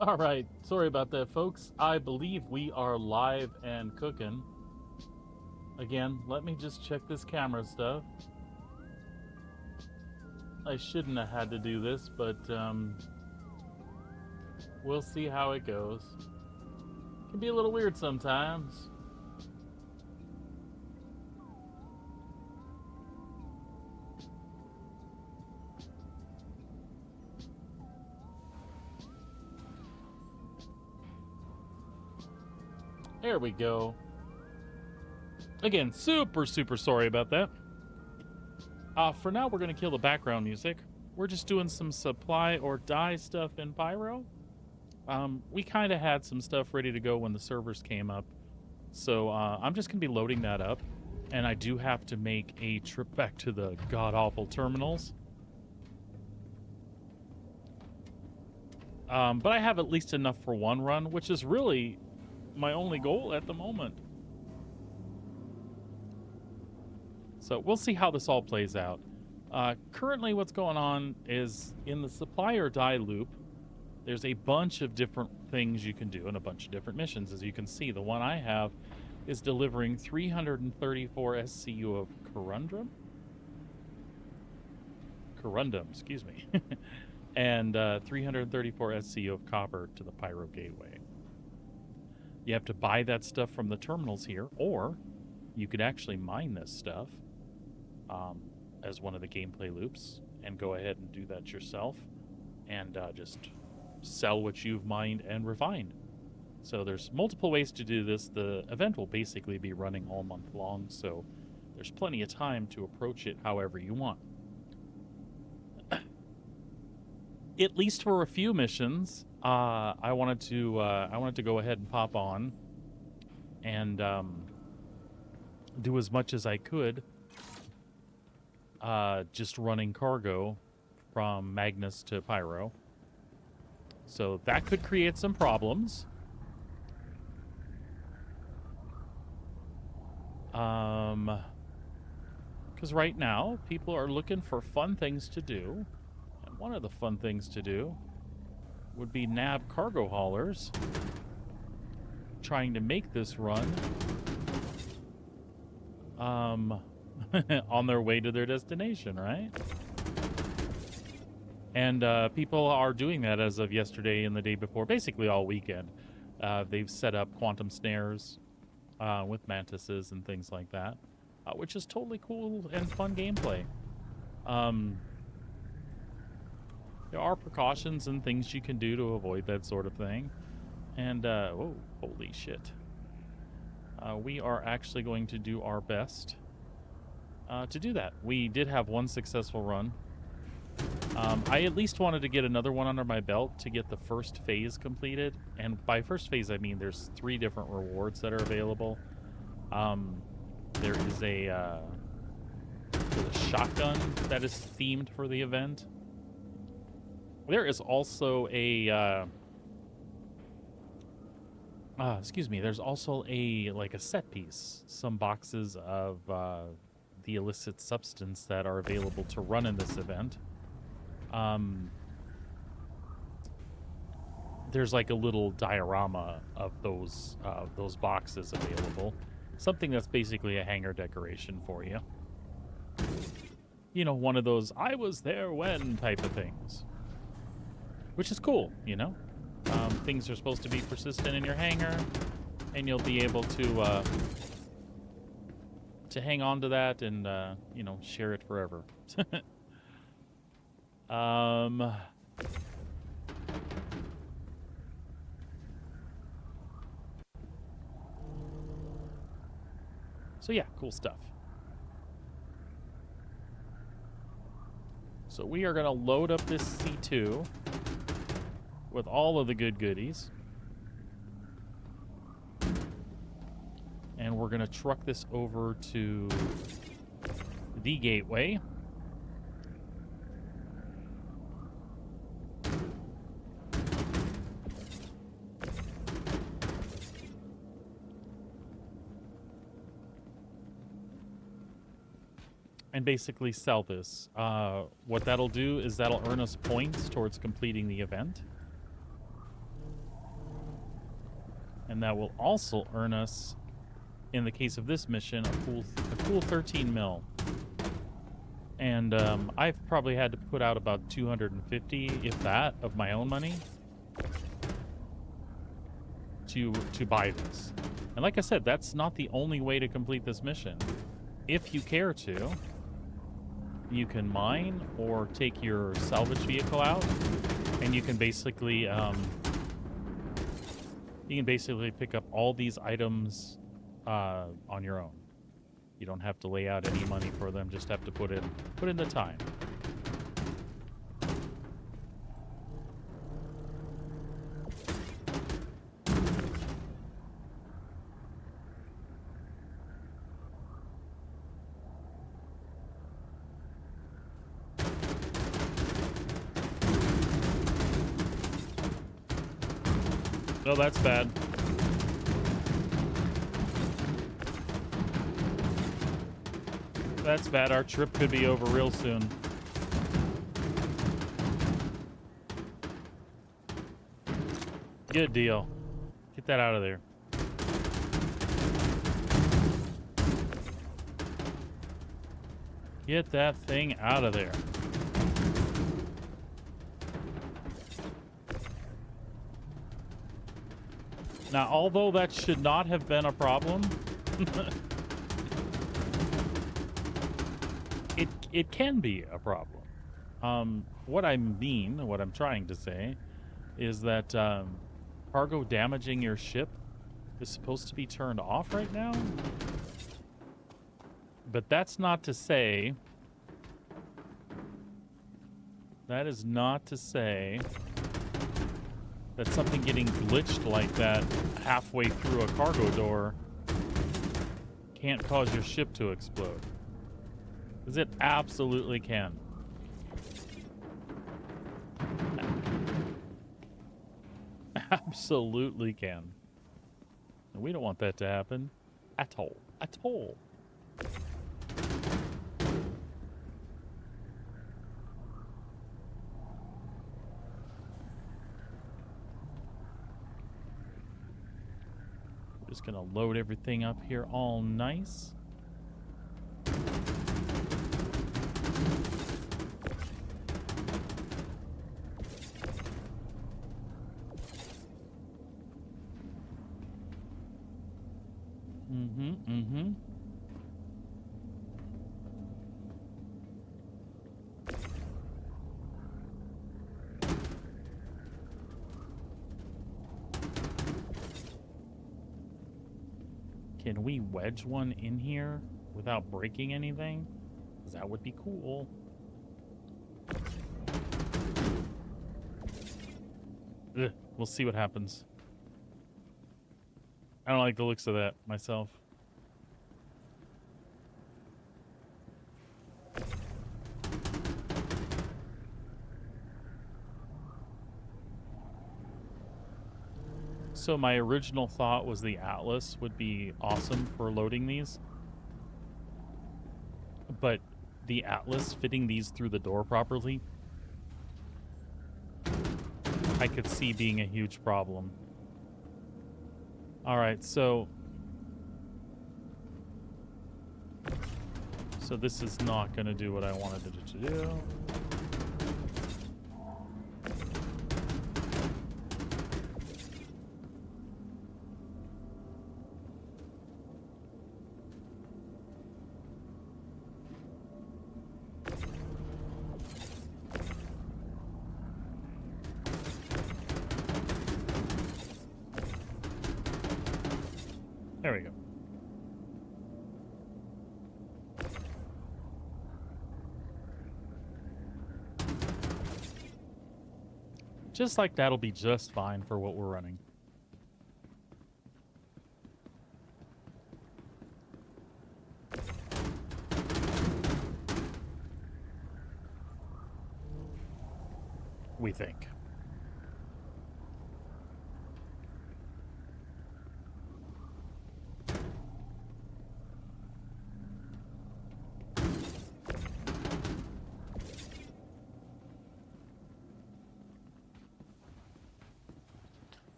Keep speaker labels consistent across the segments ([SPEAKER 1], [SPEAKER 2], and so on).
[SPEAKER 1] All right, sorry about that, folks. I believe we are live and cooking. Again, let me just check this camera stuff. I shouldn't have had to do this, but we'll see how it goes. Can be a little weird sometimes. There we go. Again, super sorry about that. For now, we're going to kill the background music. We're just doing some supply or die stuff in Pyro. We kind of had some stuff ready to go when the servers came up. So I'm just going to be loading that up. And I do have to make a trip back to the god-awful terminals. But I have at least enough for one run, which is really my only goal at the moment. So we'll see how this all plays out. Currently what's going on is in the supply or die loop, there's a bunch of different things you can do and a bunch of different missions. As you can see, the one I have is delivering 334 SCU of corundum, excuse me, and 334 SCU of copper to the Pyro Gateway. You have to buy that stuff from the terminals here, or you could actually mine this stuff as one of the gameplay loops and go ahead and do that yourself and just sell what you've mined and refined. So there's multiple ways to do this. The event will basically be running all month long, so there's plenty of time to approach it however you want. At least for a few missions, I wanted to go ahead and pop on and do as much as I could, just running cargo from Magnus to Pyro. So that could create some problems. Because right now, people are looking for fun things to do. And one of the fun things to do would be nab cargo haulers trying to make this run on their way to their destination, right? And people are doing that as of yesterday and the day before, basically all weekend. They've set up quantum snares with mantises and things like that, which is totally cool and fun gameplay. There are precautions and things you can do to avoid that sort of thing. And, oh, holy shit. We are actually going to do our best to do that. We did have one successful run. I at least wanted to get another one under my belt to get the first phase completed. And by first phase, I mean there's 3 different rewards that are available. There is a shotgun that is themed for the event. There is also a there's also a set piece, some boxes of the illicit substance that are available to run in this event. There's like a little diorama of those boxes available. Something that's basically a hangar decoration for you. You know, one of those "I was there when" type of things. Which is cool, you know? Things are supposed to be persistent in your hangar, and you'll be able to hang on to that and, you know, share it forever. So yeah, cool stuff. So we are going to load up this C2 with all of the good goodies. And we're going to truck this over to the gateway. And basically sell this. What that'll do is that'll earn us points towards completing the event. And that will also earn us, in the case of this mission, a cool 13 mil. And I've probably had to put out about 250, if that, of my own money to buy this. And like I said, that's not the only way to complete this mission. If you care to, you can mine or take your salvage vehicle out, and you can basically pick up all these items on your own. You don't have to lay out any money for them, just have to put in the time. Oh, that's bad. That's bad. Our trip could be over real soon. Good deal. Get that out of there. Get that thing out of there. Now, although that should not have been a problem, it can be a problem. What I'm trying to say, is that cargo damaging your ship is supposed to be turned off right now. But that's not to say... That is not to say that something getting glitched like that halfway through a cargo door can't cause your ship to explode. Because it absolutely can. Absolutely can. And we don't want that to happen. At all. At all. Just gonna load everything up here all nice. Mm-hmm. Can we wedge one in here without breaking anything? Because that would be cool. Ugh, we'll see what happens. I don't like the looks of that myself. So my original thought was the Atlas would be awesome for loading these. But the Atlas fitting these through the door properly, I could see being a huge problem. Alright, so this is not going to do what I wanted it to do. There we go. Just like that'll be just fine for what we're running. We think.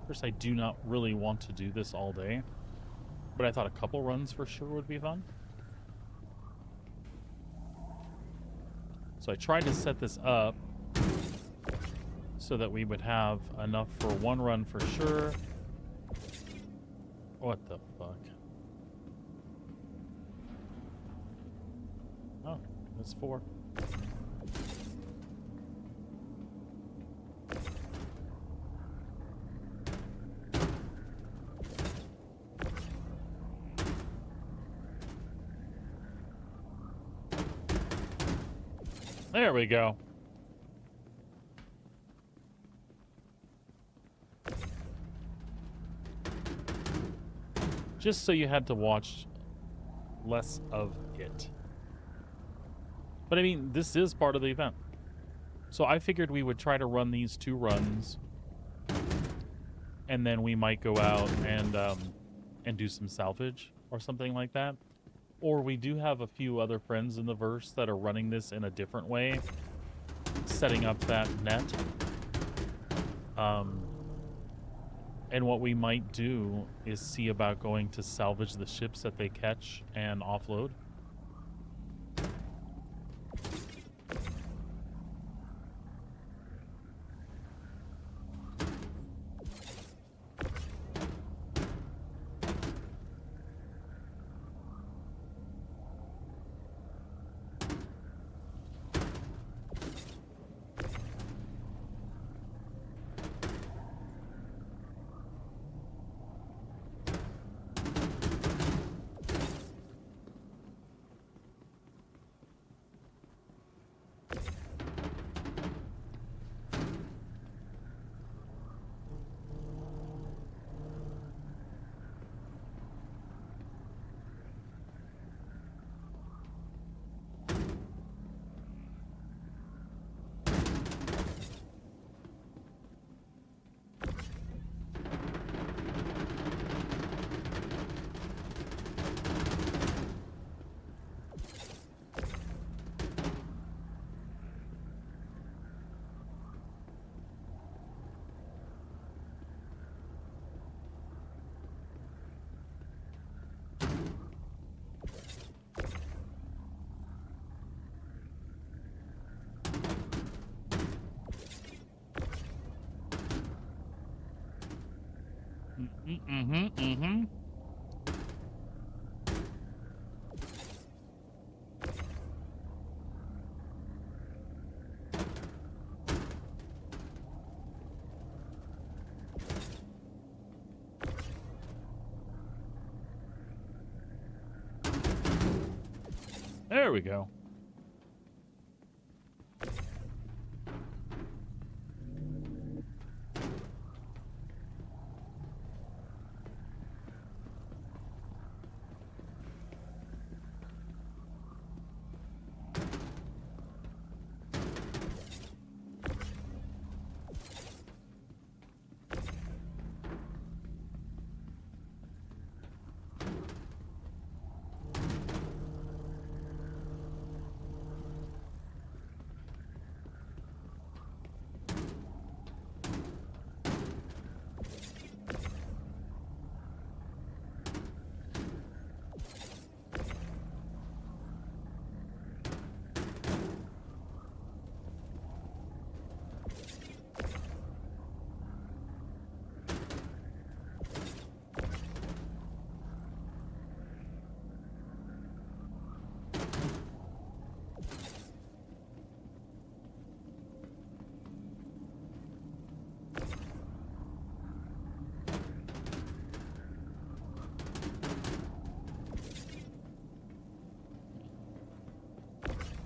[SPEAKER 1] course, I do not really want to do this all day, but I thought a couple runs for sure would be fun. So I tried to set this up so that we would have enough for one run for sure. What the fuck? Oh, that's 4. There we go. Just so you had to watch less of it. But I mean, this is part of the event. So I figured we would try to run these 2 runs, and then we might go out and do some salvage or something like that. Or we do have a few other friends in the verse that are running this in a different way, setting up that net. And what we might do is see about going to salvage the ships that they catch and offload. Mm-hmm. There we go.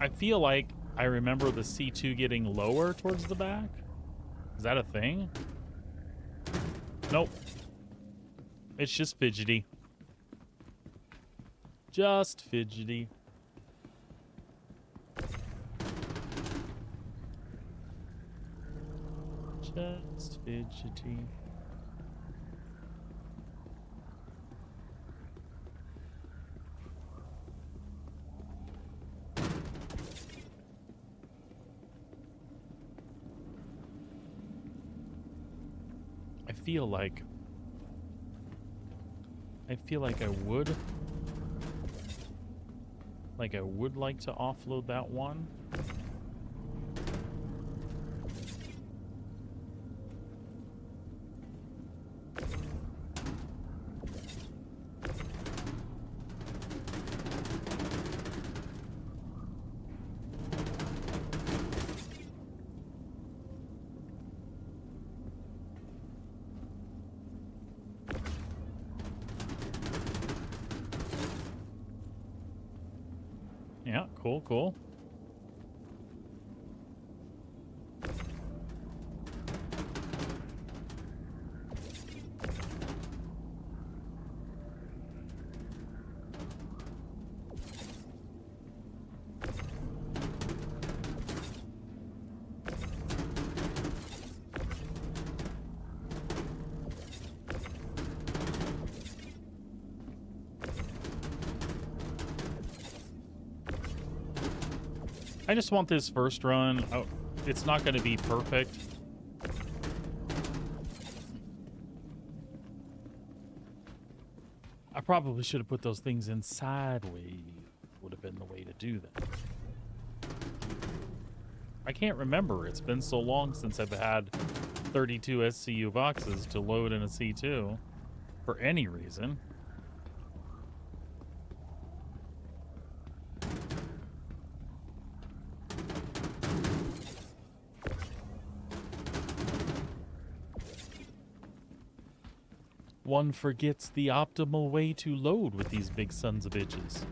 [SPEAKER 1] I feel like I remember the C2 getting lower towards the back. Is that a thing? Nope. It's just fidgety. Just fidgety. Just fidgety. I I feel like I would like to offload that one. Yeah, cool. I just want this first run. Oh, it's not going to be perfect. I probably should have put those things in sideways. Would have been the way to do that. I can't remember. It's been so long since I've had 32 SCU boxes to load in a C2 for any reason. One forgets the optimal way to load with these big sons of bitches.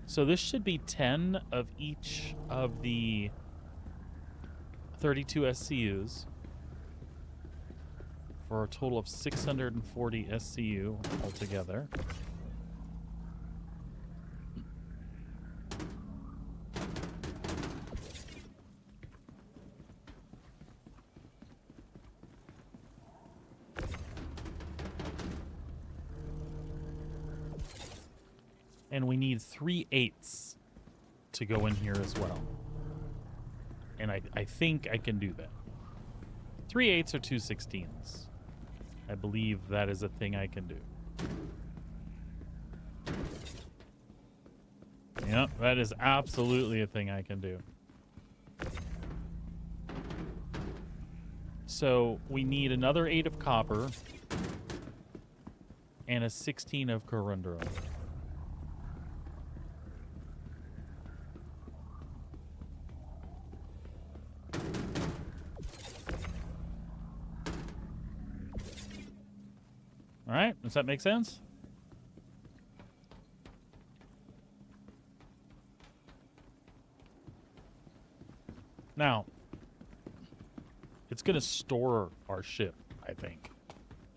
[SPEAKER 1] So this should be 10 of each of the 32 SCUs for a total of 640 SCU altogether. And we need 3/8 to go in here as well. And I think I can do that. 3/8 or 2/16. I believe that is a thing I can do. Yep, that is absolutely a thing I can do. So we need another 8 of copper and a 16 of corundum. All right, does that make sense? Now, it's going to store our ship, I think.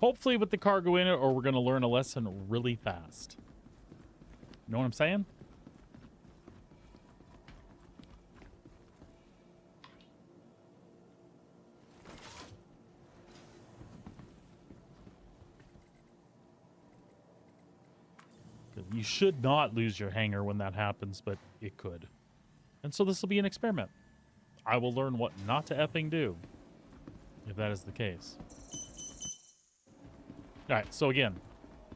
[SPEAKER 1] Hopefully with the cargo in it, or we're going to learn a lesson really fast. You know what I'm saying? You should not lose your hangar when that happens, but it could. And so this will be an experiment. I will learn what not to effing do, if that is the case. All right, so again,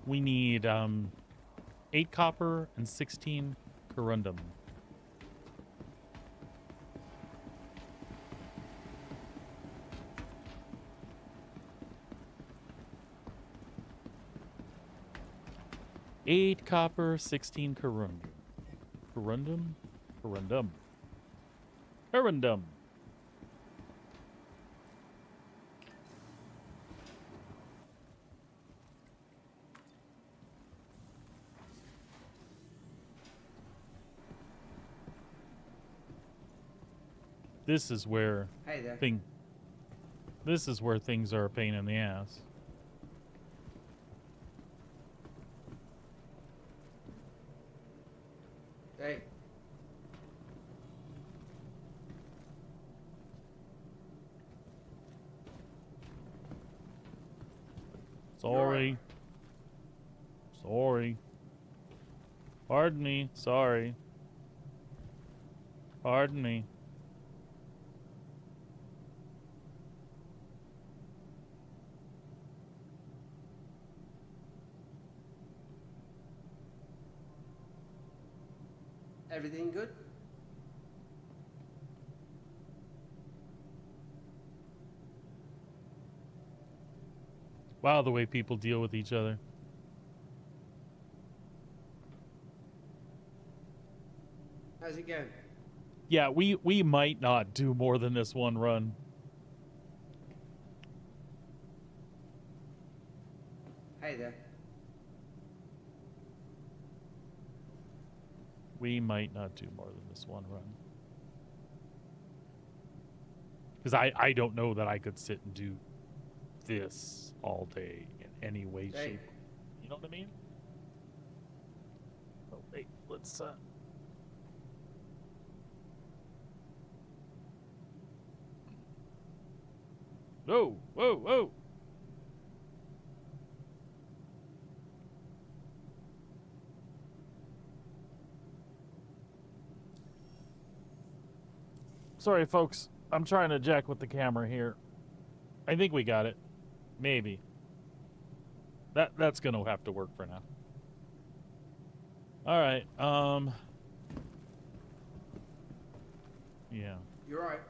[SPEAKER 1] we need 8 copper and 16 corundum. Eight copper, 16 corundum. Corundum. This is where This is where things are a pain in the ass.
[SPEAKER 2] Hey.
[SPEAKER 1] Sorry. Sorry. Pardon me. Sorry. Pardon me.
[SPEAKER 2] Everything good?
[SPEAKER 1] Wow, the way people deal with each other.
[SPEAKER 2] How's it going?
[SPEAKER 1] Yeah, we might not do more than this one run.
[SPEAKER 2] Hey there.
[SPEAKER 1] We might not do more than this one run. Because I don't know that I could sit and do this all day in any way,
[SPEAKER 2] Hey.
[SPEAKER 1] shape. You know what I mean? Oh, wait, let's Whoa, whoa, whoa. Sorry, folks. I'm trying to jack with the camera here. I think we got it. Maybe. That's gonna have to work for now. All right. Yeah.
[SPEAKER 2] You're right.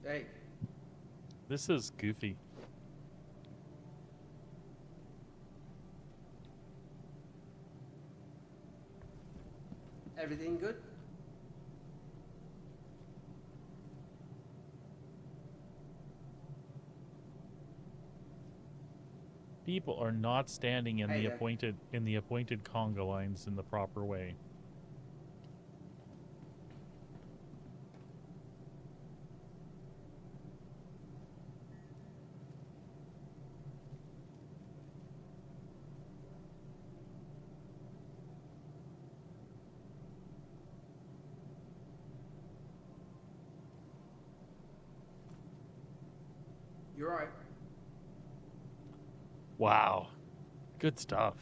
[SPEAKER 2] Hey.
[SPEAKER 1] This is goofy.
[SPEAKER 2] Everything good?
[SPEAKER 1] People are not standing in
[SPEAKER 2] Hey
[SPEAKER 1] the
[SPEAKER 2] there.
[SPEAKER 1] appointed conga lines in the proper way.
[SPEAKER 2] You're right.
[SPEAKER 1] Wow. Good stuff.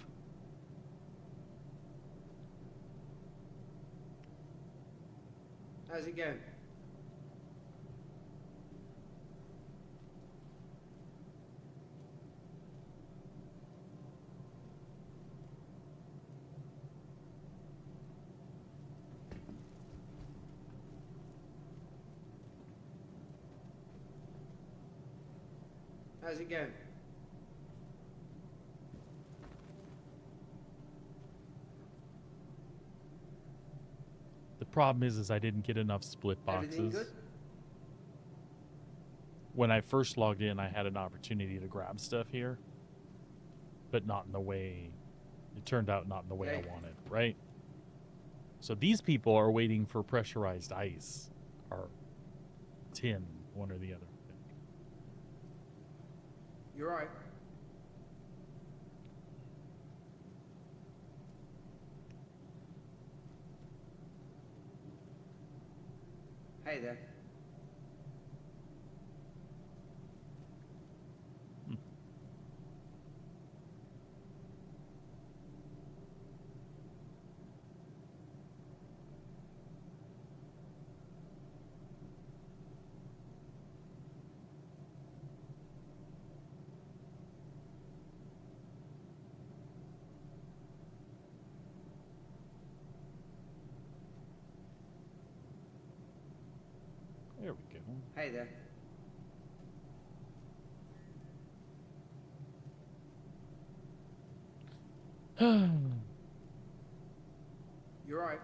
[SPEAKER 2] How's it going? How's it going?
[SPEAKER 1] The problem is I didn't get enough split
[SPEAKER 2] Everything good?
[SPEAKER 1] boxes. When I first logged in, I had an opportunity to grab stuff here, but not in the way. It turned out not in the way
[SPEAKER 2] Hey.
[SPEAKER 1] I wanted, right? So these people are waiting for pressurized ice or tin, one or the other.
[SPEAKER 2] You're right. Hey there.
[SPEAKER 1] There we go.
[SPEAKER 2] Hey there. You're right.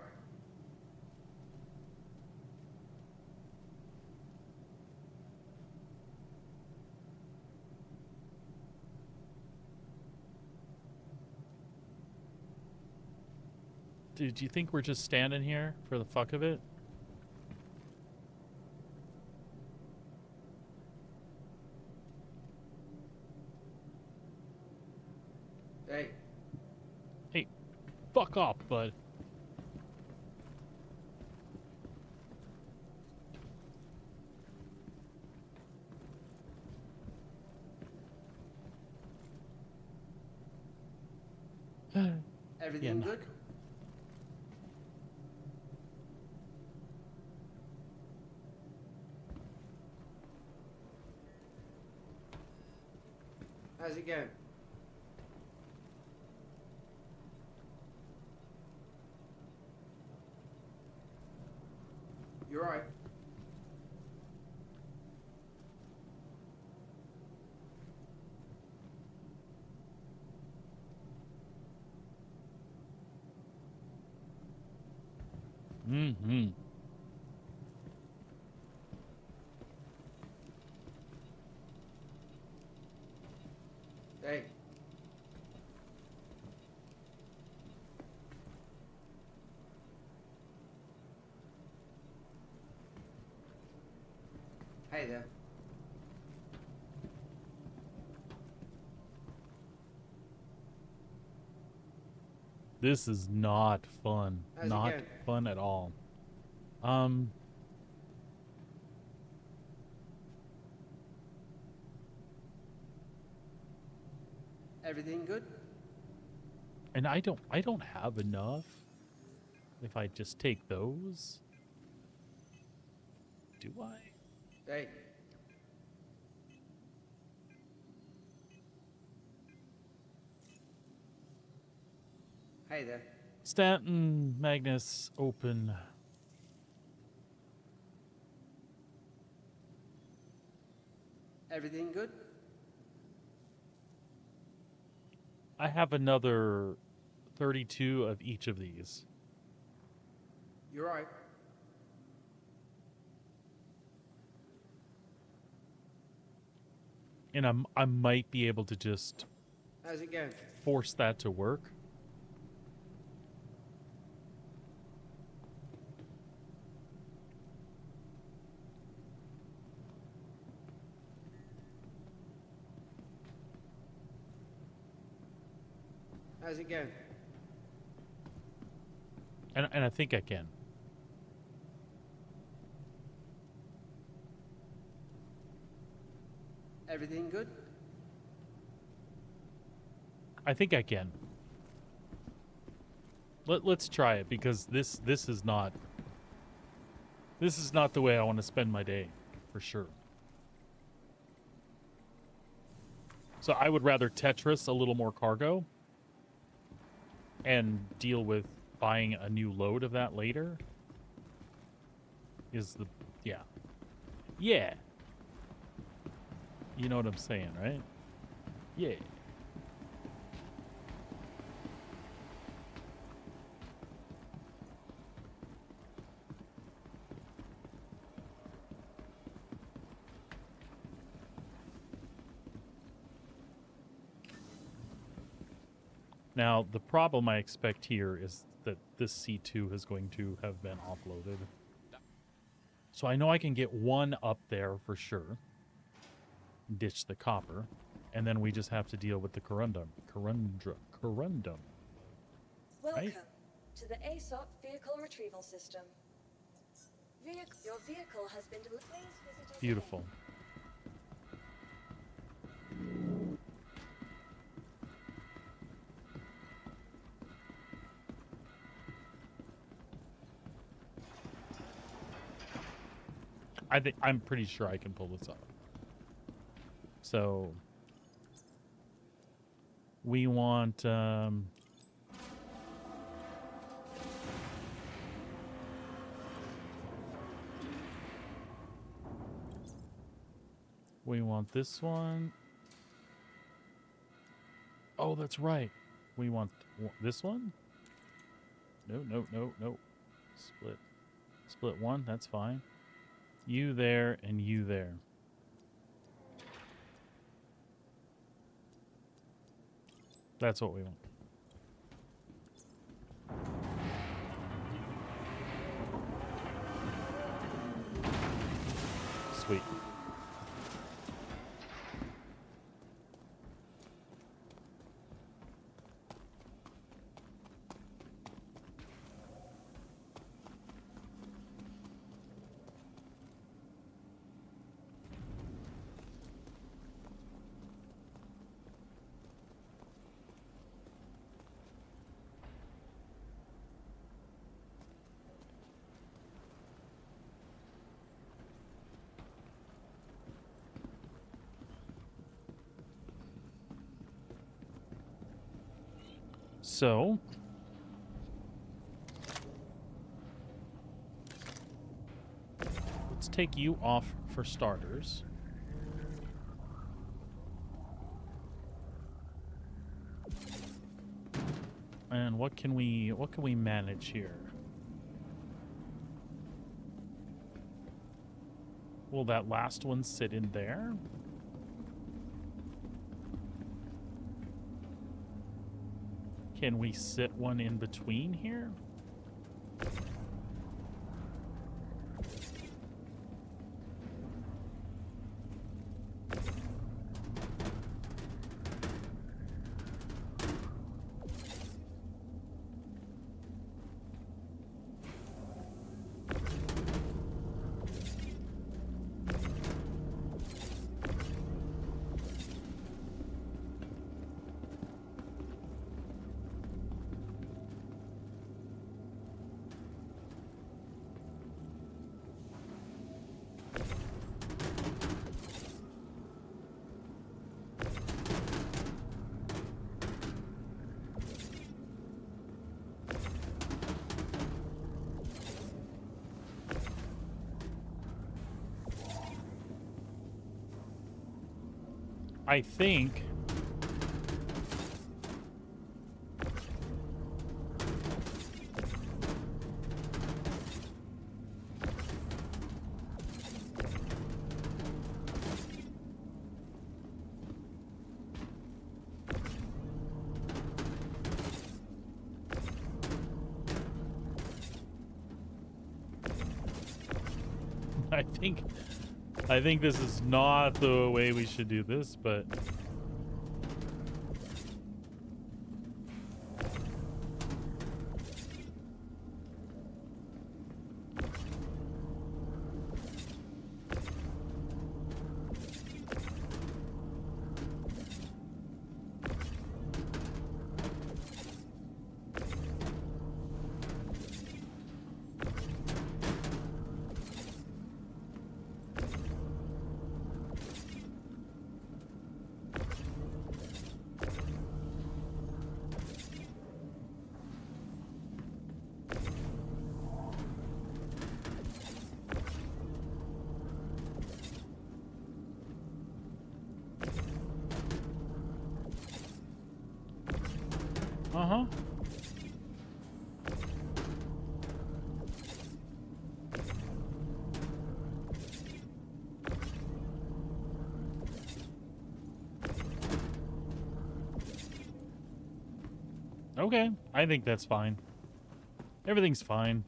[SPEAKER 1] Dude, do you think we're just standing here for the fuck of it?
[SPEAKER 2] Hey.
[SPEAKER 1] Hey, fuck off, bud.
[SPEAKER 2] Everything
[SPEAKER 1] Yeah,
[SPEAKER 2] good? How's it going? You alright?
[SPEAKER 1] Mm-hmm.
[SPEAKER 2] Hey. Hey there.
[SPEAKER 1] This is not fun.
[SPEAKER 2] How's it
[SPEAKER 1] Not
[SPEAKER 2] going?
[SPEAKER 1] fun at all. Um,
[SPEAKER 2] Everything good?
[SPEAKER 1] and I don't have enough. If I just take those, do I?
[SPEAKER 2] Hey. Hey there.
[SPEAKER 1] Stanton, Magnus, open.
[SPEAKER 2] Everything good?
[SPEAKER 1] I have another 32 of each of these.
[SPEAKER 2] You alright?
[SPEAKER 1] And I might be able to just
[SPEAKER 2] How's it going?
[SPEAKER 1] force that to work.
[SPEAKER 2] How's it going?
[SPEAKER 1] And I think I can.
[SPEAKER 2] Everything good?
[SPEAKER 1] I think I can. Let's try it, because this is not the way I want to spend my day, for sure. So I would rather Tetris a little more cargo and deal with buying a new load of that later. Yeah. Yeah. You know what I'm saying, right? Yeah. Now, the problem I expect here is that this C2 is going to have been offloaded. So I know I can get one up there for sure. Ditch the copper. And then we just have to deal with the corundum. Corundum.
[SPEAKER 3] Welcome
[SPEAKER 1] Right?
[SPEAKER 3] to the ASOP Vehicle Retrieval System. Your vehicle has been delivered. Please visit us
[SPEAKER 1] Beautiful.
[SPEAKER 3] again.
[SPEAKER 1] I'm pretty sure I can pull this off. So we want this one. Oh, that's right. We want this one? No. Split one, that's fine. You there and you there. That's what we want. Sweet. So, let's take you off for starters. And what can we manage here? Will that last one sit in there? Can we sit one in between here? I think I think this is not the way we should do this, but uh-huh. Okay, I think that's fine. Everything's fine.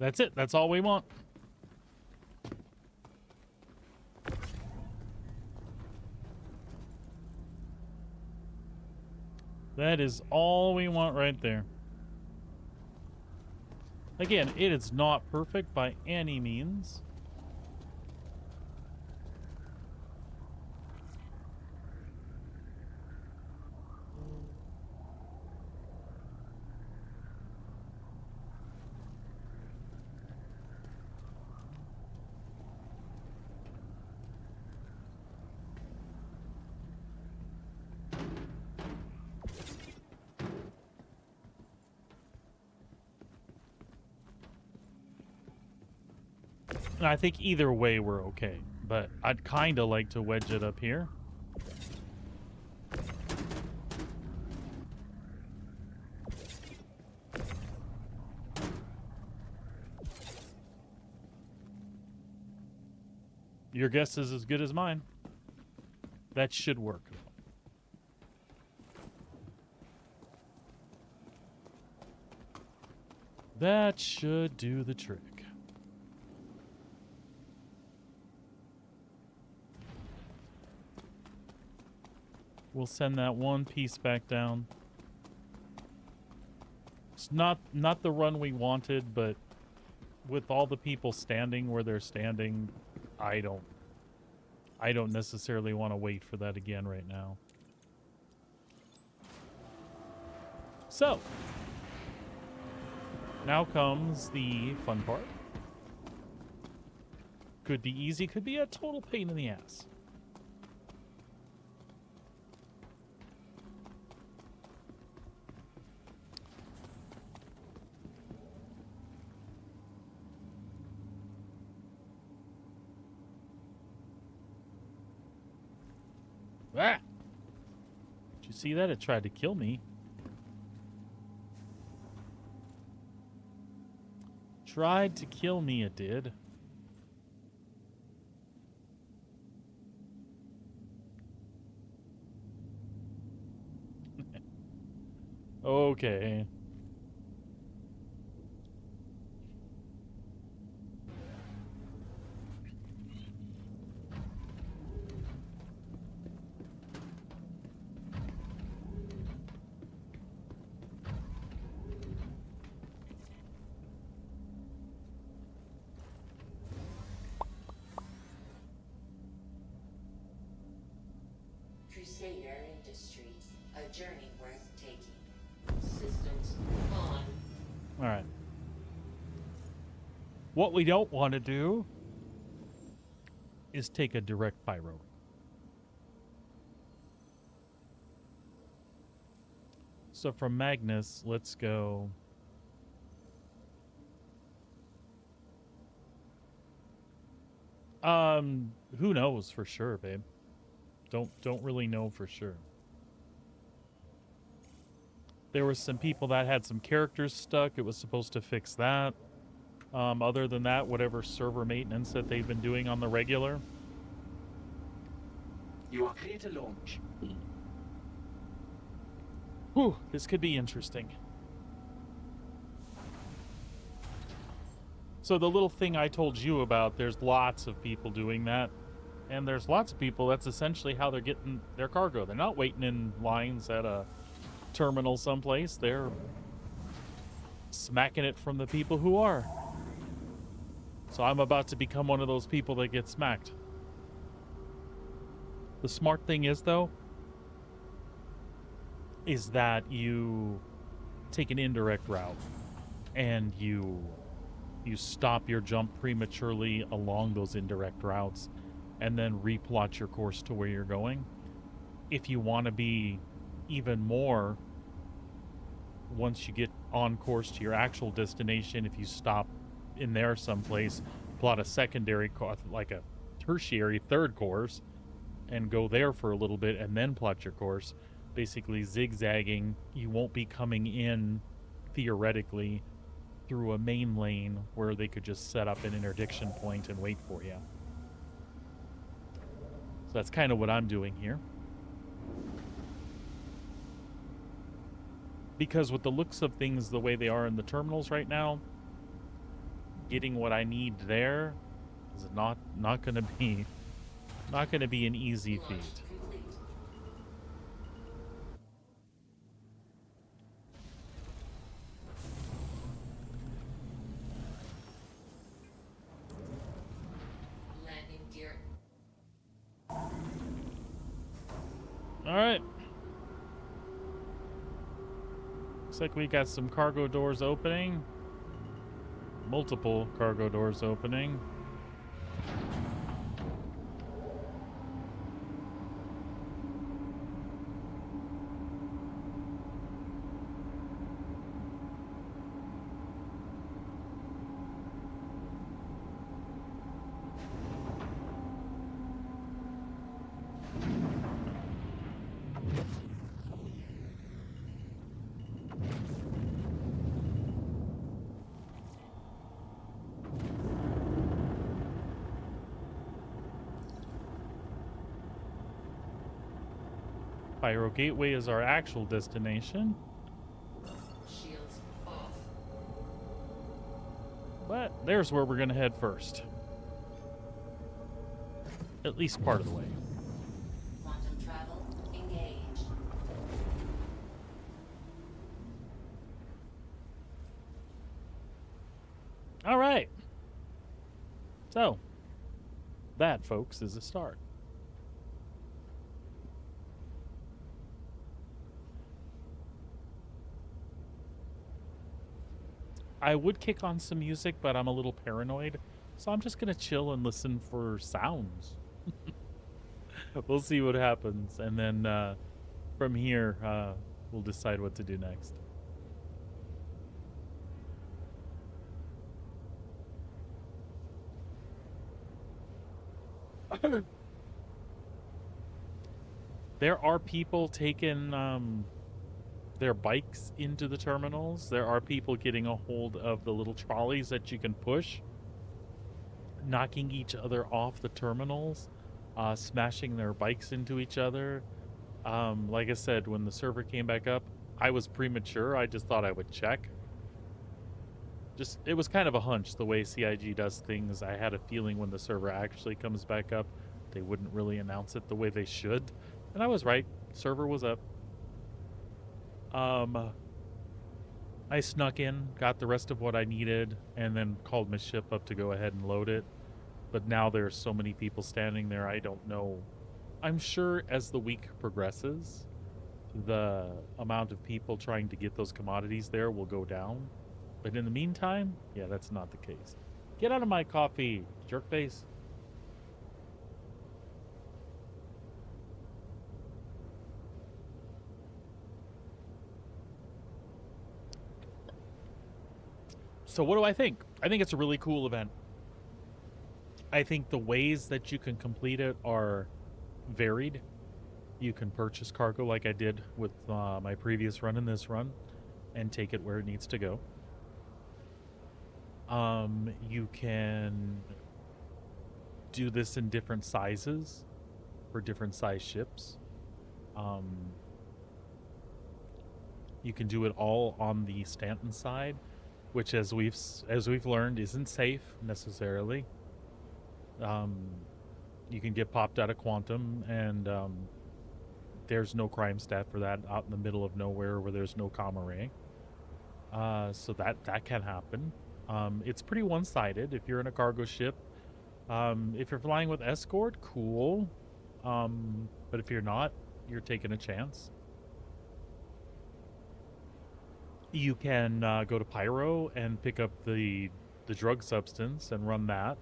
[SPEAKER 1] That's it. That's all we want. That is all we want right there. Again, it is not perfect by any means. And I think either way we're okay, but I'd kind of like to wedge it up here. Your guess is as good as mine. That should work. That should do the trick. We'll send that one piece back down. It's not the run we wanted, but with all the people standing where they're standing, I don't necessarily want to wait for that again right now. So, now comes the fun part. Could be easy, could be a total pain in the ass. Ah! Did you see that? It tried to kill me. Tried to kill me, it did. Okay.
[SPEAKER 4] Crusader Industries, a journey worth taking. Systems on.
[SPEAKER 1] All right. What we don't want to do is take a direct pyro. So from Magnus, let's go. Who knows for sure, babe? Don't really know for sure. There were some people that had some characters stuck. It was supposed to fix that. Other than that, whatever server maintenance that they've been doing on the regular.
[SPEAKER 5] You are clear to launch.
[SPEAKER 1] Whew, this could be interesting. So the little thing I told you about, there's lots of people doing that. And there's lots of people, that's essentially how they're getting their cargo. They're not waiting in lines at a terminal someplace. They're smacking it from the people who are. So I'm about to become one of those people that get smacked. The smart thing is, though, is that you take an indirect route and you stop your jump prematurely along those indirect routes and then replot your course to where you're going. If you want to be even more, once you get on course to your actual destination, if you stop in there someplace, plot a secondary course, like a tertiary third course, and go there for a little bit and then plot your course, basically zigzagging, you won't be coming in, theoretically, through a main lane where they could just set up an interdiction point and wait for you. So that's kind of what I'm doing here. Because with the looks of things the way they are in the terminals right now, getting what I need there is not going to be an easy feat.
[SPEAKER 4] Complete. Landing gear.
[SPEAKER 1] All right. Looks like we got some cargo doors opening. Multiple cargo doors opening. Pyro Gateway is our actual destination.
[SPEAKER 4] Shields off.
[SPEAKER 1] there's where we're going to head first. At least part of the way.
[SPEAKER 4] Quantum travel engaged.
[SPEAKER 1] All right. So, that, folks, is a start. I would kick on some music, but I'm a little paranoid, so I'm just going to chill and listen for sounds. We'll see what happens, and then from here, we'll decide what to do next. There are people taking their bikes into the terminals. There are people getting a hold of the little trolleys that you can push, knocking each other off the terminals, smashing their bikes into each other. Like I said, when the server came back up, I was premature. I just thought I would check. It was kind of a hunch the way CIG does things. I had a feeling when the server actually comes back up, they wouldn't really announce it the way they should. And I was right. Server was up. I snuck in, got the rest of what I needed, and then called my ship up to go ahead and load it. But now there's so many people standing there, I don't know. I'm sure as the week progresses, the amount of people trying to get those commodities there will go down. But in the meantime, yeah, that's not the case. Get out of my coffee, jerkface. So what do I think? I think it's a really cool event. I think the ways that you can complete it are varied. You can purchase cargo like I did with my previous run and this run and take it where it needs to go. You can do this in different sizes for different size ships. You can do it all on the Stanton side, which as we've learned isn't safe necessarily. You can get popped out of Quantum, and there's no crime stat for that out in the middle of nowhere where there's no comm array. So that can happen. It's pretty one-sided if you're in a cargo ship. If you're flying with escort, cool. But if you're not, you're taking a chance. You can go to Pyro and pick up the drug substance and run that.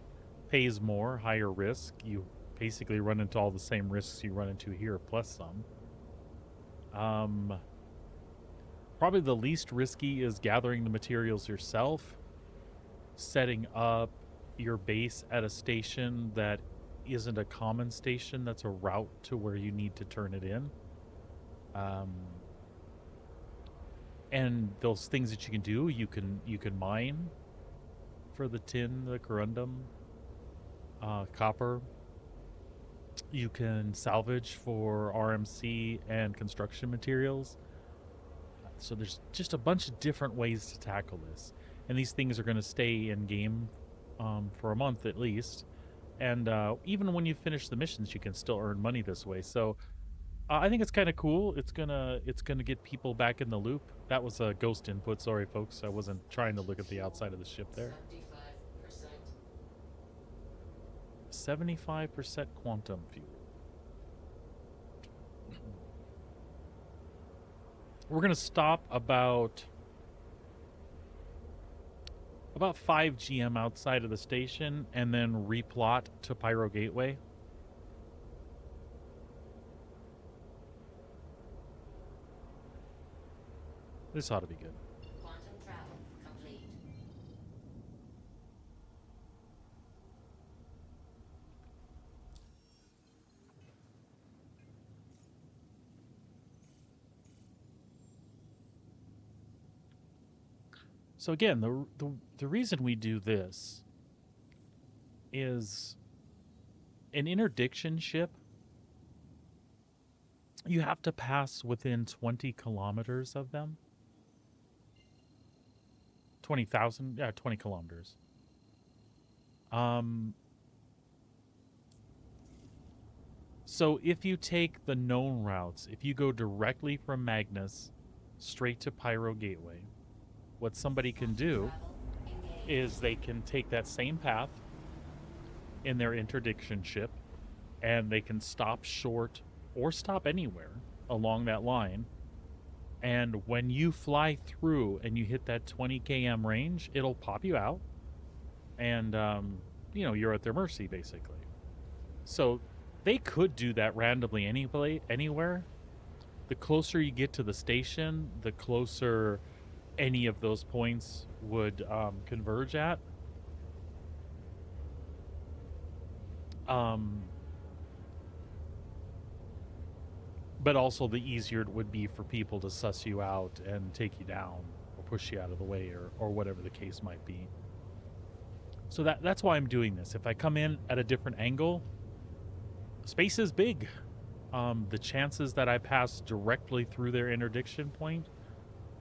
[SPEAKER 1] Pays more, higher risk. You basically run into all the same risks you run into here, plus some. Probably the least risky is gathering the materials yourself, setting up your base at a station that isn't a common station, that's a route to where you need to turn it in. And those things that you can do, you can mine for the tin, the corundum, copper. You can salvage for RMC and construction materials. So there's just a bunch of different ways to tackle this. And these things are going to stay in game for a month at least. And even when you finish the missions, you can still earn money this way. So I think it's kind of cool. It's gonna get people back in the loop. That was a ghost input. Sorry, folks. I wasn't trying to look at the outside of the ship there. 75% quantum fuel. We're gonna stop about 5 GM outside of the station and then replot to Pyro Gateway. This ought to be good.
[SPEAKER 4] Quantum travel complete.
[SPEAKER 1] So again, the reason we do this is an interdiction ship. You have to pass within 20 kilometers of them. 20,000, yeah, 20 kilometers. So if you take the known routes, if you go directly from Magnus straight to Pyro Gateway, what somebody can do
[SPEAKER 4] Travel engaged.
[SPEAKER 1] is they can take that same path in their interdiction ship, and they can stop short or stop anywhere along that line. And when you fly through and you hit that 20 km range, it'll pop you out, and you're at their mercy basically. So they could do that randomly anywhere. The closer you get to the station, the closer any of those points would converge at. But also the easier it would be for people to suss you out and take you down or push you out of the way, or whatever the case might be. So that's why I'm doing this. If I come in at a different angle, space is big. The chances that I pass directly through their interdiction point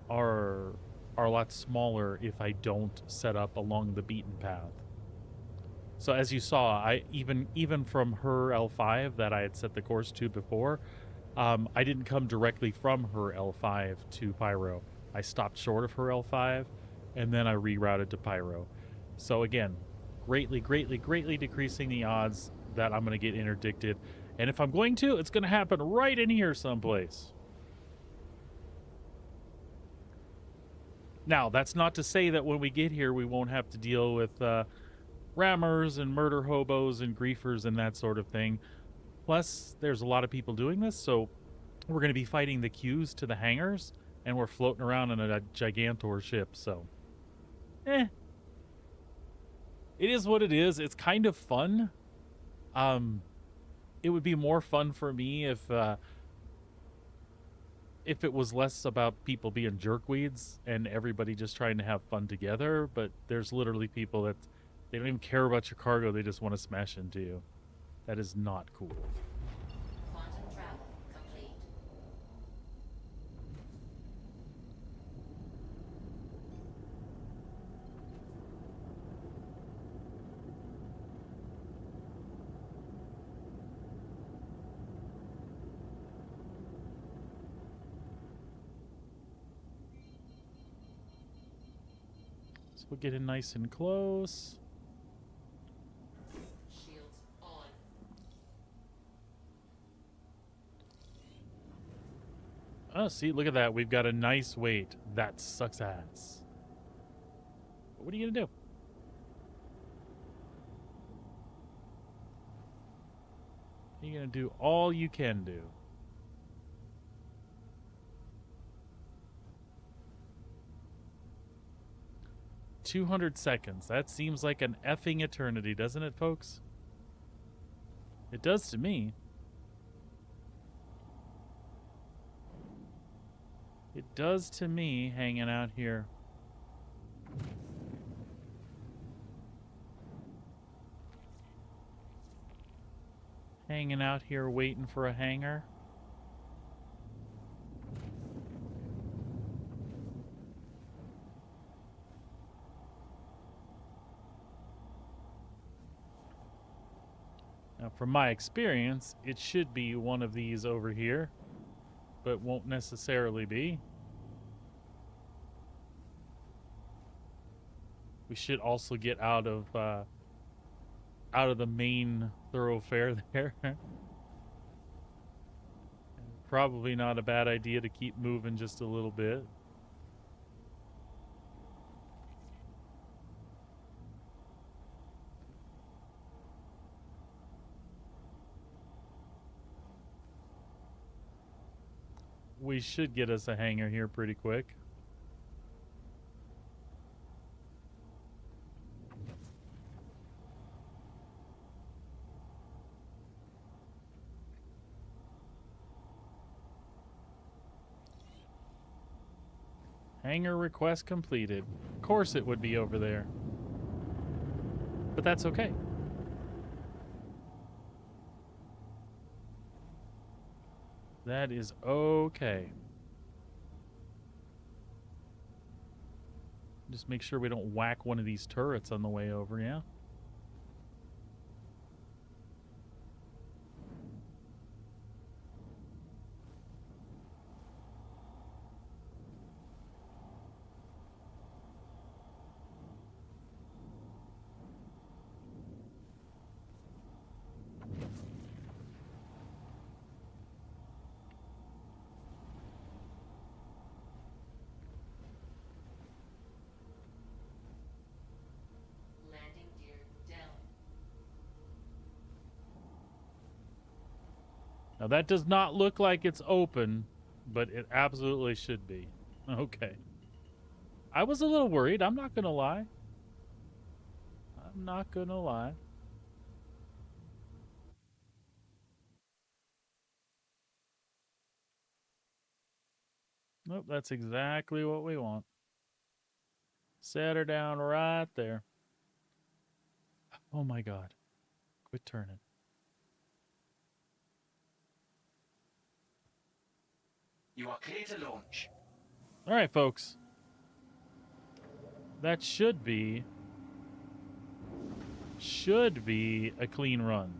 [SPEAKER 1] are a lot smaller if I don't set up along the beaten path. So as you saw, I even from her L5 that I had set the course to before, I didn't come directly from her L5 to Pyro. I stopped short of her L5, and then I rerouted to Pyro. So again, greatly decreasing the odds that I'm going to get interdicted. And if I'm going to, it's going to happen right in here someplace. Now, that's not to say that when we get here, we won't have to deal with rammers and murder hobos and griefers and that sort of thing. Plus, there's a lot of people doing this, so we're going to be fighting the queues to the hangars, and we're floating around in a Gigantor ship, so... It is what it is. It's kind of fun. It would be more fun for me if it was less about people being jerkweeds and everybody just trying to have fun together, but there's literally people that they don't even care about your cargo, they just want to smash into you. That is not cool.
[SPEAKER 4] Quantum travel complete.
[SPEAKER 1] So we'll get in nice and close.
[SPEAKER 4] Shields on.
[SPEAKER 1] Oh, see, look at that. We've got a nice weight. That sucks ass. But what are you going to do? You're going to do all you can do. $200. That seems like an effing eternity, doesn't it, folks? It does to me. It does to me, hanging out here. Hanging out here waiting for a hangar. Now, from my experience, it should be one of these over here, but won't necessarily be. We should also get out of the main thoroughfare there. Probably not a bad idea to keep moving just a little bit. We should get us a hangar here pretty quick. Hangar request completed. Of course it would be over there. But that's okay. That is okay. Just make sure we don't whack one of these turrets on the way over, yeah? Now that does not look like it's open, but it absolutely should be. Okay. I was a little worried, I'm not gonna lie. I'm not gonna lie. Nope, that's exactly what we want. Set her down right there. Oh my god. Quit turning.
[SPEAKER 5] You are clear to launch.
[SPEAKER 1] All right, folks. That should be a clean run.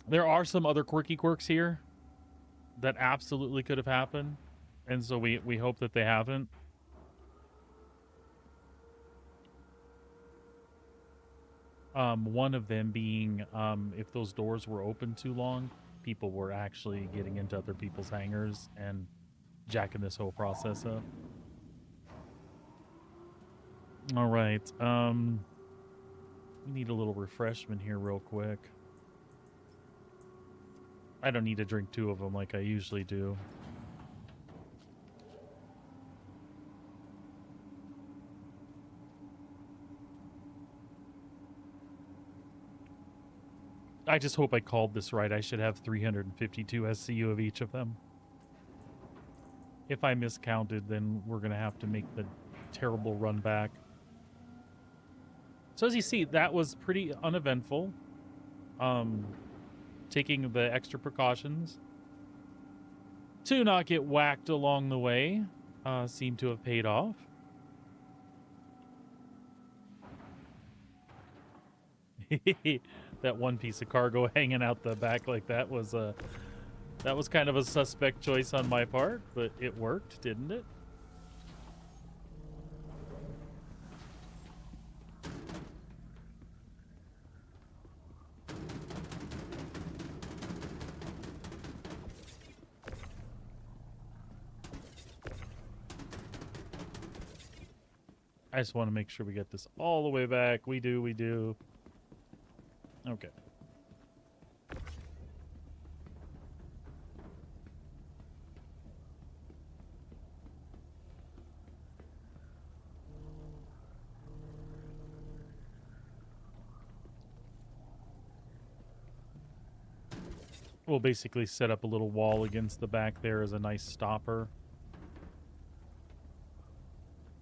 [SPEAKER 1] There are some other quirky quirks here that absolutely could have happened, and so we hope that they haven't. One of them being if those doors were open too long, people were actually getting into other people's hangars and jacking this whole process up. All right. We need a little refreshment here real quick. I don't need to drink 2 of them like I usually do. I just hope I called this right. I should have 352 SCU of each of them. If I miscounted, then we're going to have to make the terrible run back. So as you see, that was pretty uneventful. Taking the extra precautions to not get whacked along the way seemed to have paid off. That one piece of cargo hanging out the back like that was kind of a suspect choice on my part, but it worked, didn't it? I just want to make sure we get this all the way back. We do. Okay. We'll basically set up a little wall against the back there as a nice stopper.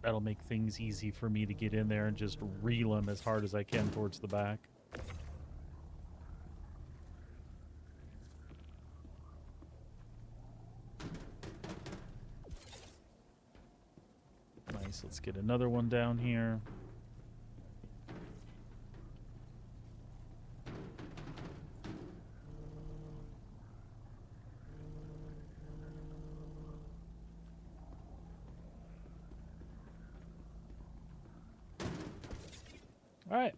[SPEAKER 1] That'll make things easy for me to get in there and just reel them as hard as I can towards the back. Nice, let's get another one down here. All right.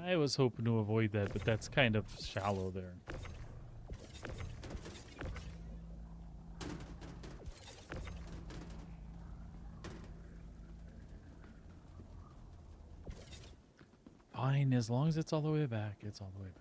[SPEAKER 1] I was hoping to avoid that, but that's kind of shallow there. Fine, as long as it's all the way back, it's all the way back.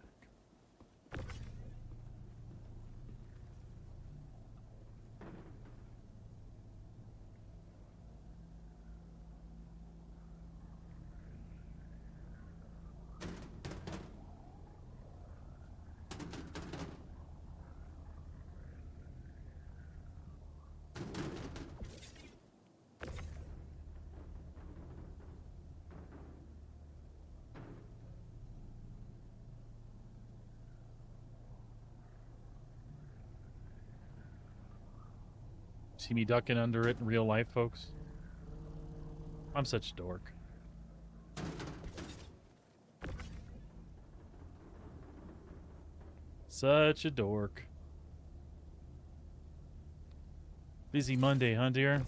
[SPEAKER 1] See me ducking under it in real life, folks? I'm such a dork. Such a dork. Busy Monday, huh, dear?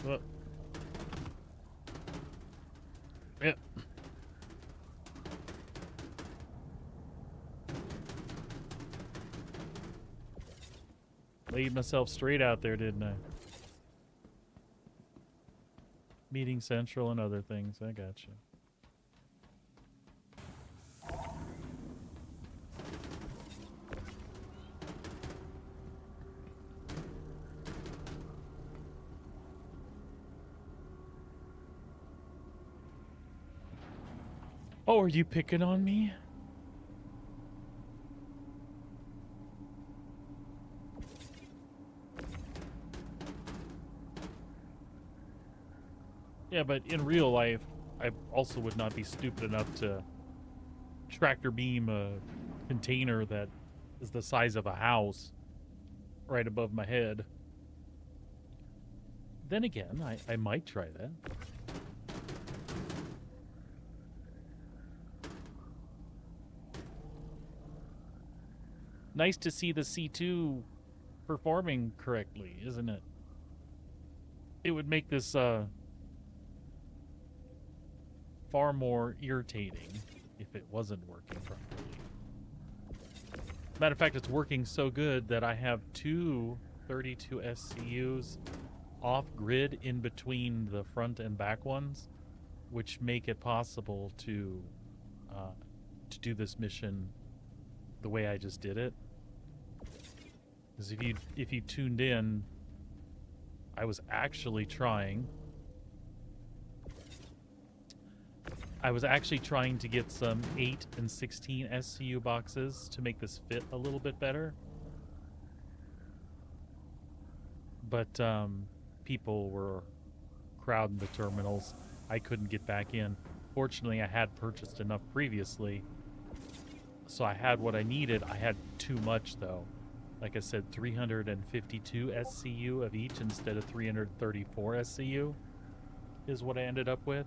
[SPEAKER 1] Well, yep. Laid myself straight out there, didn't I? Meeting Central and other things. I got you. Oh, are you picking on me? Yeah, but in real life, I also would not be stupid enough to tractor beam a container that is the size of a house right above my head. Then again, I might try that. Nice to see the C2 performing correctly, isn't it? It would make this far more irritating if it wasn't working properly. Matter of fact, it's working so good that I have two 32 SCUs off-grid in between the front and back ones, which make it possible to do this mission the way I just did it. Because if you tuned in, I was actually trying to get some 8 and 16 SCU boxes to make this fit a little bit better. But people were crowding the terminals. I couldn't get back in. Fortunately, I had purchased enough previously, so I had what I needed. I had too much, though. Like I said, 352 SCU of each instead of 334 SCU is what I ended up with.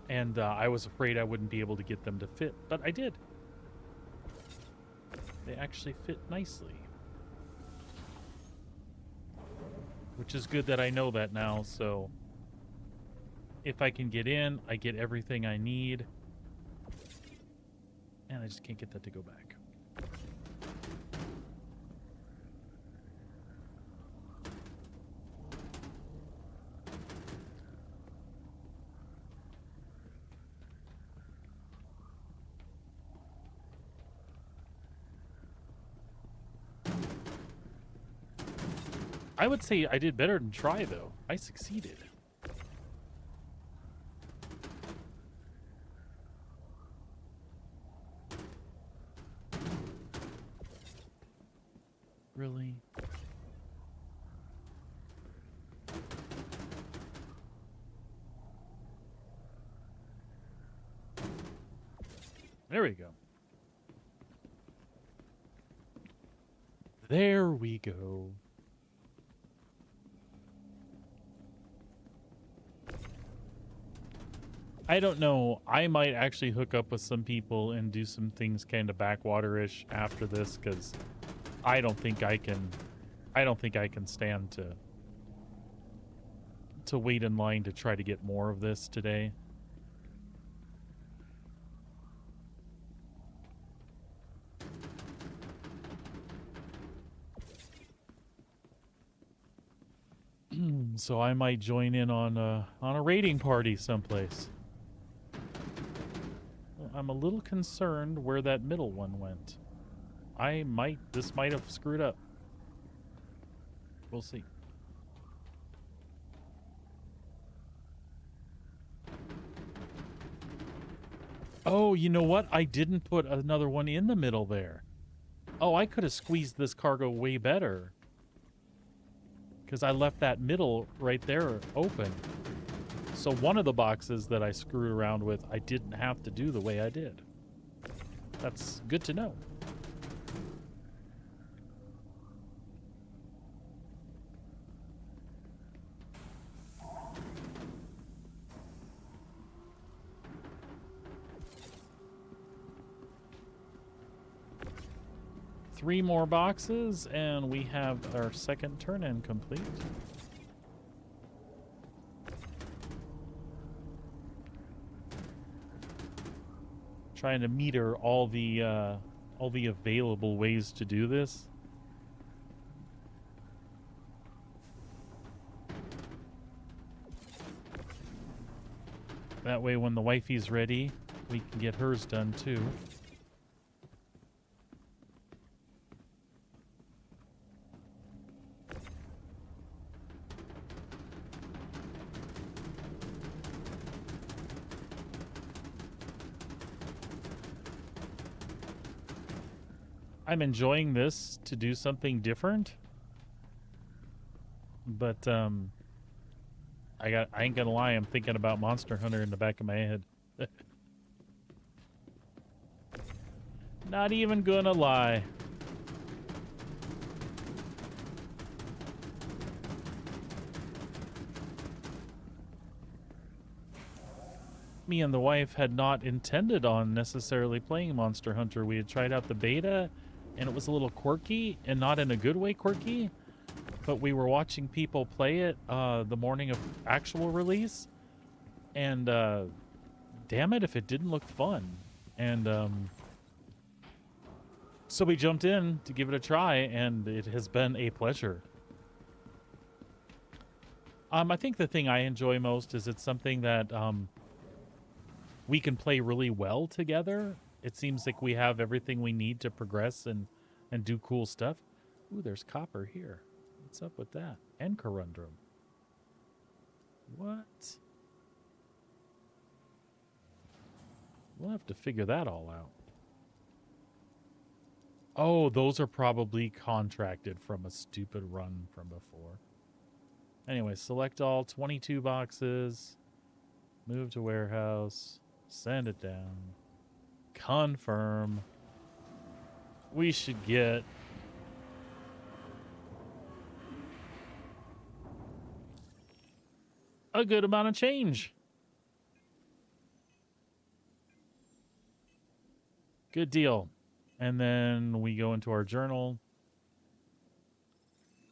[SPEAKER 1] And I was afraid I wouldn't be able to get them to fit, but I did. They actually fit nicely. Which is good that I know that now, so if I can get in, I get everything I need. And I just can't get that to go back. I would say I did better than try, though. I succeeded. Really? There we go. There we go. I don't know. I might actually hook up with some people and do some things kind of backwater-ish after this, because I don't think I can stand to wait in line to try to get more of this today. So I might join in on a raiding party someplace. I'm a little concerned where that middle one went. This might have screwed up. We'll see. Oh, you know what? I didn't put another one in the middle there. Oh, I could have squeezed this cargo way better. because I left that middle right there open. So one of the boxes that I screwed around with, I didn't have to do the way I did. That's good to know. Three more boxes, and we have our second turn-in complete. Trying to meter all the available ways to do this. That way, when the wifey's ready, we can get hers done too. I'm enjoying this to do something different, but I ain't gonna lie, I'm thinking about Monster Hunter in the back of my head. Not even gonna lie. Me and the wife had not intended on necessarily playing Monster Hunter. We had tried out the beta, and it was a little quirky, and not in a good way quirky, but we were watching people play it the morning of actual release, and damn it if it didn't look fun. And so we jumped in to give it a try, and it has been a pleasure. I think the thing I enjoy most is it's something that we can play really well together. It seems like we have everything we need to progress and do cool stuff. Ooh, there's copper here. What's up with that? And corundum. What? We'll have to figure that all out. Oh, those are probably contracted from a stupid run from before. Anyway, select all 22 boxes. Move to warehouse. Send it down. Confirm. We should get a good amount of change. Good deal. And then we go into our journal,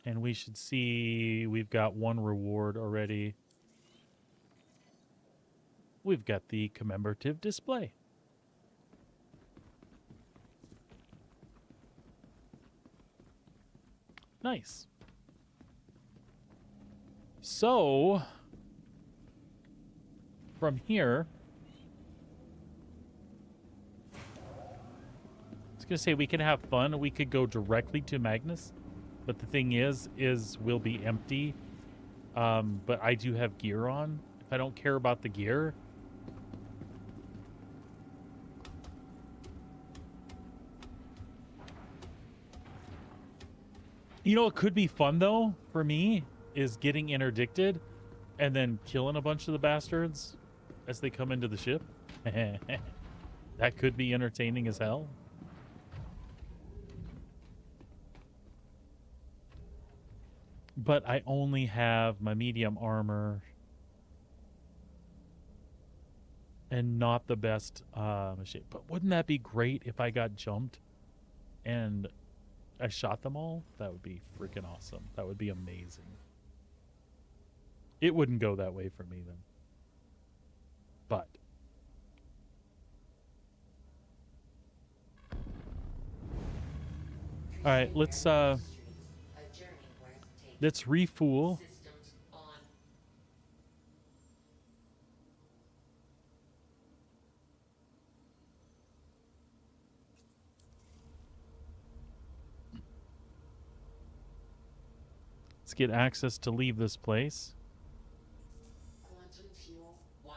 [SPEAKER 1] and we should see we've got one reward already. We've got the commemorative display. Nice. So, from here, I was going to say we can have fun. We could go directly to Magnus, but the thing is we'll be empty. But I do have gear on. If I don't care about the gear, you know, it could be fun, though, for me, is getting interdicted and then killing a bunch of the bastards as they come into the ship. That could be entertaining as hell. But I only have my medium armor and not the best machine. But wouldn't that be great if I got jumped and I shot them all? That would be freaking awesome. That would be amazing. It wouldn't go that way for me then. But all right, let's refuel.
[SPEAKER 4] Systems on.
[SPEAKER 1] Let's get access to leave this place.
[SPEAKER 4] Quantum fuel 100%.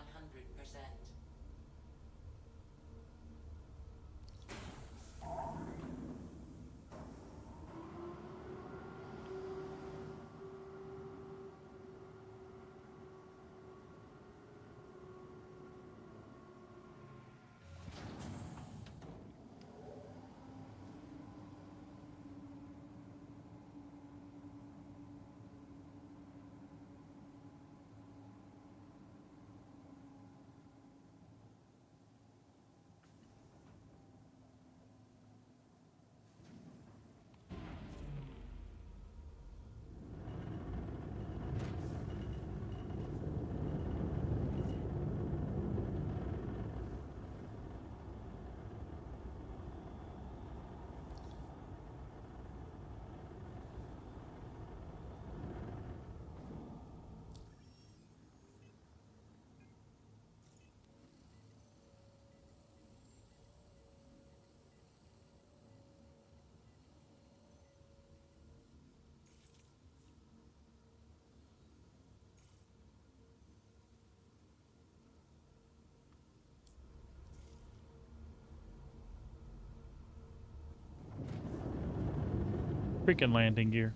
[SPEAKER 1] Freaking landing gear.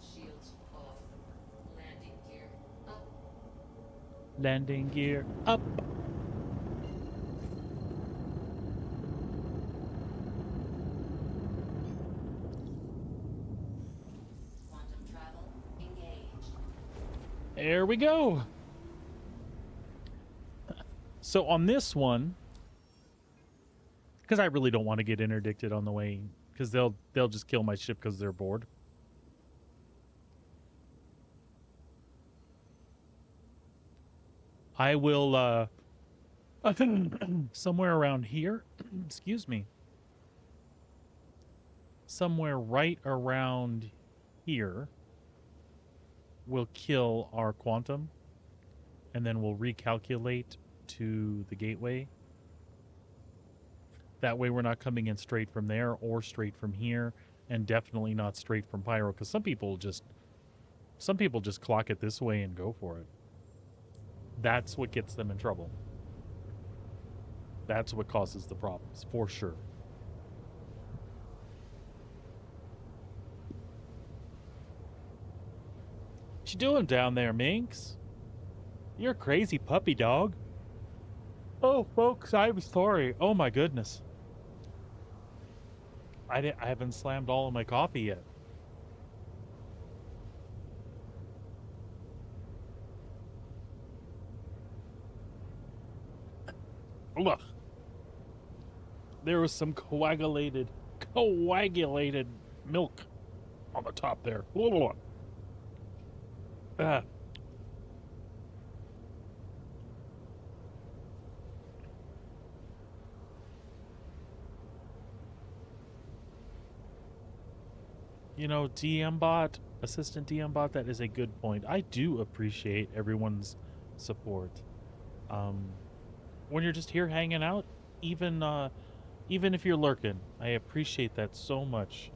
[SPEAKER 4] Shields off. Landing gear up.
[SPEAKER 1] Landing gear up.
[SPEAKER 4] Quantum travel engaged.
[SPEAKER 1] There we go. So on this one, because I really don't want to get interdicted on the way, because they'll just kill my ship because they're bored. I will somewhere around here, excuse me. Somewhere right around here, we'll kill our quantum, and then we'll recalculate to the gateway. That way we're not coming in straight from there or straight from here, and definitely not straight from Pyro, because some people just clock it this way and go for it. That's what gets them in trouble. That's what causes the problems, for sure. What you doing down there, Minx? You're a crazy puppy dog. Oh, folks, I'm sorry. Oh my goodness. I haven't slammed all of my coffee yet. Look. There was some coagulated milk on the top there. Ah. You know, DM bot, assistant DM bot, that is a good point. I do appreciate everyone's support. When you're just here hanging out, even if you're lurking, I appreciate that so much.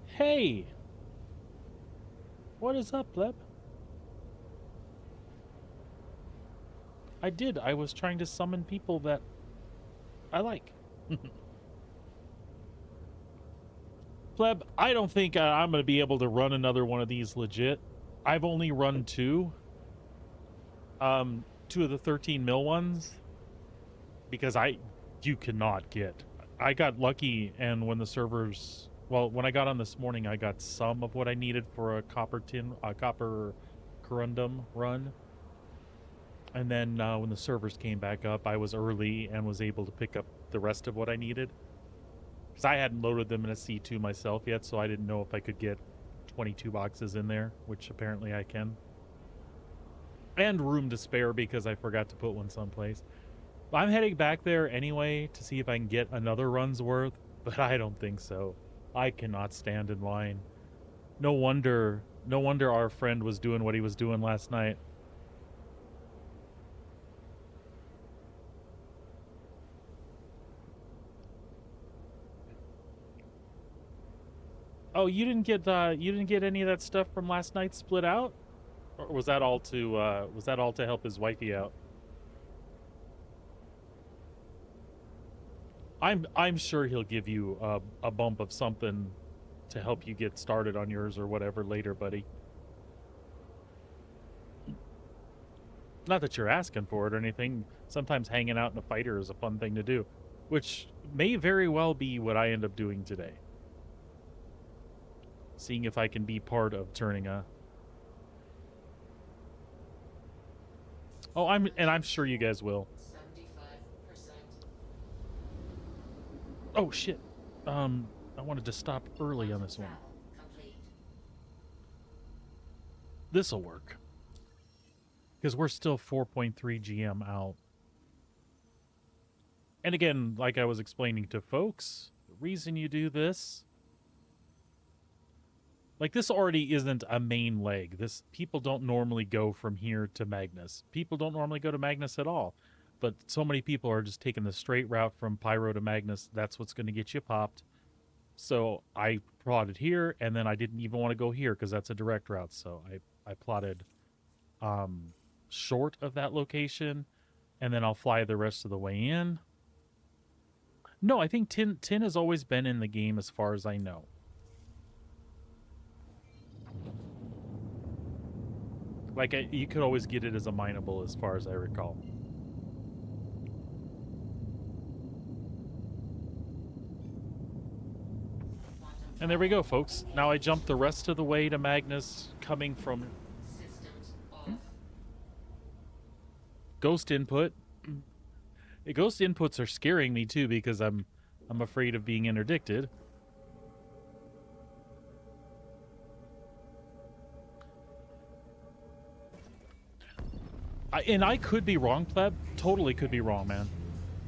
[SPEAKER 1] Hey! What is up, Pleb? I was trying to summon people that I like. Pleb, I don't think I'm going to be able to run another one of these legit. I've only run two. Two of the 13 mil ones. Because you cannot get. I got lucky, and when the servers... Well, when I got on this morning, I got some of what I needed for a copper corundum run. And then when the servers came back up, I was early and was able to pick up the rest of what I needed. Because I hadn't loaded them in a C2 myself yet, so I didn't know if I could get 22 boxes in there, which apparently I can. And room to spare because I forgot to put one someplace. I'm heading back there anyway to see if I can get another run's worth, but I don't think so. I cannot stand in line. No wonder our friend was doing what he was doing last night. Oh, you didn't get any of that stuff from last night's split out? Or was that all to help his wifey out? I'm sure he'll give you a bump of something to help you get started on yours or whatever later, buddy. Not that you're asking for it or anything. Sometimes hanging out in a fighter is a fun thing to do, which may very well be what I end up doing today. Seeing if I can be part of turning a... Oh, I'm sure you guys will.
[SPEAKER 4] 75%.
[SPEAKER 1] Oh shit. I wanted to stop early on this one.
[SPEAKER 4] Travel complete.
[SPEAKER 1] This'll work. Because we're still 4.3 GM out. And again, like I was explaining to folks, the reason you do this... Like, this already isn't a main leg. People don't normally go from here to Magnus. People don't normally go to Magnus at all. But so many people are just taking the straight route from Pyro to Magnus. That's what's going to get you popped. So I plotted here, and then I didn't even want to go here because that's a direct route. So I plotted short of that location and then I'll fly the rest of the way in. No, I think tin has always been in the game as far as I know. Like, you could always get it as a mineable as far as I recall. And there we go, folks. Now I jumped the rest of the way to Magnus coming from
[SPEAKER 4] Systems off.
[SPEAKER 1] ghost input. The ghost inputs are scaring me too because I'm afraid of being interdicted. And I could be wrong, pleb. Totally could be wrong, man.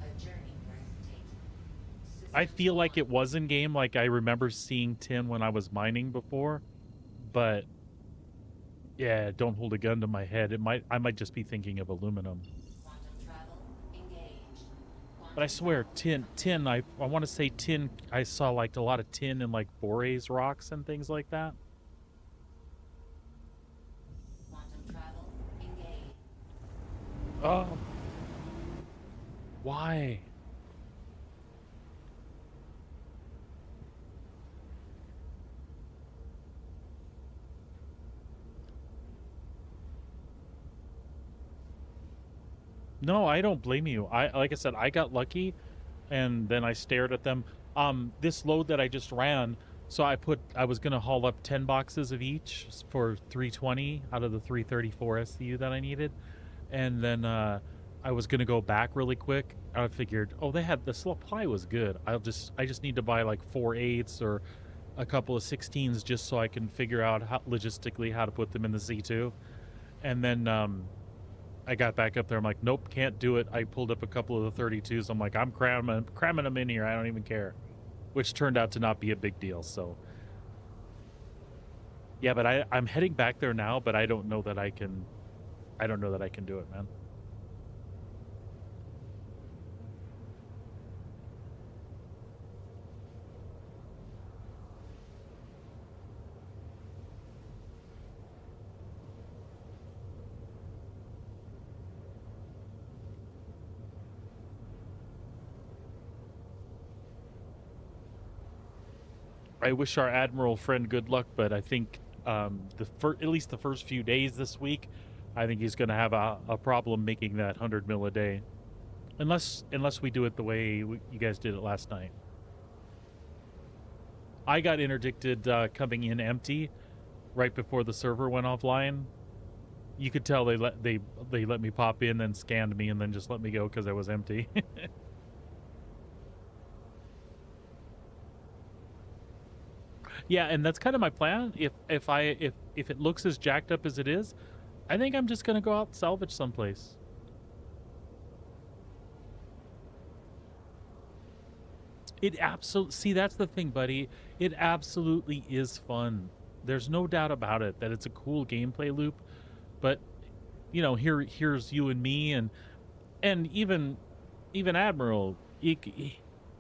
[SPEAKER 4] A journey breathtaking.
[SPEAKER 1] I feel like it was in game, like I remember seeing tin when I was mining before, but yeah, don't hold a gun to my head. I might just be thinking of aluminum.
[SPEAKER 4] Quantum travel engaged.
[SPEAKER 1] But I swear, tin. I want to say tin. I saw like a lot of tin and like borax rocks and things like that.
[SPEAKER 4] Quantum travel engaged.
[SPEAKER 1] Oh, why? No, I don't blame you. Like I said, I got lucky, and then I stared at them. This load that I just ran, so I was gonna haul up 10 boxes of each for 320 out of the 334 SCU that I needed, and then I was gonna go back really quick. I figured, oh, the supply was good. I just need to buy like 4 8s or a couple of 16s just so I can figure out logistically how to put them in the Z2, and then I got back up there. I'm like, nope, can't do it. I pulled up a couple of the 32s. I'm like, I'm cramming them in here. I don't even care, which turned out to not be a big deal. So, yeah, but I'm heading back there now. But I don't know that I can. I don't know that I can do it, man. I wish our admiral friend good luck, but I think at least the first few days this week, I think he's going to have a problem making that 100 mil a day, unless we do it the way you guys did it last night. I got interdicted coming in empty right before the server went offline. You could tell they let me pop in, then scanned me, and then just let me go because I was empty. Yeah, and that's kind of my plan. If it looks as jacked up as it is, I think I'm just gonna go out and salvage someplace. See, that's the thing, buddy. It absolutely is fun. There's no doubt about it that it's a cool gameplay loop. But here's you and me, and even Admiral.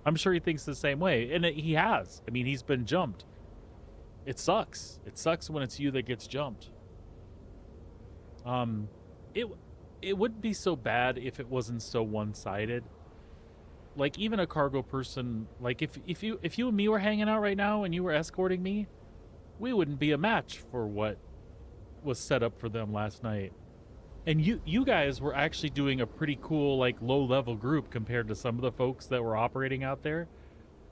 [SPEAKER 1] I'm sure he thinks the same way, and he has. I mean, he's been jumped. It sucks. It sucks when it's you that gets jumped. It wouldn't be so bad if it wasn't so one-sided. Like, even a cargo person, like if you and me were hanging out right now and you were escorting me, we wouldn't be a match for what was set up for them last night. And you guys were actually doing a pretty cool, like, low-level group compared to some of the folks that were operating out there.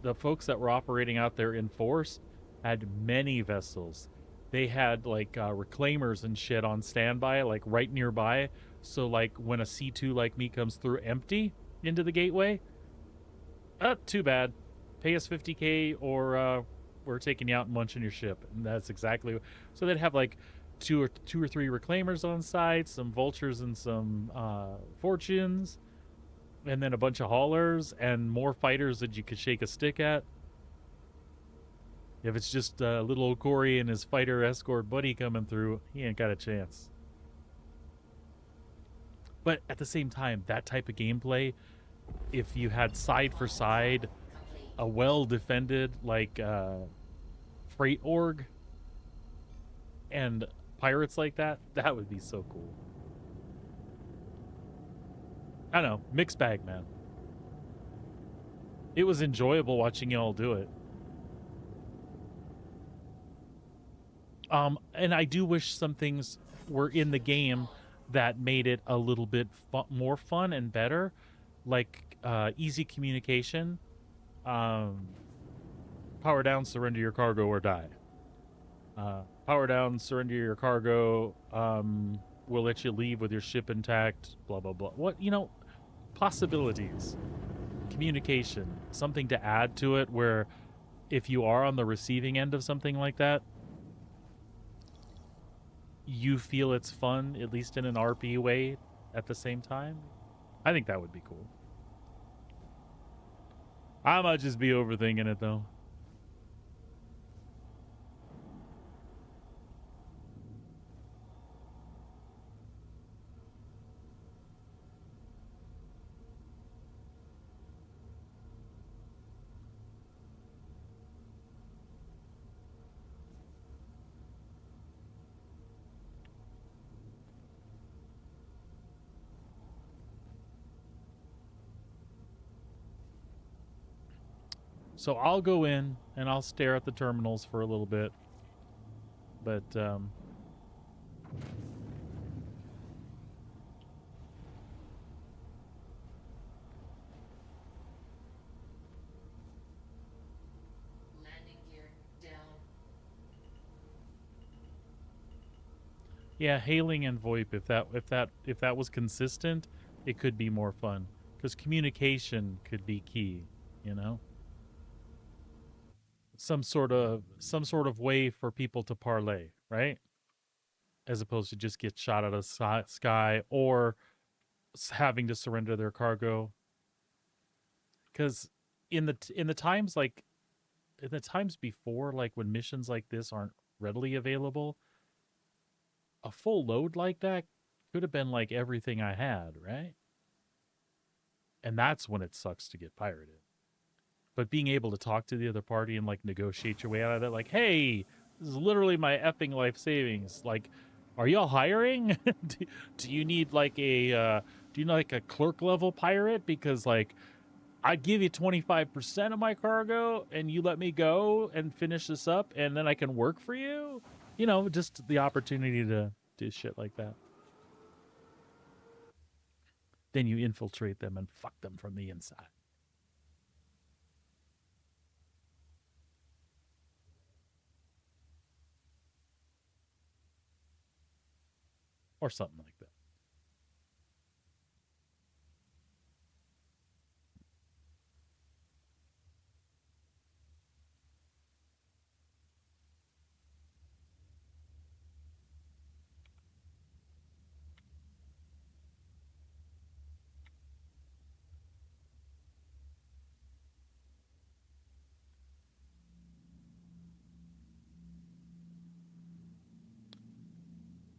[SPEAKER 1] The folks that were operating out there in force had many vessels. They had like reclaimers and shit on standby, like right nearby. So like when a C2 like me comes through empty into the gateway, too bad. Pay us 50K or we're taking you out and munching your ship. And that's exactly. So they'd have like two or three reclaimers on site, some vultures and some fortunes, and then a bunch of haulers and more fighters that you could shake a stick at. If it's just little old Corey and his fighter escort buddy coming through, he ain't got a chance. But at the same time, that type of gameplay, if you had side for side, a well-defended, like, freight org and pirates like that, that would be so cool. I don't know, mixed bag, man. It was enjoyable watching y'all do it. And I do wish some things were in the game that made it a little bit more fun and better, like easy communication. Power down, surrender your cargo, or die. Power down, surrender your cargo. We'll let you leave with your ship intact. Blah blah blah. What, you know, possibilities, communication, something to add to it. Where if you are on the receiving end of something like that, you feel it's fun, at least in an RP way, at the same time. I think that would be cool. I might just be overthinking it, though. So I'll go in and I'll stare at the terminals for a little bit. But,
[SPEAKER 4] Landing gear down.
[SPEAKER 1] yeah, hailing and VoIP, if that was consistent, it could be more fun. Because communication could be key, you know? Some sort of way for people to parlay, right? As opposed to just get shot out of sky or having to surrender their cargo. Because in the times like in the times before, like when missions like this aren't readily available, a full load like that could have been like everything I had, right? And that's when it sucks to get pirated. But being able to talk to the other party and like negotiate your way out of it, like, hey, this is literally my effing life savings. Like, are y'all hiring? do you need like a clerk level pirate? Because like I'd give you 25% of my cargo and you let me go and finish this up and then I can work for you. You know, just the opportunity to do shit like that. Then you infiltrate them and fuck them from the inside. Or something like that.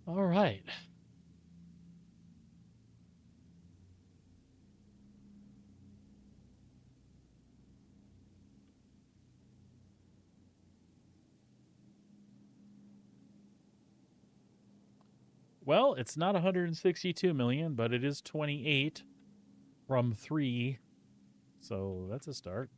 [SPEAKER 1] All right. Well, it's not 162 million, but it is 28 from 3. So that's a start.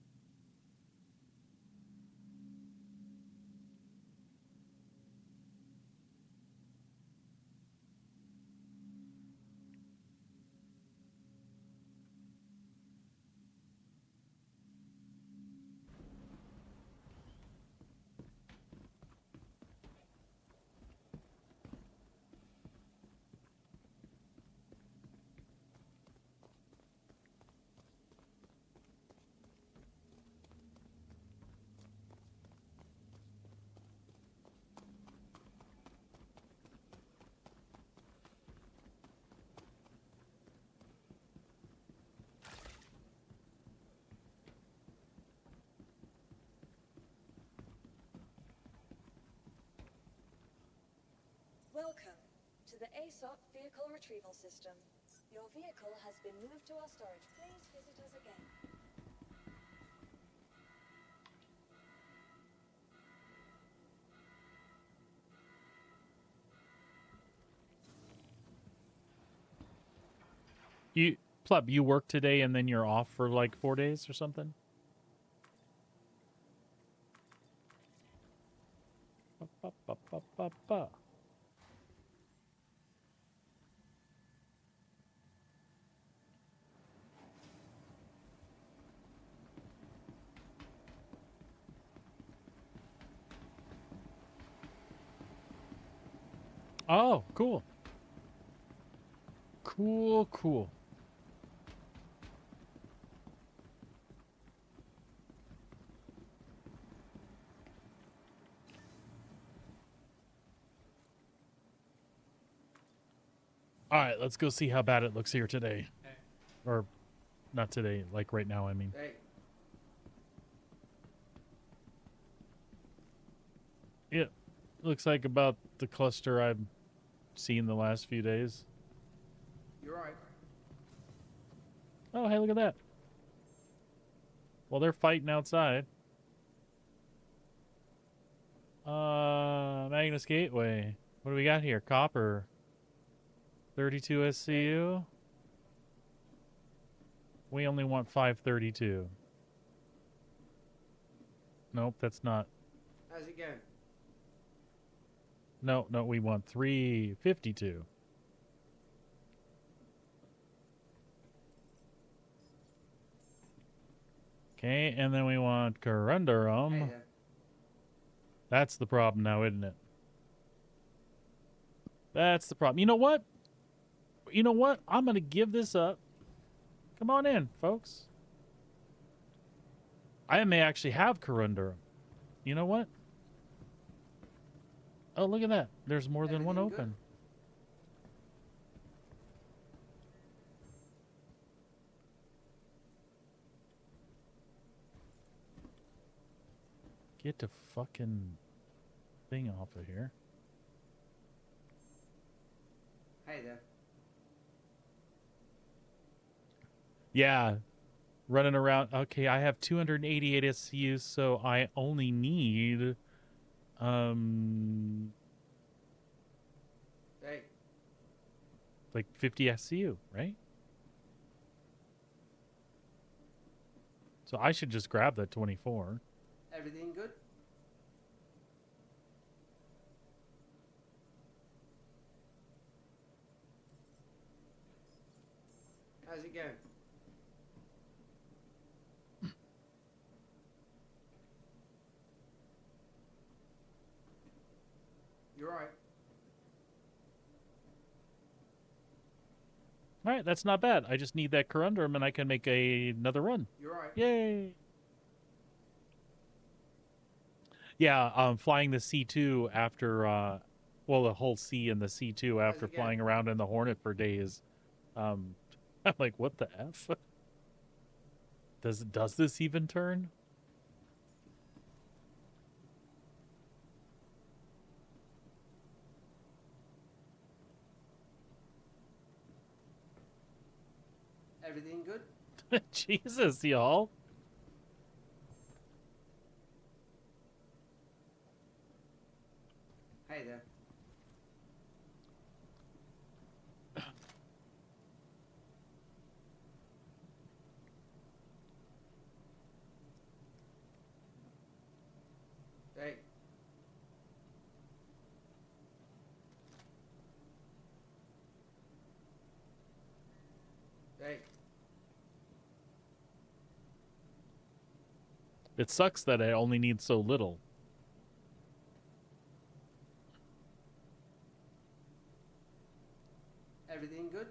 [SPEAKER 3] Welcome to the ASOP Vehicle Retrieval System. Your vehicle has been moved to our storage. Please visit us again.
[SPEAKER 1] Pleb, you work today and then you're off for like 4 days or something? Ba, ba, ba, ba, ba. Oh, cool. Cool, cool. All right, let's go see how bad it looks here today. Or not today, like right now, I mean.
[SPEAKER 2] Hey,
[SPEAKER 1] Yeah, looks like about the cluster I've seen the last few days.
[SPEAKER 2] you're right.
[SPEAKER 1] Oh, hey, look at that. Well, they're fighting outside. Magnus Gateway. What do we got here? Copper. 32 SCU. We only want 532. Nope, that's not.
[SPEAKER 2] How's it going?
[SPEAKER 1] No, we want 352. Okay, and then we want
[SPEAKER 2] Hey
[SPEAKER 1] Corunderum.
[SPEAKER 2] there.
[SPEAKER 1] That's the problem now, isn't it? That's the problem. You know what? I'm going to give this up. Come on in, folks. I may actually have Corunderum. You know what? Oh, look at that. There's more than one
[SPEAKER 2] Everything good?
[SPEAKER 1] open. Get the fucking thing off of here.
[SPEAKER 2] Hey there.
[SPEAKER 1] Yeah. Running around. Okay, I have 288 SCUs, so I only need
[SPEAKER 2] Hey,
[SPEAKER 1] like 50 SCU, right? So I should just grab that 24.
[SPEAKER 2] everything good? How's it going? You're right.
[SPEAKER 1] All right, that's not bad. I just need that Corundum and I can make another run.
[SPEAKER 2] You're right.
[SPEAKER 1] Yay! Yeah, flying the C2 after, well, the whole C and the C2 after
[SPEAKER 2] it go?
[SPEAKER 1] flying around in the Hornet for days. I'm like, what the F? Does this even turn?
[SPEAKER 2] Everything good?
[SPEAKER 1] Jesus, y'all.
[SPEAKER 2] Hey there. Hey. Hey.
[SPEAKER 1] It sucks that I only need so little.
[SPEAKER 2] Everything good?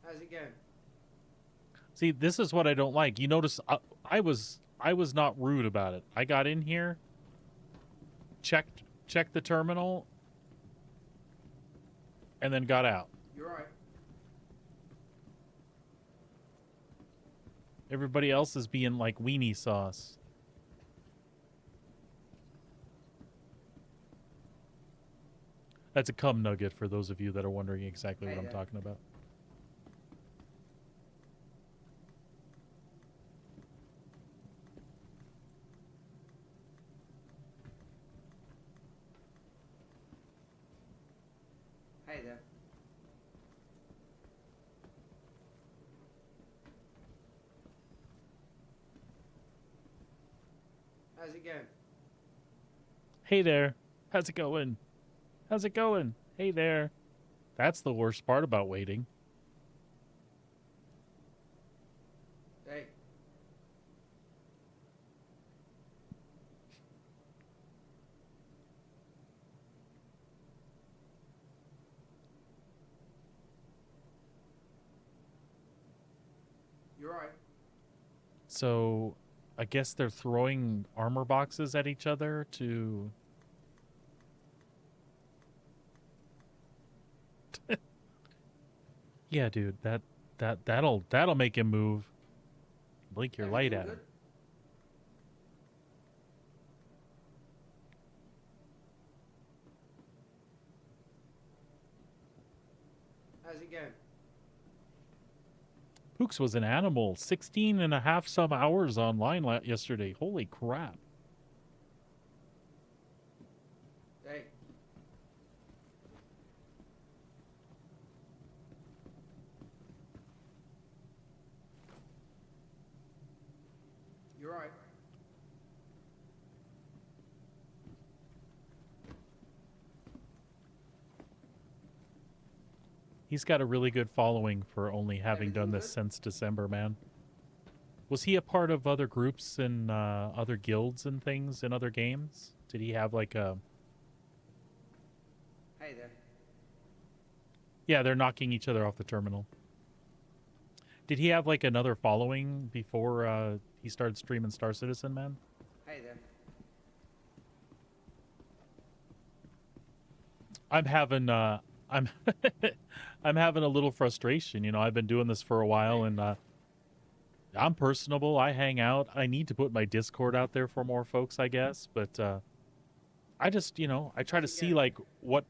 [SPEAKER 2] How's it going?
[SPEAKER 1] See, this is what I don't like. You notice I was not rude about it. I got in here, checked the terminal, and then got out.
[SPEAKER 2] You're right.
[SPEAKER 1] Everybody else is being like weenie sauce. That's a cum nugget for those of you that are wondering exactly what
[SPEAKER 2] Hey
[SPEAKER 1] I'm
[SPEAKER 2] there.
[SPEAKER 1] talking about.
[SPEAKER 2] Hey there. How's it going?
[SPEAKER 1] Hey there. How's it going? How's it going? Hey there. That's the worst part about waiting.
[SPEAKER 2] Hey. You're right.
[SPEAKER 1] So, I guess they're throwing armor boxes at each other to... Yeah, dude, that'll make him move. Blink your light
[SPEAKER 2] Everything
[SPEAKER 1] at him.
[SPEAKER 2] good? How's it going?
[SPEAKER 1] Pooks was an animal. 16 and a half some hours online yesterday. Holy crap.
[SPEAKER 2] Hey. You're right.
[SPEAKER 1] He's got a really good following for only having
[SPEAKER 2] Everything
[SPEAKER 1] done this
[SPEAKER 2] good?
[SPEAKER 1] since December, man. Was he a part of other groups and other guilds and things in other games? Did he have like a...
[SPEAKER 2] Hey there.
[SPEAKER 1] Yeah, they're knocking each other off the terminal. Did he have like another following before he started streaming Star Citizen, man?
[SPEAKER 2] Hey there.
[SPEAKER 1] I'm having I'm I'm having a little frustration. You know, I've been doing this for a while, and I'm personable. I hang out. I need to put my Discord out there for more folks, I guess. But I just, you know, I try to see like what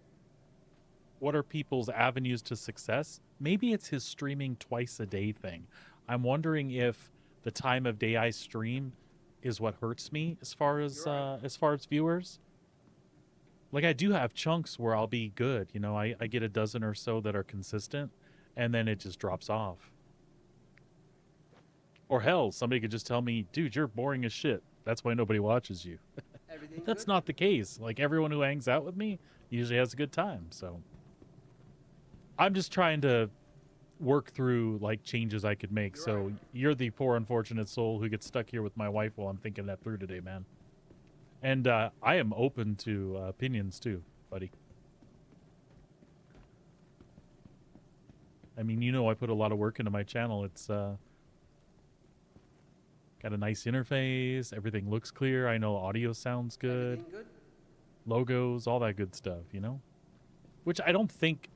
[SPEAKER 1] are people's avenues to success. Maybe it's his streaming twice a day thing. I'm wondering if the time of day I stream is what hurts me as far as viewers. Like, I do have chunks where I'll be good. You know, I get a dozen or so that are consistent, and then it just drops off. Or hell, somebody could just tell me, dude, you're boring as shit. That's why nobody watches you.
[SPEAKER 2] Everything
[SPEAKER 1] But that's
[SPEAKER 2] good?
[SPEAKER 1] not the case. Like, everyone who hangs out with me usually has a good time. So I'm just trying to work through, like, changes I could make.
[SPEAKER 2] You're
[SPEAKER 1] So
[SPEAKER 2] right.
[SPEAKER 1] you're the poor, unfortunate soul who gets stuck here with my wife while I'm thinking that through today, man. And I am open to opinions too, buddy. I mean, you know, I put a lot of work into my channel. It's got a nice interface. Everything looks clear. I know audio sounds good.
[SPEAKER 2] Everything good?
[SPEAKER 1] Logos, all that good stuff, you know? Which I don't think,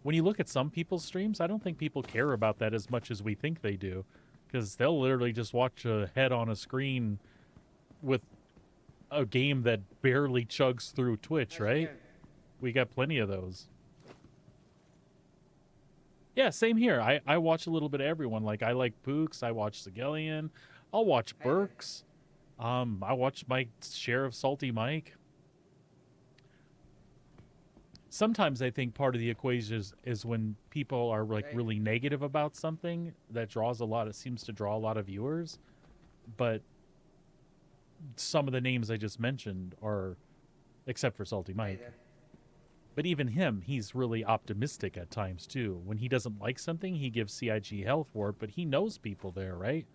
[SPEAKER 1] when you look at some people's streams, I don't think people care about that as much as we think they do. Because they'll literally just watch a head on a screen with a game that barely chugs through Twitch,
[SPEAKER 2] How's it
[SPEAKER 1] right?
[SPEAKER 2] going?
[SPEAKER 1] We got plenty of those. Yeah, same here. I watch a little bit of everyone. Like, I like Pooks. I watch Sigillian. I'll watch
[SPEAKER 2] Hey there.
[SPEAKER 1] Burks. I watch my share of Salty Mike. Sometimes I think part of the equation is when people are like
[SPEAKER 2] Hey.
[SPEAKER 1] really negative about something that draws a lot. It seems to draw a lot of viewers, but some of the names I just mentioned are, except for Salty
[SPEAKER 2] Hey
[SPEAKER 1] Mike.
[SPEAKER 2] there.
[SPEAKER 1] But even him, he's really optimistic at times too. When he doesn't like something, he gives CIG hell for it, but he knows people there, right?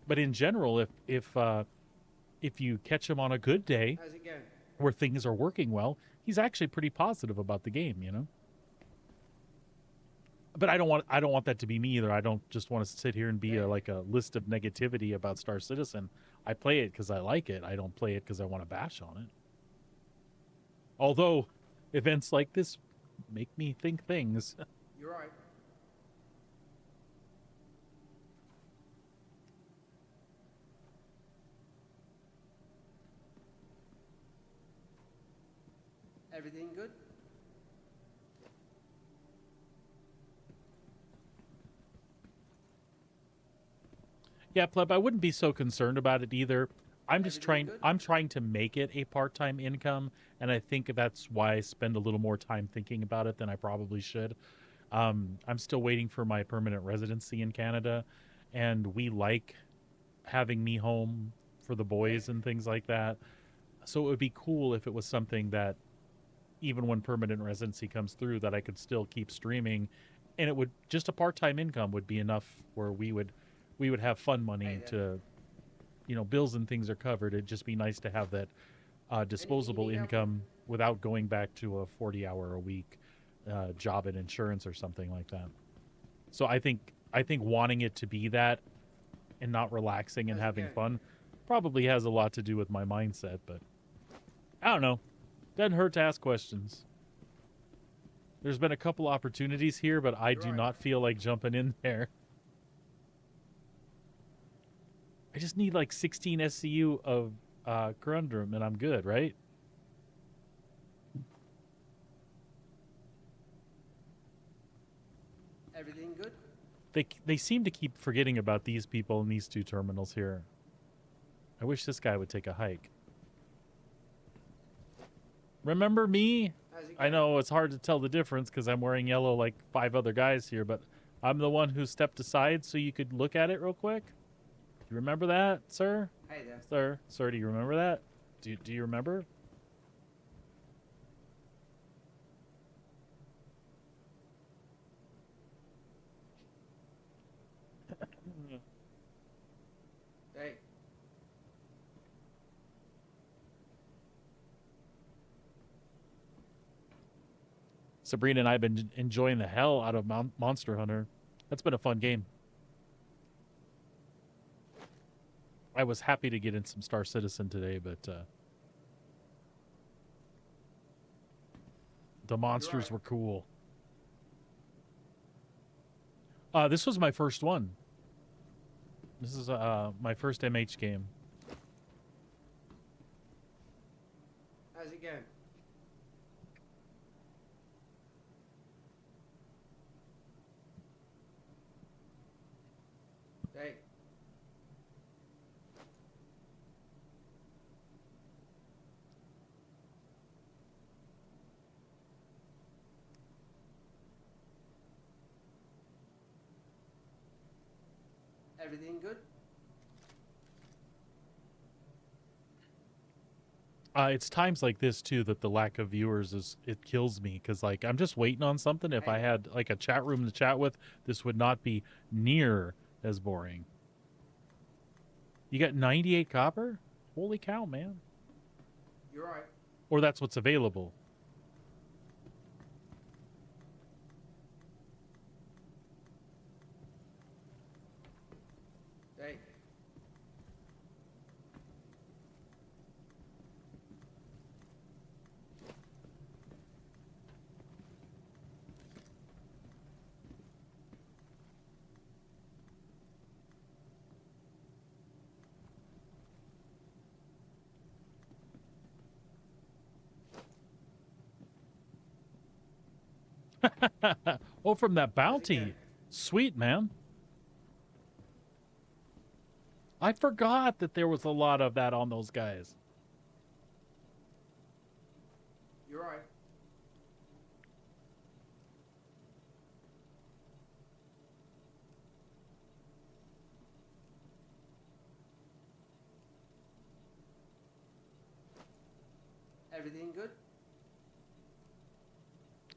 [SPEAKER 1] But in general, if you catch him on a good day
[SPEAKER 2] How's it going?
[SPEAKER 1] where things are working well, he's actually pretty positive about the game, you know? But I don't want that to be me either. I don't just want to sit here and be a list of negativity about Star Citizen. I play it because I like it. I don't play it because I want to bash on it. Although events like this make me think things.
[SPEAKER 2] You're right. Everything good?
[SPEAKER 1] Yeah, Pleb, I wouldn't be so concerned about it either. I'm just
[SPEAKER 2] Everything
[SPEAKER 1] trying.
[SPEAKER 2] good?
[SPEAKER 1] I'm trying to make it a part-time income, and I think that's why I spend a little more time thinking about it than I probably should. I'm still waiting for my permanent residency in Canada, and we like having me home for the boys and things like that. So it would be cool if it was something that, even when permanent residency comes through, that I could still keep streaming, and it would just a part-time income would be enough where we would have fun money
[SPEAKER 2] Hey there.
[SPEAKER 1] to, bills and things are covered. It'd just be nice to have that disposable
[SPEAKER 2] need help with?
[SPEAKER 1] income without going back to a 40-hour a week job in insurance or something like that. So I think wanting it to be that and not relaxing and
[SPEAKER 2] How's it
[SPEAKER 1] having
[SPEAKER 2] going?
[SPEAKER 1] fun probably has a lot to do with my mindset, but I don't know. Doesn't hurt to ask questions. There's been a couple opportunities here, but I
[SPEAKER 2] You're
[SPEAKER 1] do
[SPEAKER 2] right.
[SPEAKER 1] not feel like jumping in there. I just need like 16 SCU of Corundum and I'm good, right?
[SPEAKER 2] Everything good?
[SPEAKER 1] They seem to keep forgetting about these people in these two terminals here. I wish this guy would take a hike. Remember me?
[SPEAKER 2] How's it
[SPEAKER 1] I
[SPEAKER 2] going?
[SPEAKER 1] know it's hard to tell the difference because I'm wearing yellow like 5 other guys here, but I'm the one who stepped aside so you could look at it real quick. You remember that, sir?
[SPEAKER 2] Hey there.
[SPEAKER 1] Sir, do you remember that? Do you remember?
[SPEAKER 2] Hey.
[SPEAKER 1] Sabrina and I have been enjoying the hell out of Monster Hunter. That's been a fun game. I was happy to get in some Star Citizen today, but the monsters
[SPEAKER 2] right.
[SPEAKER 1] were cool. This was my first one. This is my first MH game.
[SPEAKER 2] How's it going? Hey. Everything good?
[SPEAKER 1] It's times like this too that the lack of viewers it kills me because like I'm just waiting on something. If I
[SPEAKER 2] Hey.
[SPEAKER 1] had like a chat room to chat with, this would not be near as boring. You got 98 copper? Holy cow, man!
[SPEAKER 2] You're right.
[SPEAKER 1] Or that's what's available.
[SPEAKER 2] Hey.
[SPEAKER 1] Oh, from that
[SPEAKER 2] How's it
[SPEAKER 1] bounty.
[SPEAKER 2] going?
[SPEAKER 1] Sweet, man. I forgot that there was a lot of that on those guys.
[SPEAKER 2] You're right. Everything good?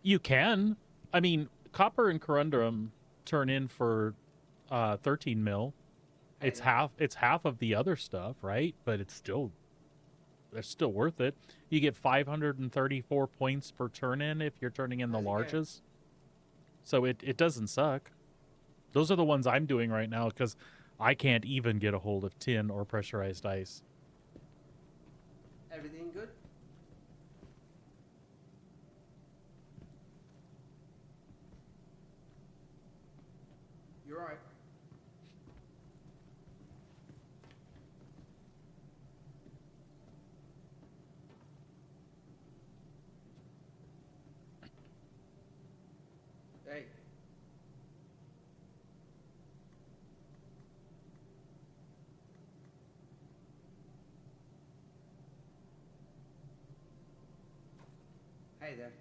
[SPEAKER 1] You can. I mean, copper and corundum turn in for 13 mil.
[SPEAKER 2] Hey
[SPEAKER 1] It's
[SPEAKER 2] there.
[SPEAKER 1] half of the other stuff, right? But it's still worth it. You get 534 points per turn in if you're turning in the
[SPEAKER 2] How's it going?
[SPEAKER 1] larges. So it doesn't suck. Those are the ones I'm doing right now because I can't even get a hold of tin or pressurized ice.
[SPEAKER 2] Everything good? You're right. Hey. Hey there.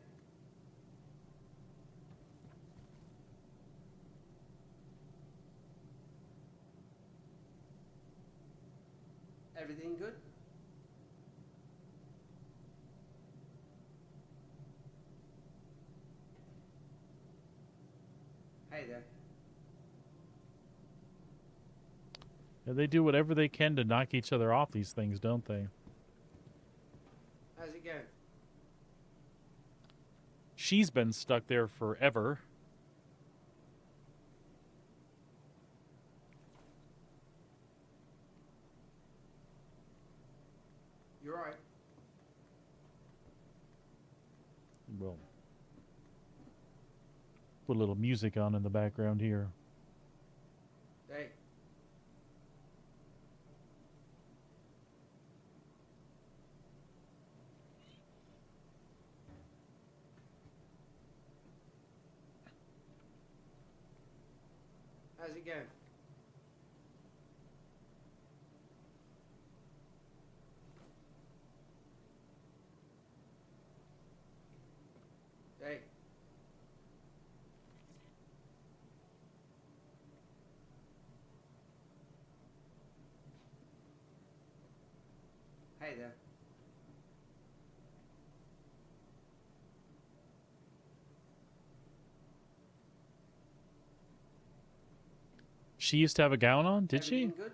[SPEAKER 2] Everything good? Hey there.
[SPEAKER 1] Yeah, they do whatever they can to knock each other off these things, don't they?
[SPEAKER 2] How's it going?
[SPEAKER 1] She's been stuck there forever.
[SPEAKER 2] You're right.
[SPEAKER 1] We'll put a little music on in the background here.
[SPEAKER 2] Hey. How's it going? Hey. Hey there.
[SPEAKER 1] She used to have a gown on, did
[SPEAKER 2] Everything
[SPEAKER 1] she?
[SPEAKER 2] good?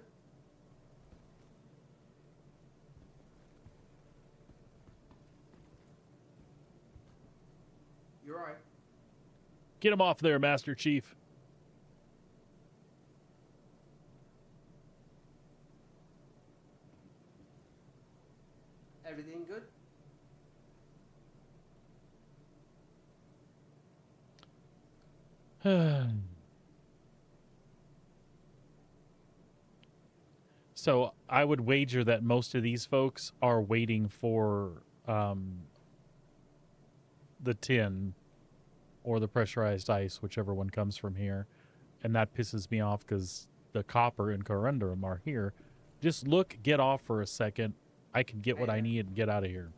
[SPEAKER 2] You're right.
[SPEAKER 1] Get him off there, Master Chief.
[SPEAKER 2] Everything good?
[SPEAKER 1] So I would wager that most of these folks are waiting for the tin or the pressurized ice, whichever one comes from here. And that pisses me off because the copper and corundum are here. Just look, get off for a second. I can get what I need and get out of here.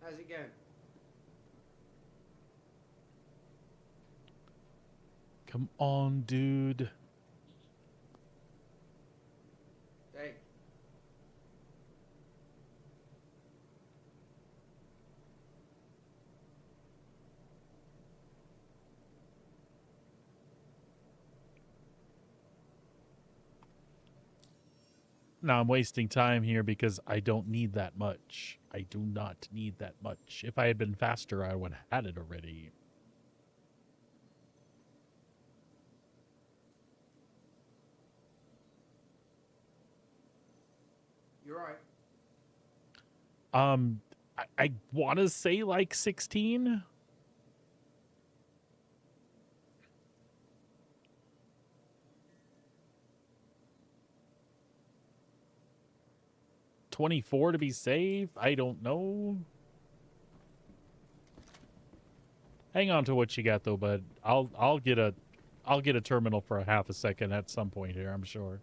[SPEAKER 2] How's it going?
[SPEAKER 1] Come on, dude.
[SPEAKER 2] Hey.
[SPEAKER 1] Now I'm wasting time here because I don't need that much. I do not need that much. If I had been faster, I would have had it already.
[SPEAKER 2] You're right.
[SPEAKER 1] I want to say like 16. $24 to be safe. I don't know. Hang on to what you got though, bud. I'll get a terminal for a half a second at some point here, I'm sure.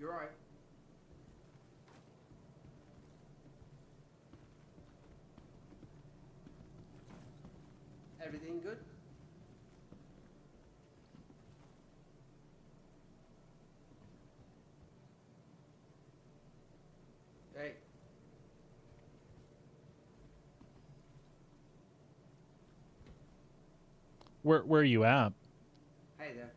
[SPEAKER 2] You're right. Everything good? Hey.
[SPEAKER 1] Where are you at?
[SPEAKER 2] Hey there.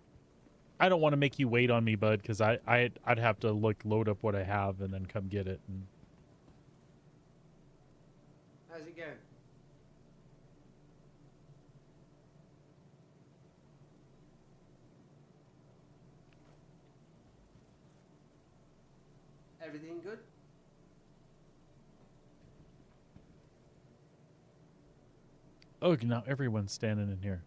[SPEAKER 1] I don't want to make you wait on me, bud, because I'd have to load up what I have and then come get it. And
[SPEAKER 2] How's it going? Everything good?
[SPEAKER 1] oh, now everyone's standing in here.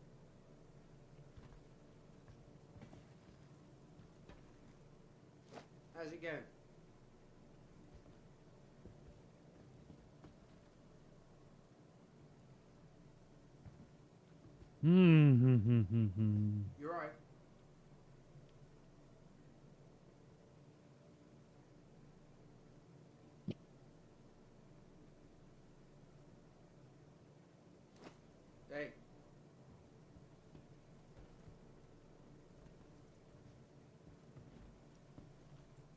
[SPEAKER 2] How's it going?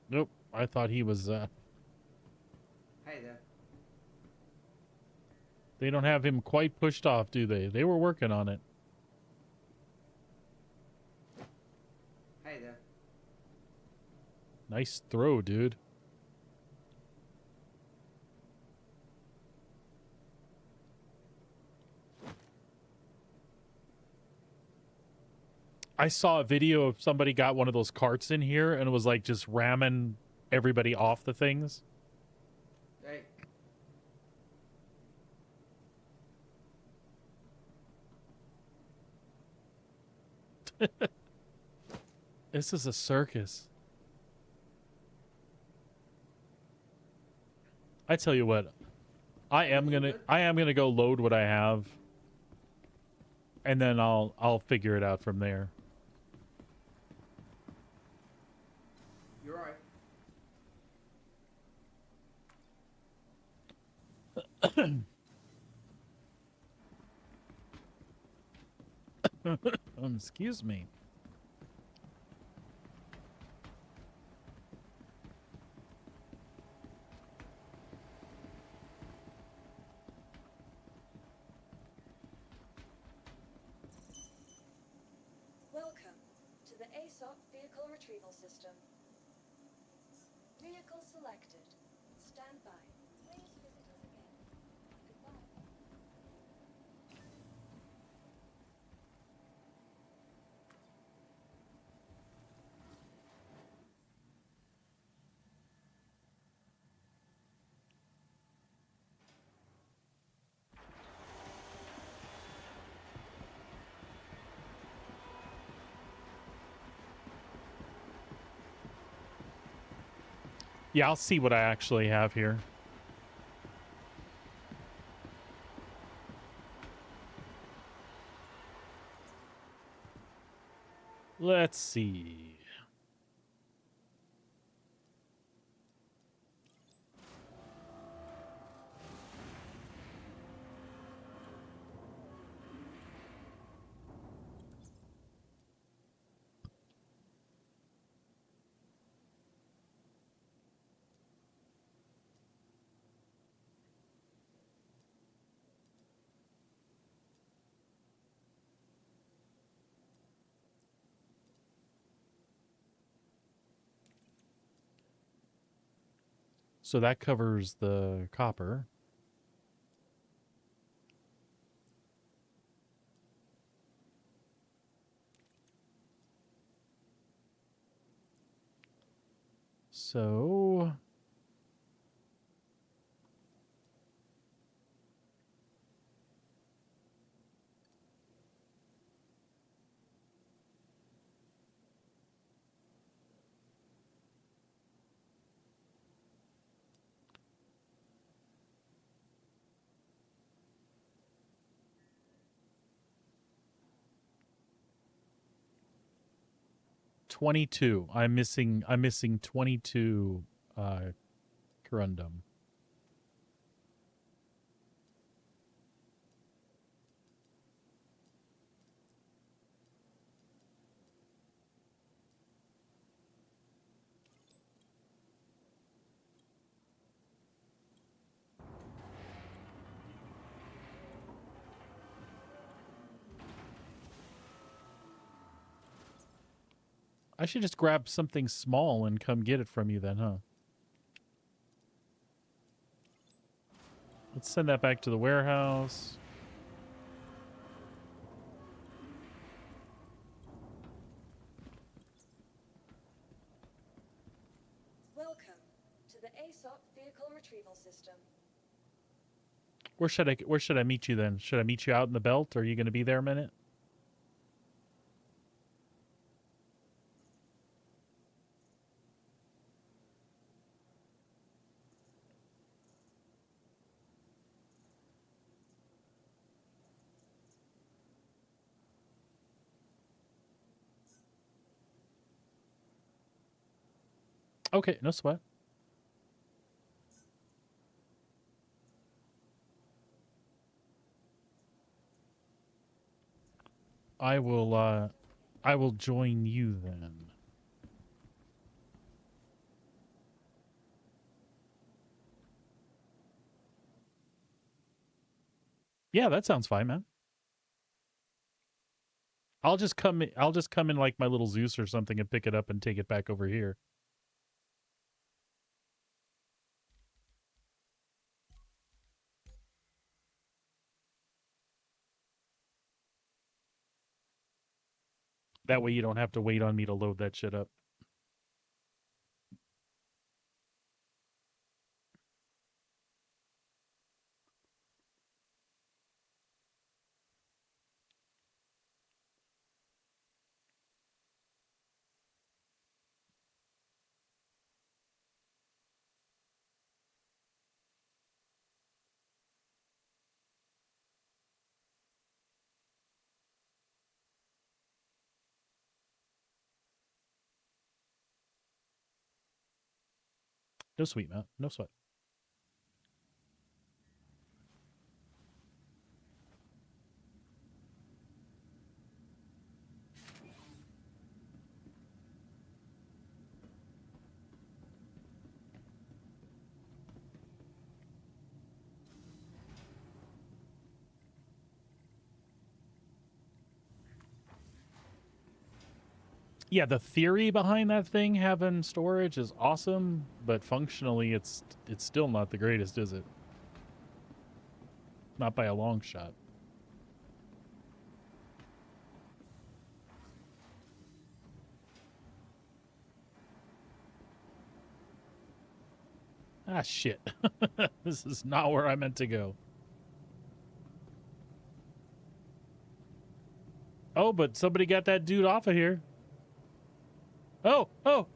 [SPEAKER 1] Nope. I thought he was,
[SPEAKER 2] Hey there.
[SPEAKER 1] they don't have him quite pushed off, do they? They were working on it.
[SPEAKER 2] Hey there.
[SPEAKER 1] Nice throw, dude. I saw a video of somebody got one of those carts in here and it was like just ramming everybody off the things.
[SPEAKER 2] Hey.
[SPEAKER 1] This is a circus. I tell you what, I am gonna go load what I have, and then I'll figure it out from there.
[SPEAKER 2] You're right.
[SPEAKER 1] Excuse me.
[SPEAKER 3] Welcome to the ASOP Vehicle Retrieval System. Vehicle selected. Stand by. Please visit us again. Goodbye.
[SPEAKER 1] Yeah, I'll see what I actually have here. Let's see. So that covers the copper. So 22. I'm missing 22 corundum. I should just grab something small and come get it from you then, huh? Let's send that back to the warehouse.
[SPEAKER 3] Welcome to the ASOP Vehicle Retrieval System.
[SPEAKER 1] Where should I meet you then? Should I meet you out in the belt? Or are you going to be there a minute? Okay, no sweat. I will join you then. Yeah, that sounds fine, man. I'll just come in like my little Zeus or something and pick it up and take it back over here. That way you don't have to wait on me to load that shit up. No sweet, man. No sweat. Yeah, the theory behind that thing having storage is awesome, but functionally it's still not the greatest, is it? Not by a long shot. Ah, shit. This is not where I meant to go. Oh, but somebody got that dude off of here. Oh,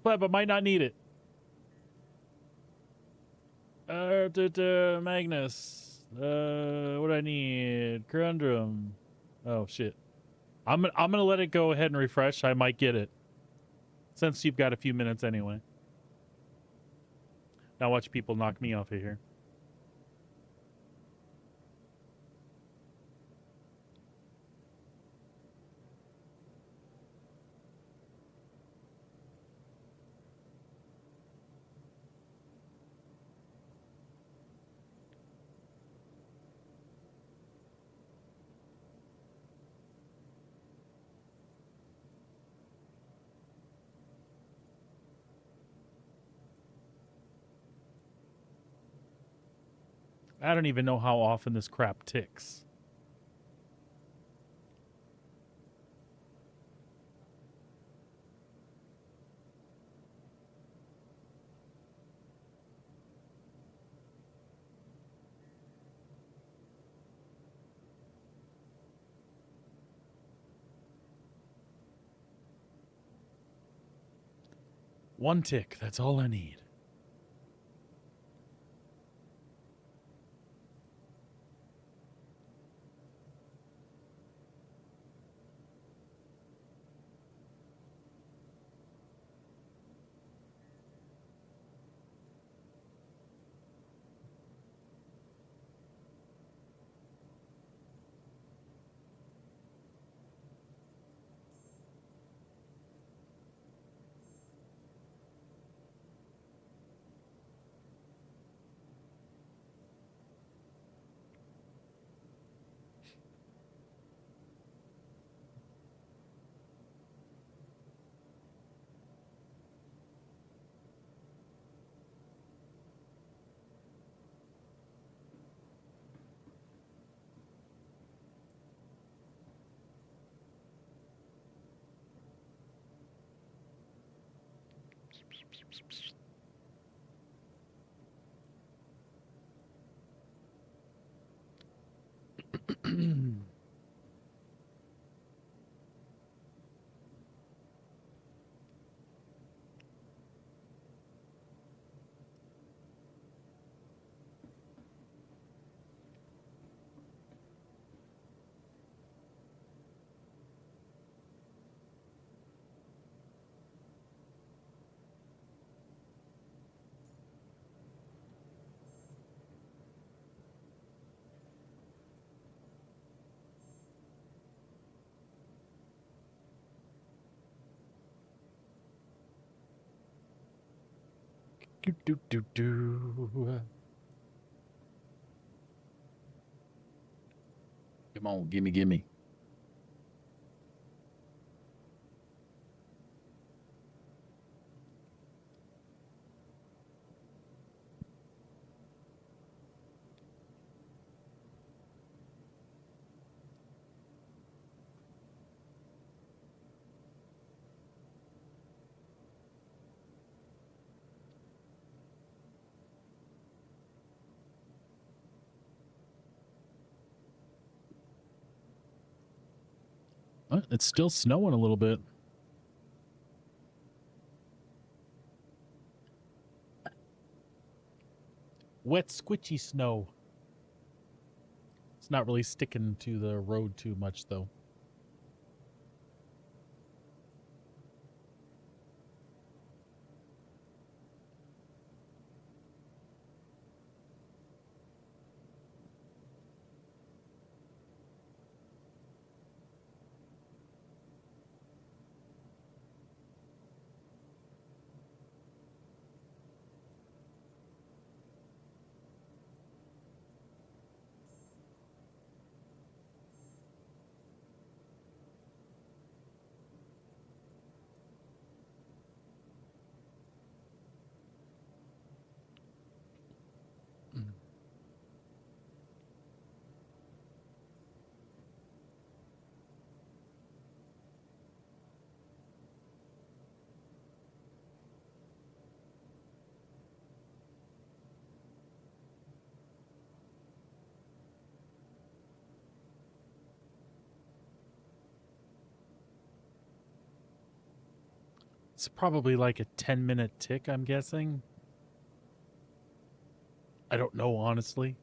[SPEAKER 1] but might not need it. Magnus. What do I need? Corundum. Oh shit. I'm gonna let it go ahead and refresh. I might get it, since you've got a few minutes anyway. Now watch people knock me off of here. I don't even know how often this crap ticks. One tick, that's all I need. Do. Come on, gimme, gimme. It's still snowing a little bit. Wet, squishy snow. It's not really sticking to the road too much, though. It's probably like a 10-minute tick, I'm guessing. I don't know, honestly.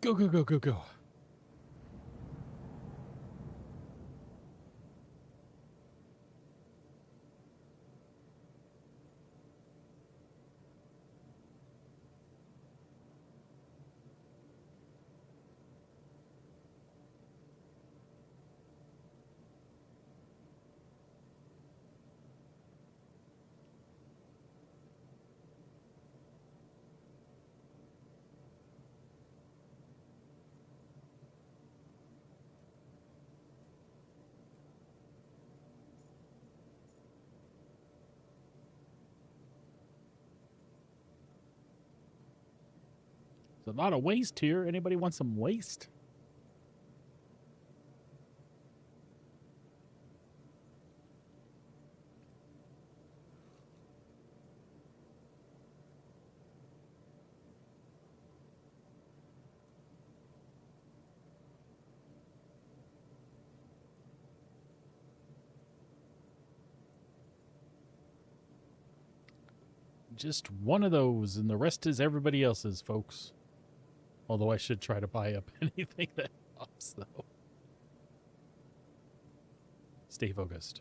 [SPEAKER 1] Go, go, go, go, go. There's a lot of waste here. Anybody want some waste? Just one of those, and the rest is everybody else's, folks. Although I should try to buy up anything that helps, though. Stay focused.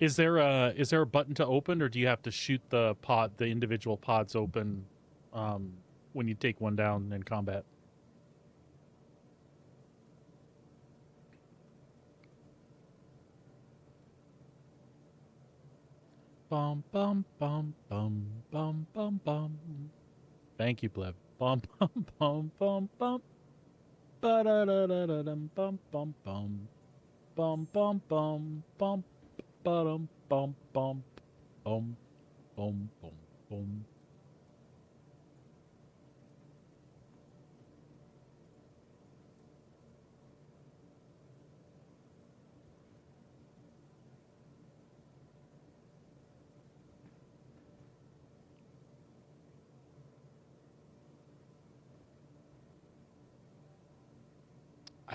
[SPEAKER 1] Is there a button to open, or do you have to shoot the individual pods open when you take one down in combat? Bum bum bum bum bum bum bum. Thank you, pleb. Bum bum bum bum bum. Ba da da da da dum bum bum bum. Bum bum bum bum. Ba dum bum bum bum bum bum bum.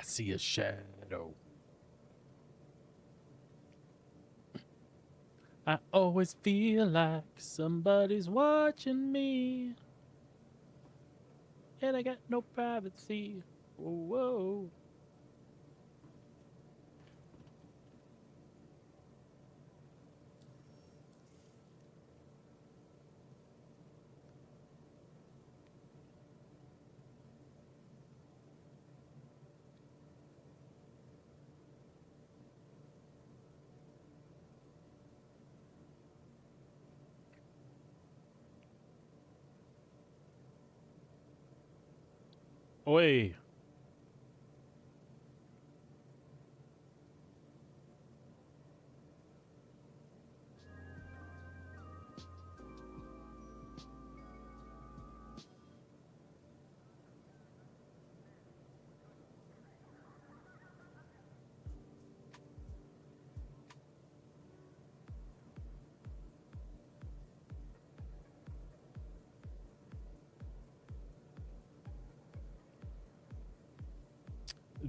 [SPEAKER 1] see a shadow. I always feel like somebody's watching me. And I got no privacy. Whoa, whoa. Oi.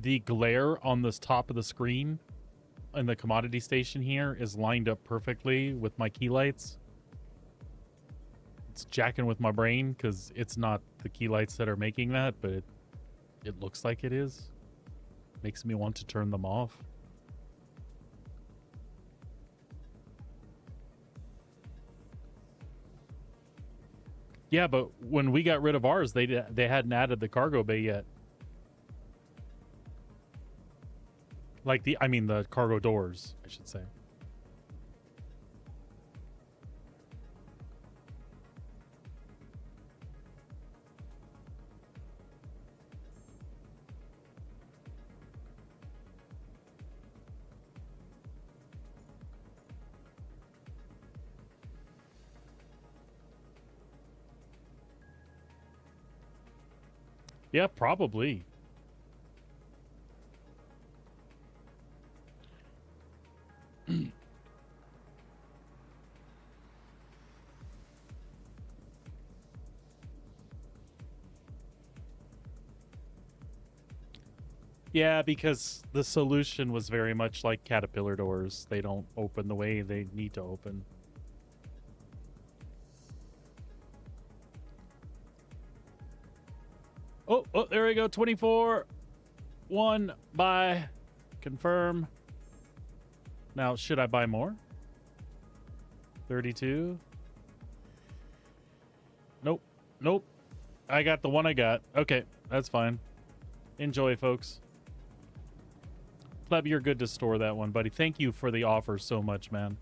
[SPEAKER 1] The glare on this top of the screen in the commodity station here is lined up perfectly with my key lights. It's jacking with my brain because it's not the key lights that are making that, but it looks like it is. Makes me want to turn them off. Yeah, but when we got rid of ours, they hadn't added the cargo bay yet. Like the cargo doors, I should say. Yeah, probably. Yeah, because the solution was very much like caterpillar doors. They don't open the way they need to open. Oh, there we go. 24. 1. Buy. Confirm. Now, should I buy more? 32. Nope. I got the one I got. Okay, that's fine. Enjoy, folks. Pleb, you're good to store that one, buddy. Thank you for the offer so much, man.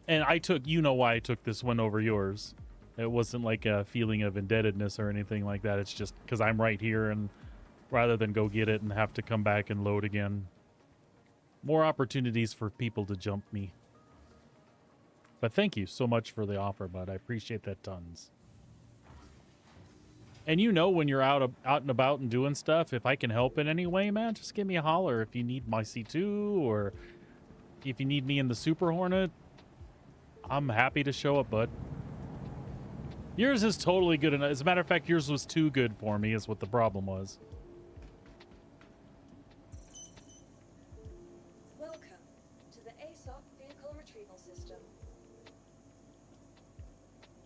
[SPEAKER 1] And you know why I took this one over yours. It wasn't like a feeling of indebtedness or anything like that. It's just because I'm right here, and rather than go get it and have to come back and load again. More opportunities for people to jump me. But thank you so much for the offer, bud. I appreciate that tons. And you know when you're out and about and doing stuff, if I can help in any way, man, just give me a holler. If you need my C2 or if you need me in the Super Hornet, I'm happy to show up, bud. Yours is totally good enough. As a matter of fact, yours was too good for me is what the problem was.
[SPEAKER 3] Welcome to the ASOP vehicle retrieval system.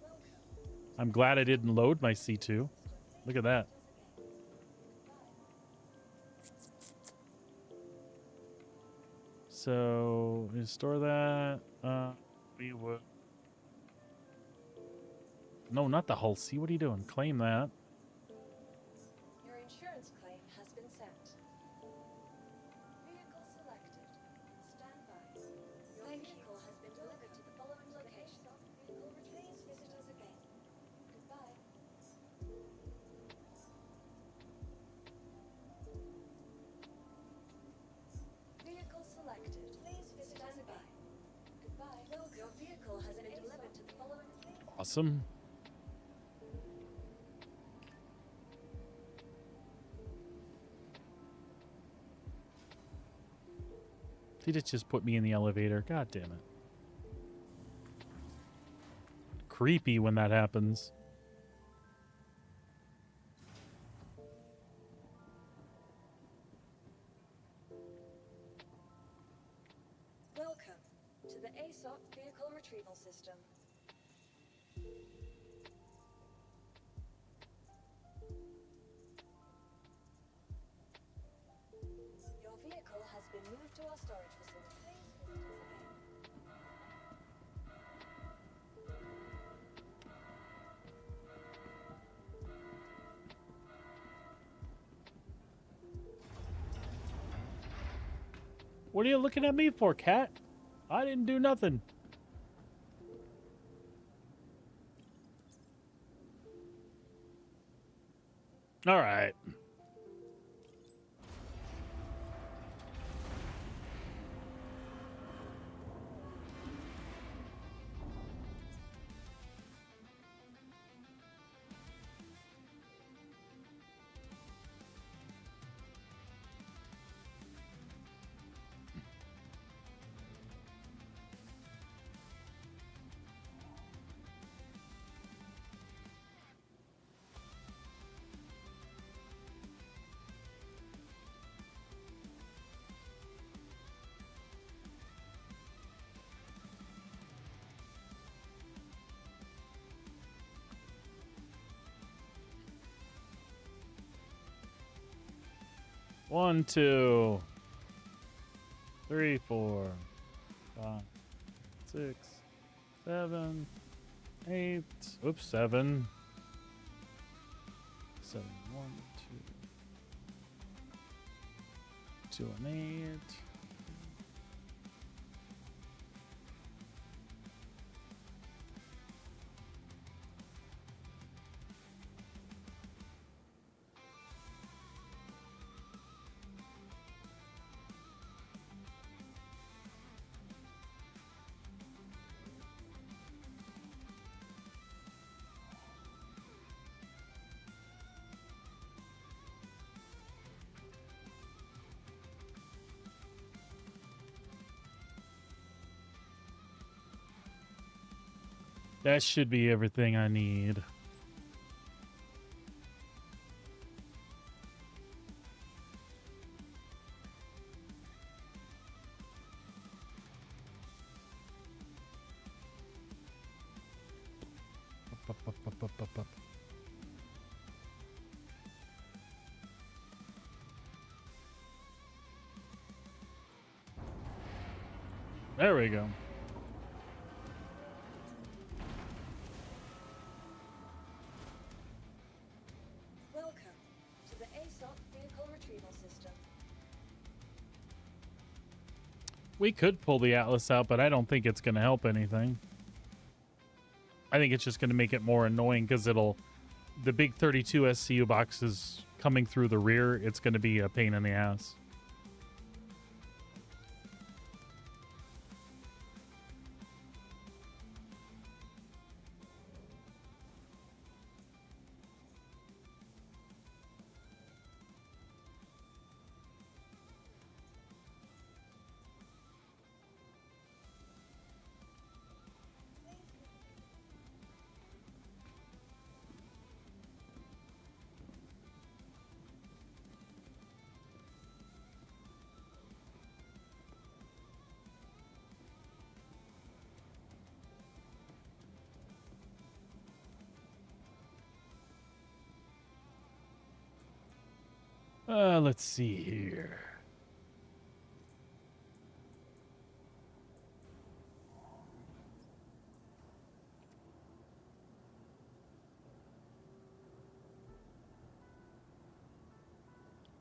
[SPEAKER 3] Welcome.
[SPEAKER 1] I'm glad I didn't load my C2. Look at that. So, we store that. We would... No, not the hull C. What are you doing? Claim that.
[SPEAKER 3] Your insurance claim has been sent. Vehicle selected. Stand by. Your vehicle has been delivered to the following location. Please visit us again. Goodbye. Vehicle selected. Please visit us again. Goodbye. Your vehicle has been delivered to the following.
[SPEAKER 1] Awesome. Did it just put me in the elevator? God damn it. Creepy when that happens.
[SPEAKER 3] retrieval system. Your vehicle has been moved to our storage facility. Please visit us again.
[SPEAKER 1] What are you looking at me for, cat? I didn't do nothing. All right. One, 2, 3, 4, 5, 6, 7, 8. Oops, 7. 7, 1, 2. 2 and 8. That should be everything I need. Up. There we go.
[SPEAKER 3] Welcome to the ASOP vehicle retrieval system.
[SPEAKER 1] We could pull the Atlas out, but I don't think it's going to help anything. I think it's just going to make it more annoying because the big 32 SCU boxes coming through the rear, it's going to be a pain in the ass. Let's see here.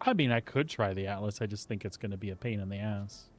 [SPEAKER 1] I mean, I could try the Atlas. I just think it's going to be a pain in the ass.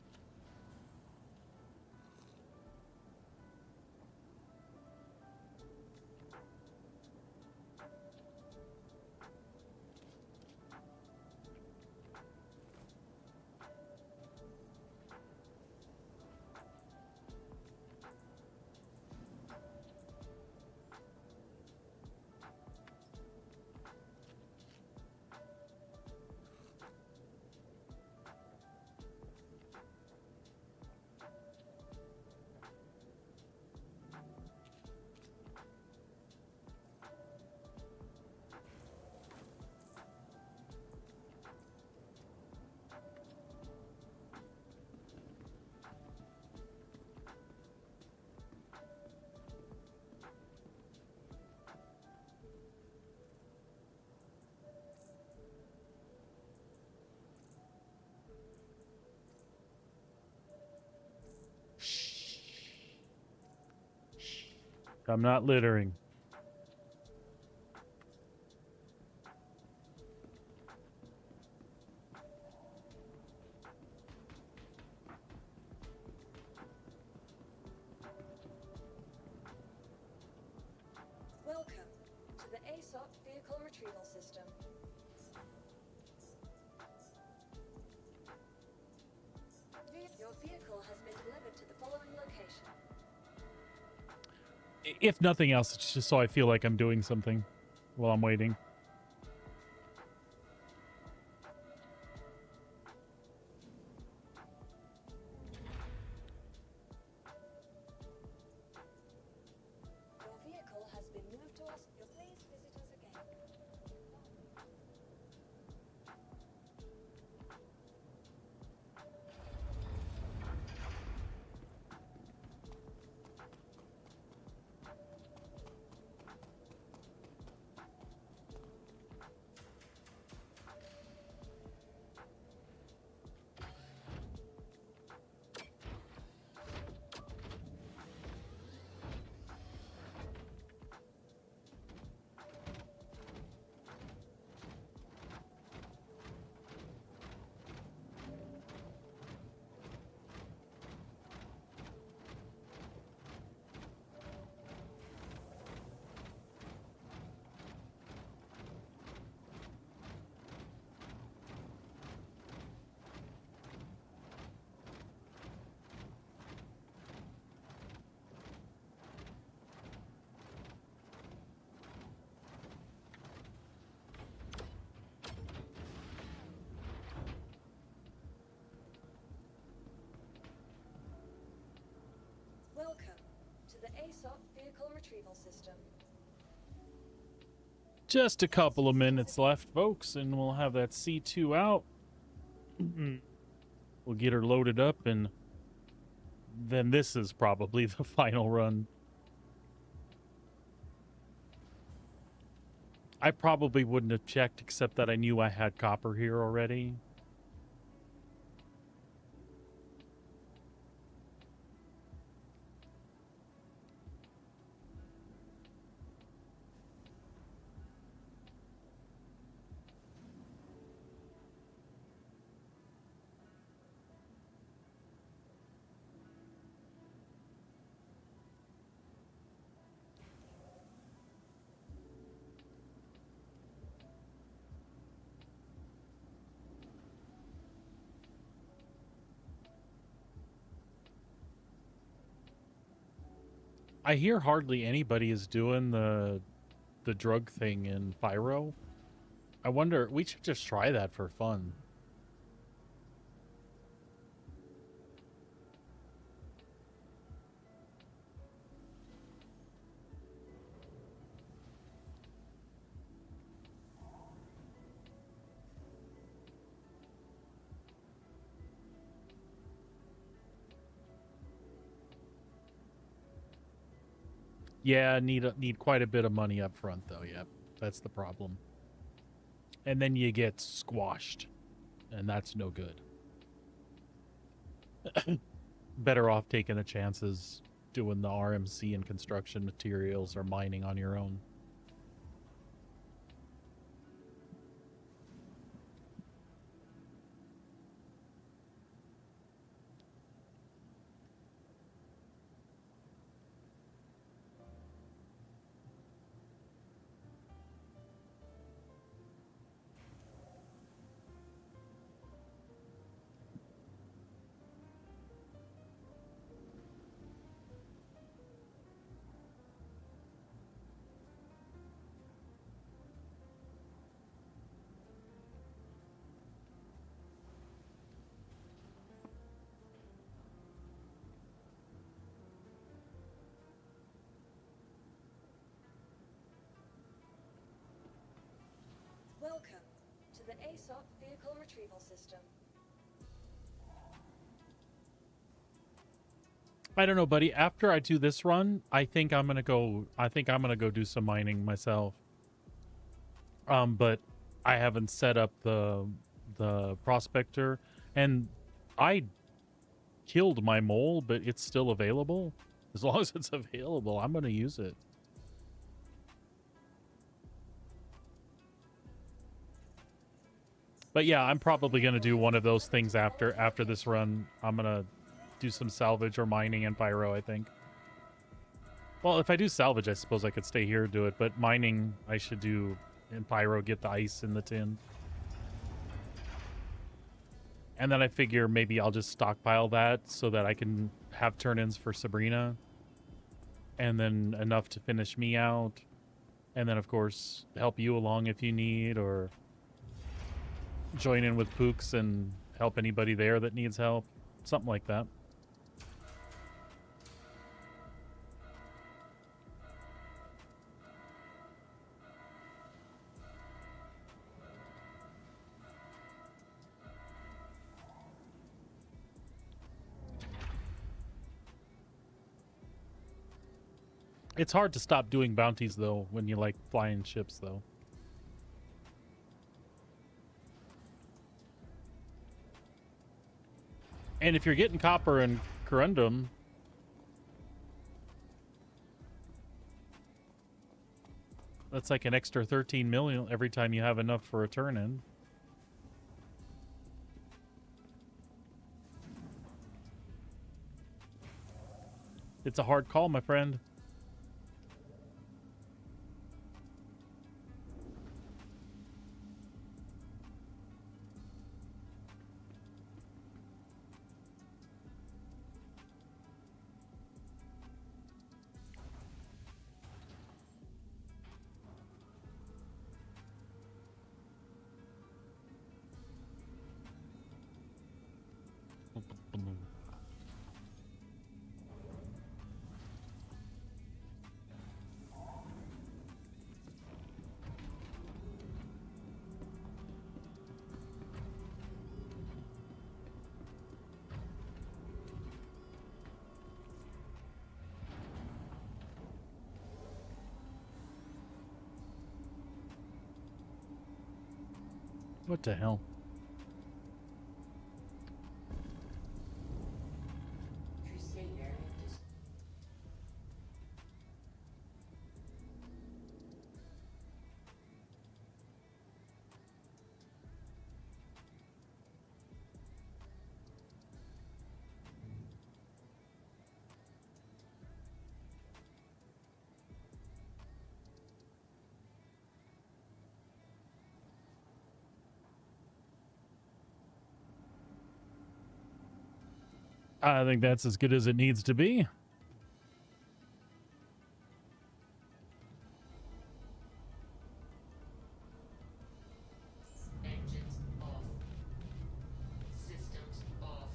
[SPEAKER 1] I'm not littering.
[SPEAKER 3] Welcome to the ASOP vehicle retrieval system. Your vehicle has been delivered to the following location.
[SPEAKER 1] If nothing else, it's just so I feel like I'm doing something while I'm waiting.
[SPEAKER 3] Your vehicle has been moved to us. Please visit us again. Welcome to the ASOP vehicle retrieval system.
[SPEAKER 1] Just a couple of minutes left, folks, and we'll have that C2 out. We'll get her loaded up, and then this is probably the final run. I probably wouldn't have checked, except that I knew I had copper here already. I hear hardly anybody is doing the drug thing in Pyro. I wonder, we should just try that for fun. Yeah, need quite a bit of money up front, though. Yep, that's the problem. And then you get squashed, and that's no good. Better off taking the chances doing the RMC and construction materials or mining on your own.
[SPEAKER 3] Welcome to the ASOP vehicle retrieval system.
[SPEAKER 1] I don't know, buddy. After I do this run, I think I'm gonna go do some mining myself. But I haven't set up the prospector, and I killed my mole, but it's still available. As long as it's available, I'm going to use it. But yeah, I'm probably going to do one of those things after this run. I'm going to do some salvage or mining and pyro, I think. Well, if I do salvage, I suppose I could stay here and do it. But mining, I should do in pyro, get the ice in the tin. And then I figure maybe I'll just stockpile that so that I can have turn-ins for Sabrina. And then enough to finish me out. And then, of course, help you along if you need, or join in with Pooks and help anybody there that needs help. Something like that. It's hard to stop doing bounties, though, when you like flying ships, though. And if you're getting copper and corundum, that's like an extra 13 million every time you have enough for a turn-in. It's a hard call, my friend. What the hell? I think that's as good as it needs to be.
[SPEAKER 4] Engines off. Systems off.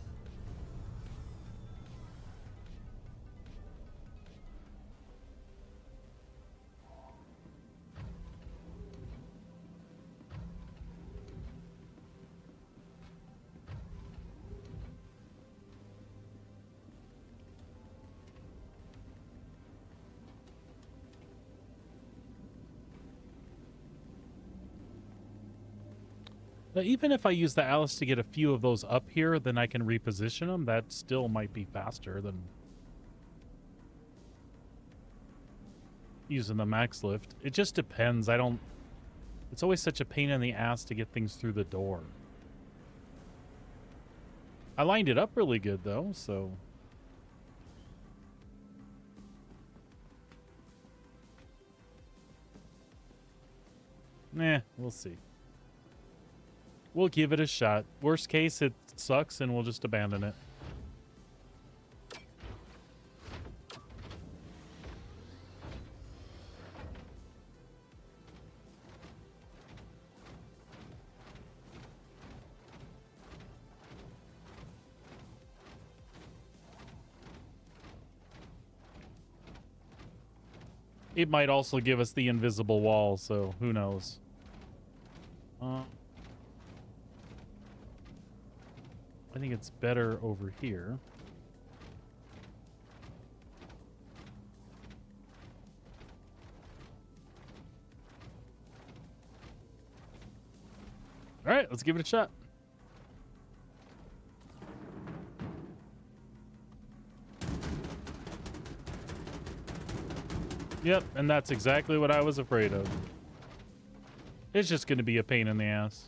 [SPEAKER 1] But even if I use the Alice to get a few of those up here, then I can reposition them. That still might be faster than using the max lift. It just depends. It's always such a pain in the ass to get things through the door. I lined it up really good, though, so... Nah, we'll see. We'll give it a shot. Worst case, it sucks and we'll just abandon it. It might also give us the invisible wall, so who knows. I think it's better over here. All right, let's give it a shot. Yep, and that's exactly what I was afraid of. It's just going to be a pain in the ass.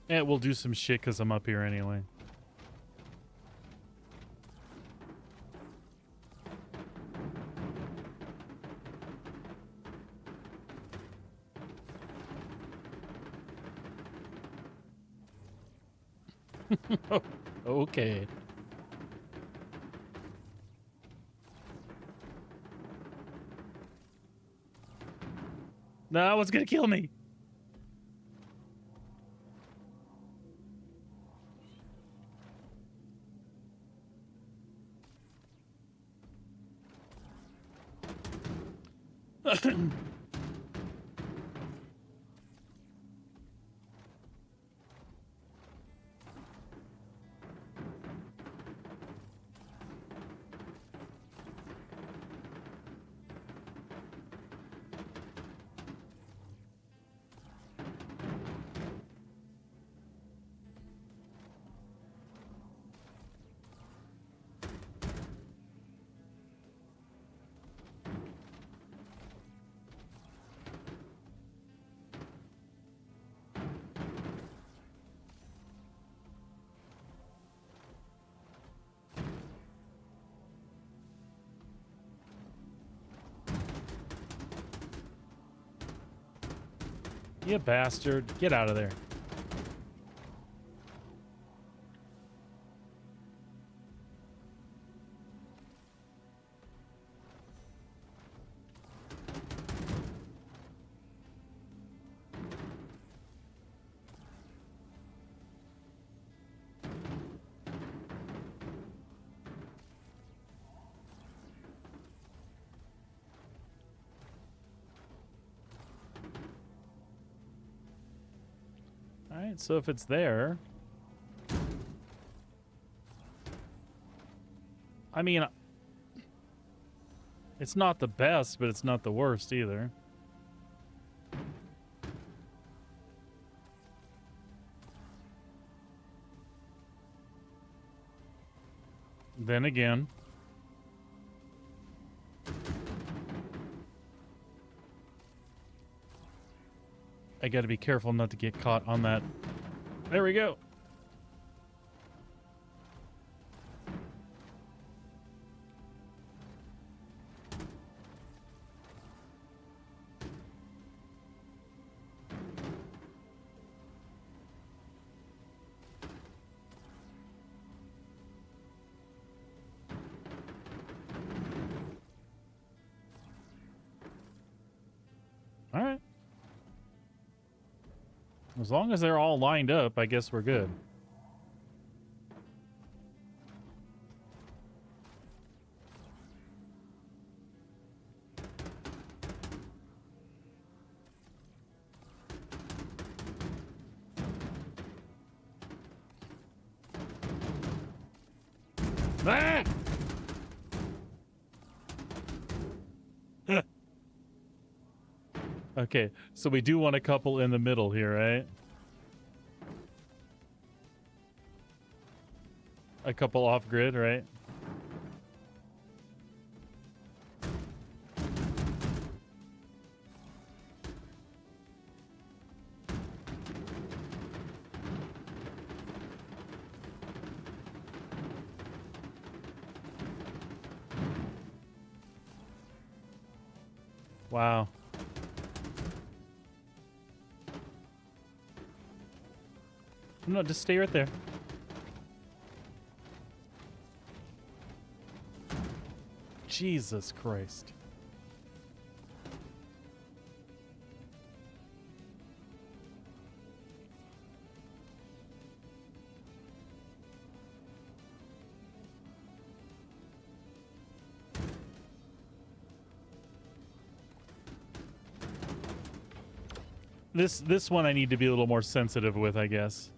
[SPEAKER 1] Yeah, we'll do some shit because I'm up here anyway. Okay. No, it's gonna kill me. You bastard. Get out of there. Alright, so if it's there... I mean... It's not the best, but it's not the worst either. Then again... I gotta be careful not to get caught on that. There we go. All right. As long as they're all lined up, I guess we're good. Ah! Okay, so we do want a couple in the middle here, right? A couple off grid, right? Wow. No, just stay right there. Jesus Christ. This one I need to be a little more sensitive with, I guess.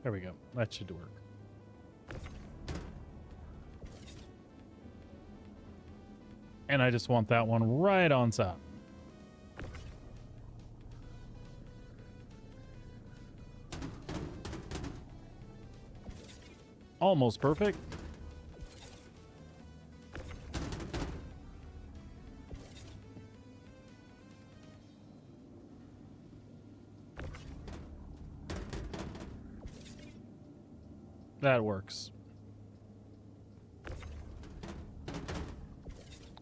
[SPEAKER 1] There we go. That should work. And I just want that one right on top. Almost perfect. That works.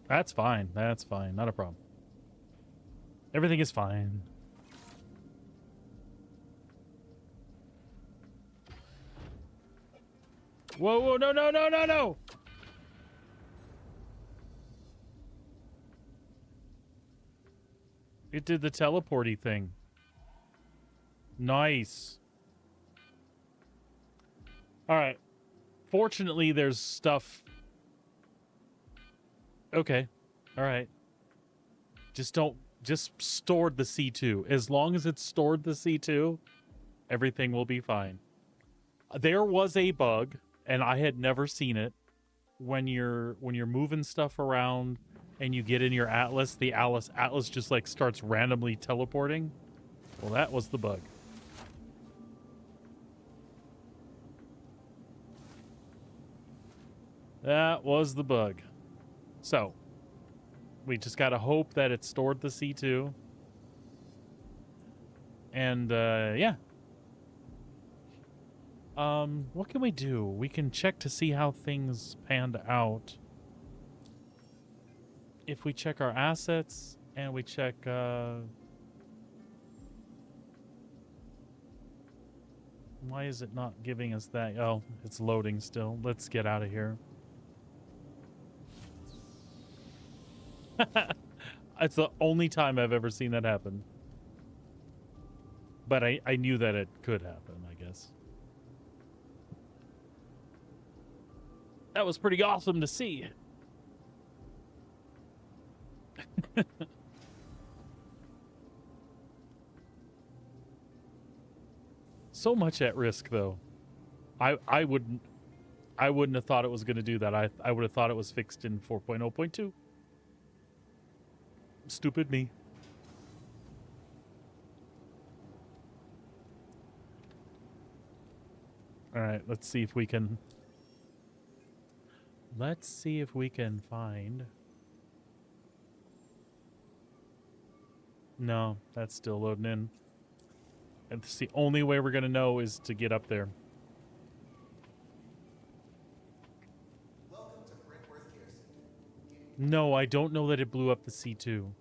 [SPEAKER 1] That's fine. That's fine. Not a problem. Everything is fine. Whoa, whoa, no, no, no, no, no! It did the teleporty thing. Nice. Alright. Fortunately, there's stuff... Okay. Alright. Just don't... Just stored the C2. As long as it's stored the C2, everything will be fine. There was a bug, and I had never seen it. When you're moving stuff around and you get in your Atlas, the Atlas just like starts randomly teleporting. Well, that was the bug. That was the bug. So, we just gotta hope that it stored the C2. And, yeah. What can we do? We can check to see how things panned out. If we check our assets, and we check, why is it not giving us that? Oh, it's loading still. Let's get out of here. It's the only time I've ever seen that happen. But I knew that it could happen, I guess. That was pretty awesome to see. So much at risk, though. I wouldn't have thought it was going to do that. I would have thought it was fixed in 4.0.2. Stupid me. All right, let's see if we can... Let's see if we can find... No, that's still loading in. And it's the only way we're going to know is to get up there.
[SPEAKER 6] Welcome to Brickworth Care Center.
[SPEAKER 1] No, I don't know that it blew up the C2.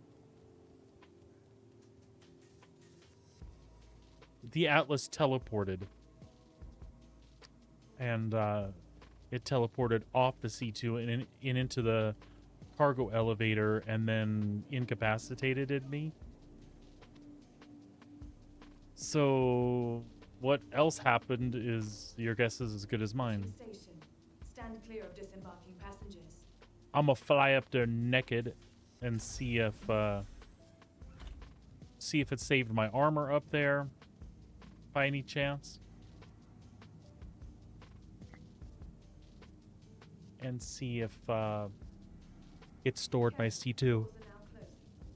[SPEAKER 1] The Atlas teleported. And it teleported off the C2 and into the cargo elevator and then incapacitated me. So what else happened is your guess is as good as mine.
[SPEAKER 7] Station. Stand clear of disembarking passengers.
[SPEAKER 1] I'm gonna fly up there naked and see if it saved my armor up there by any chance. And see if it stored my C2.
[SPEAKER 7] Doors are now closing.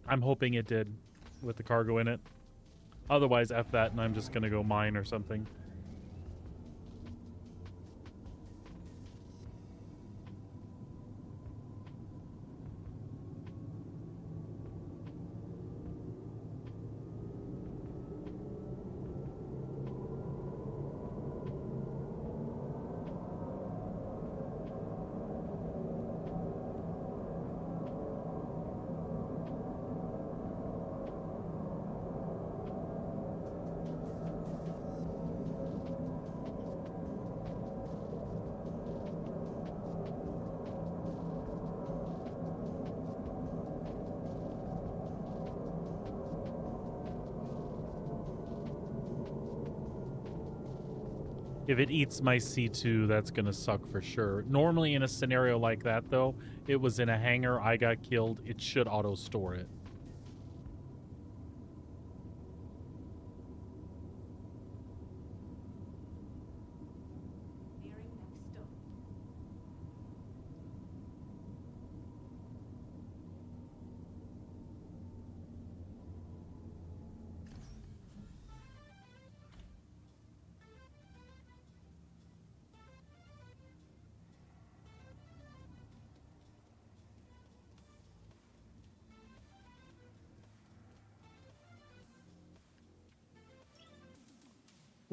[SPEAKER 1] I'm hoping it did with the cargo in it. Otherwise, F that, and I'm just gonna go mine or something. If it eats my C2, that's gonna suck for sure. Normally in a scenario like that, though, it was in a hangar, I got killed, it should auto-store it.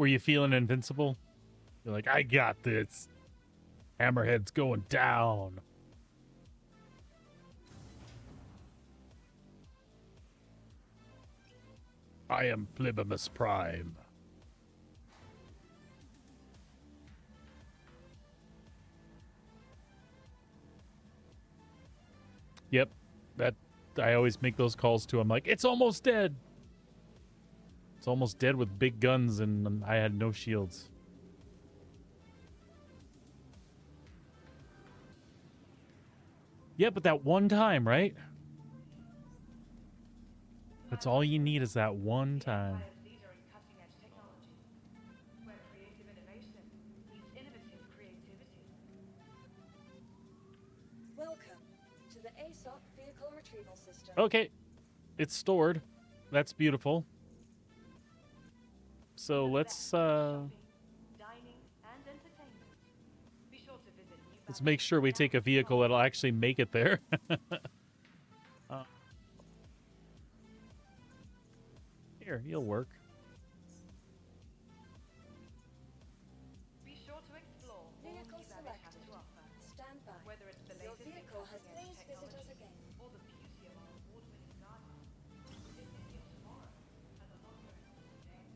[SPEAKER 1] Were you feeling invincible? You're like, I got this. Hammerhead's going down. I am Plibimus Prime. Yep, that I always make those calls to him. Like, it's almost dead. It's almost dead with big guns, and I had no shields. Yeah, but that one time, right? That's all you need is that one time.
[SPEAKER 7] Leader in cutting-edge technology, where creative innovation meets innovative creativity.
[SPEAKER 3] Welcome to the ASOP vehicle retrieval system.
[SPEAKER 1] Okay, it's stored. That's beautiful. So let's
[SPEAKER 7] Shopping, dining, and entertainment. Be sure to visit
[SPEAKER 1] let's make sure we take a vehicle that'll actually make it there. Here, you'll work.
[SPEAKER 7] Be sure to explore all
[SPEAKER 3] Vehicle
[SPEAKER 7] New Babbage has
[SPEAKER 3] selected.
[SPEAKER 7] to offer.
[SPEAKER 3] Stand by.
[SPEAKER 7] Whether it's the
[SPEAKER 3] Your
[SPEAKER 7] latest in
[SPEAKER 3] vehicle has
[SPEAKER 7] cutting-edge
[SPEAKER 3] please visit us
[SPEAKER 7] technology
[SPEAKER 3] again.
[SPEAKER 7] or the beauty of our award-winning gardens, it may be tomorrow at the longer end of the day.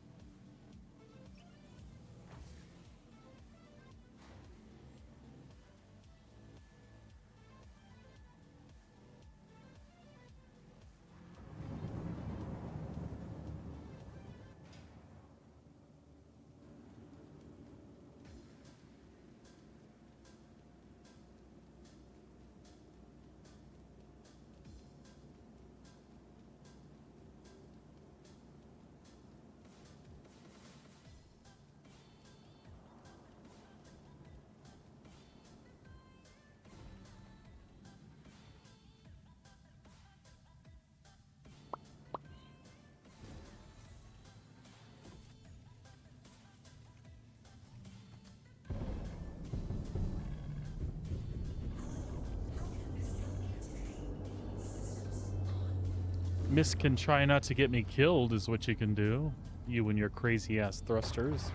[SPEAKER 1] Miss can try not to get me killed is what you can do. You and your crazy ass thrusters.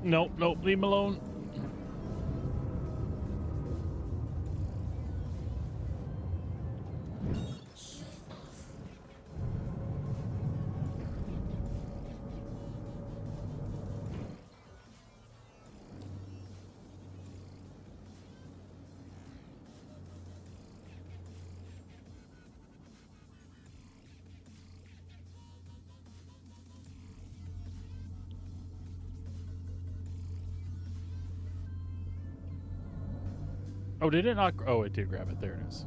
[SPEAKER 1] Nope, nope, leave him alone. Oh, did it not? Oh, it did grab it. There it is.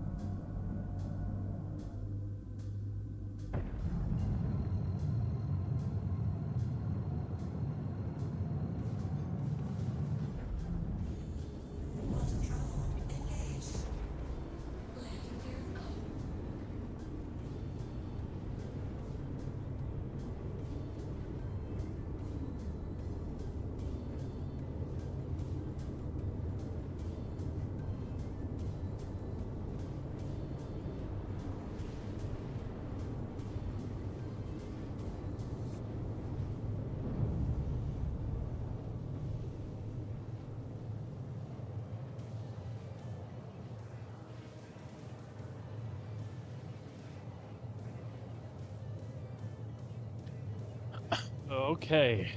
[SPEAKER 1] Okay.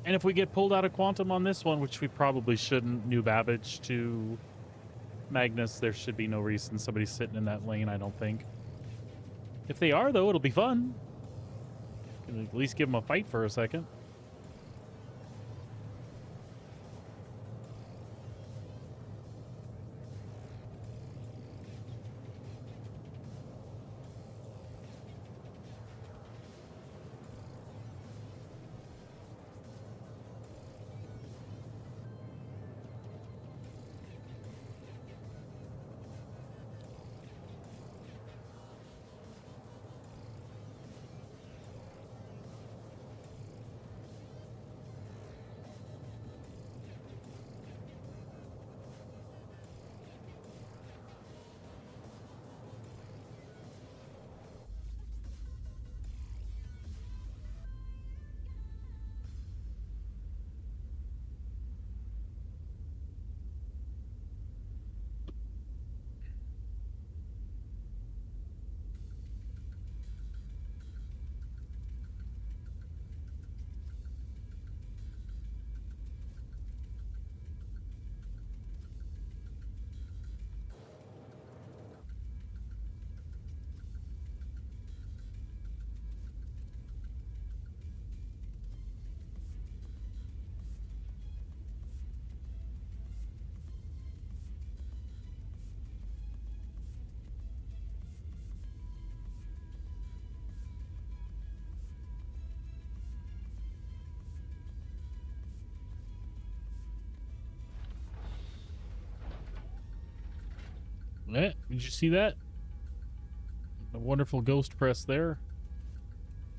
[SPEAKER 1] And if we get pulled out of Quantum on this one, which we probably shouldn't, New Babbage to Magnus, there should be no reason somebody's sitting in that lane, I don't think. If they are, though, it'll be fun. Can at least give them a fight for a second. Did you see that? A wonderful ghost press there.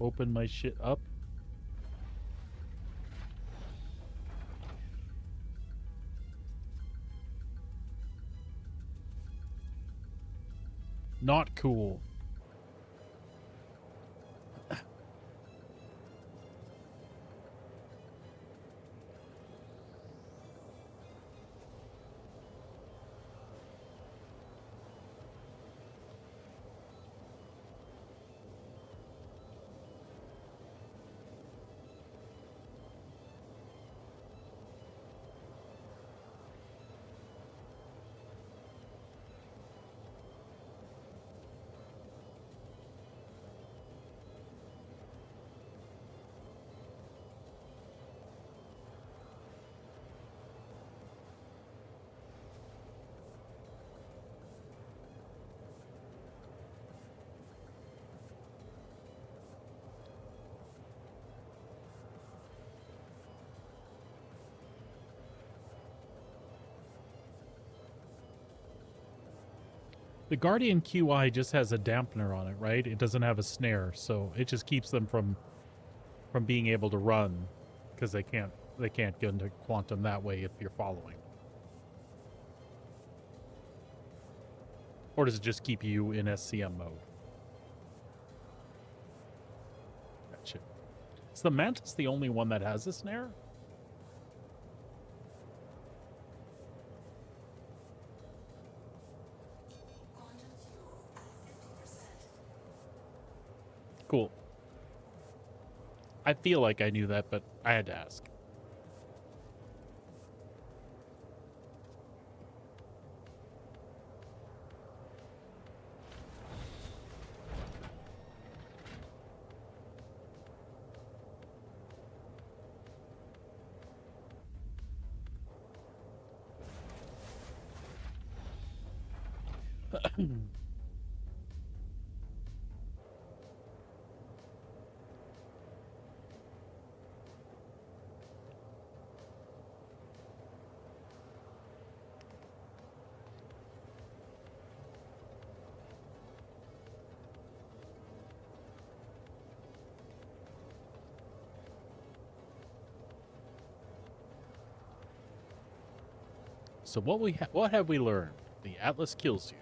[SPEAKER 1] Open my shit up. Not cool. The Guardian QI just has a dampener on it, right? It doesn't have a snare, so it just keeps them from being able to run because they can't get into quantum that way if you're following. Or does it just keep you in SCM mode? Gotcha. Is the Mantis the only one that has a snare? Cool. I feel like I knew that, but I had to ask. So what have we learned? The Atlas kills you.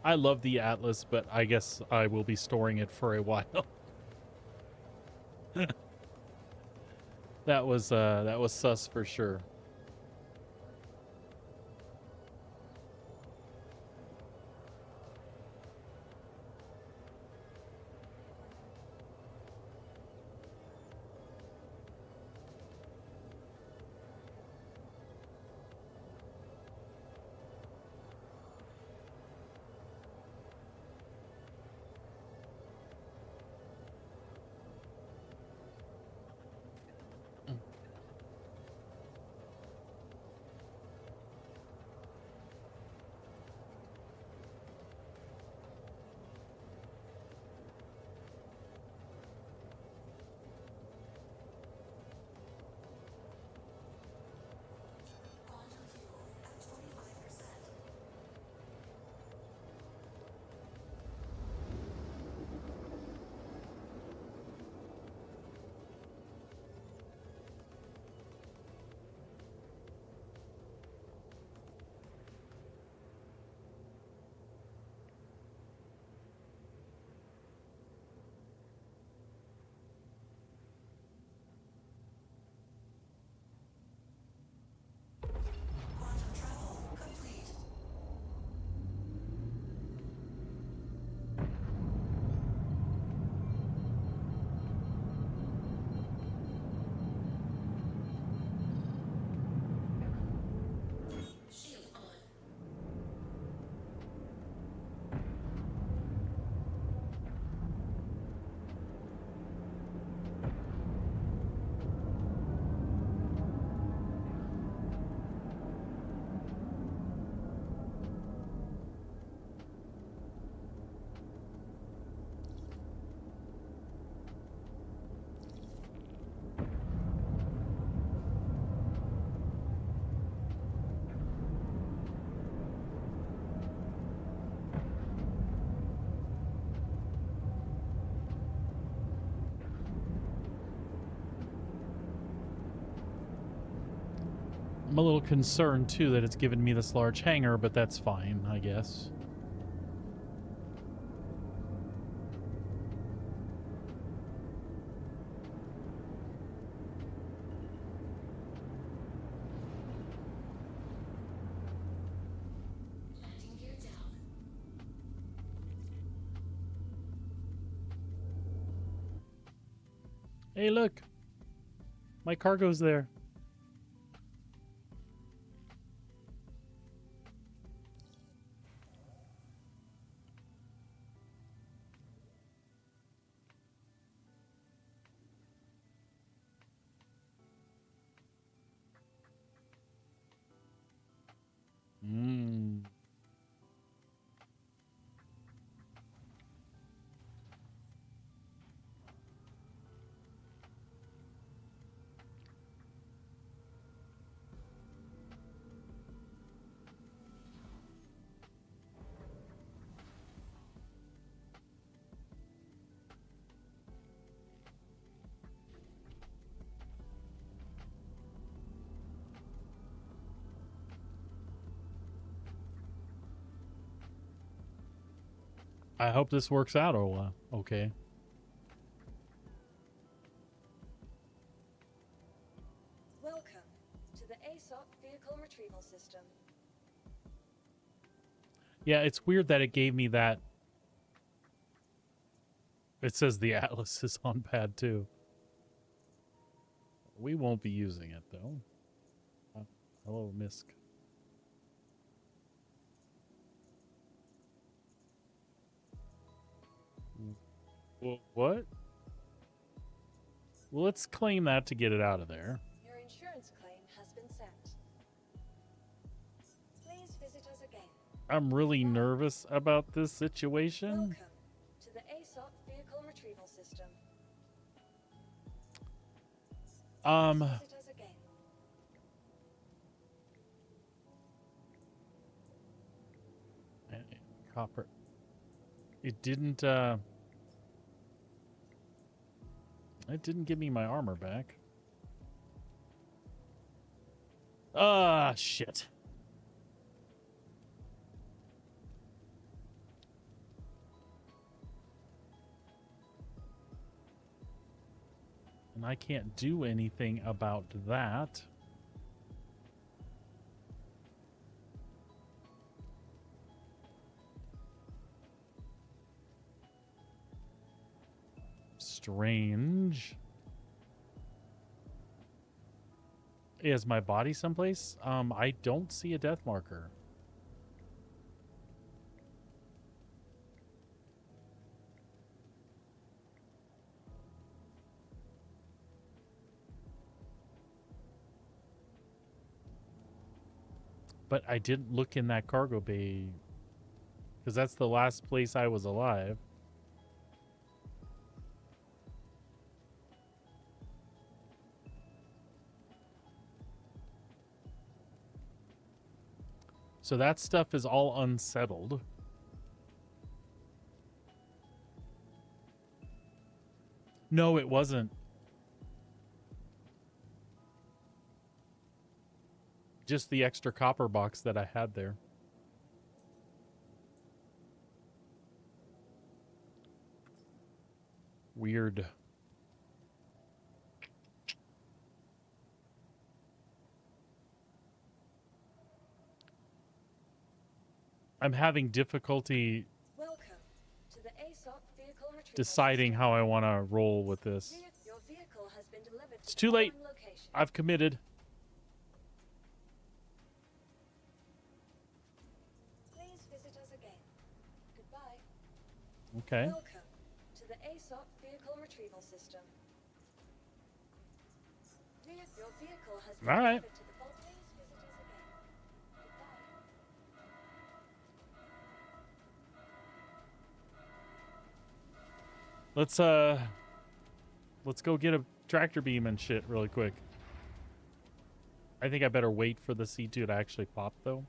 [SPEAKER 1] I love the Atlas, but I guess I will be storing it for a while. That was sus for sure. I'm a little concerned too that it's given me this large hangar, but that's fine, I guess.
[SPEAKER 4] Landing gear down.
[SPEAKER 1] Hey, look. My cargo's there. Mmm. I hope this works out. Oh, okay.
[SPEAKER 3] Welcome to the ASOP Vehicle Retrieval System.
[SPEAKER 1] Yeah, it's weird that it gave me that. It says the Atlas is on pad 2. We won't be using it, though. Hello, Misk. What? Well, let's claim that to get it out of there.
[SPEAKER 3] Your insurance claim has been sent. Please visit us again.
[SPEAKER 1] I'm really nervous about this situation.
[SPEAKER 3] Welcome to the ASOP Vehicle Retrieval System. Please visit us again.
[SPEAKER 1] Copper. It didn't give me my armor back. Ah, shit. And I can't do anything about that. Strange. Is my body someplace? I don't see a death marker. But I didn't look in that cargo bay because that's the last place I was alive. So that stuff is all unsettled. No, it wasn't. Just the extra copper box that I had there. Weird. I'm having difficulty
[SPEAKER 3] Welcome to the ASOP Vehicle Retrieval
[SPEAKER 1] deciding
[SPEAKER 3] System.
[SPEAKER 1] how I want to roll with this.
[SPEAKER 3] Your vehicle has been delivered
[SPEAKER 1] It's
[SPEAKER 3] to
[SPEAKER 1] too
[SPEAKER 3] the
[SPEAKER 1] late.
[SPEAKER 3] following location.
[SPEAKER 1] I've committed.
[SPEAKER 3] Please visit us again. Goodbye.
[SPEAKER 1] Okay.
[SPEAKER 3] Welcome to the ASOP Vehicle Retrieval System. Your vehicle has been
[SPEAKER 1] All right.
[SPEAKER 3] delivered to the vault. Please visit us again. Goodbye.
[SPEAKER 1] Let's go get a tractor beam and shit really quick. I think I better wait for the C2 to actually pop though.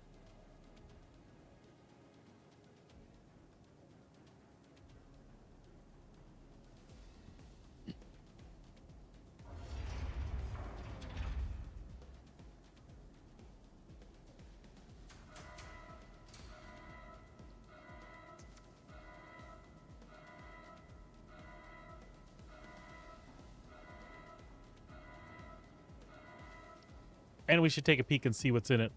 [SPEAKER 1] And we should take a peek and see what's in it.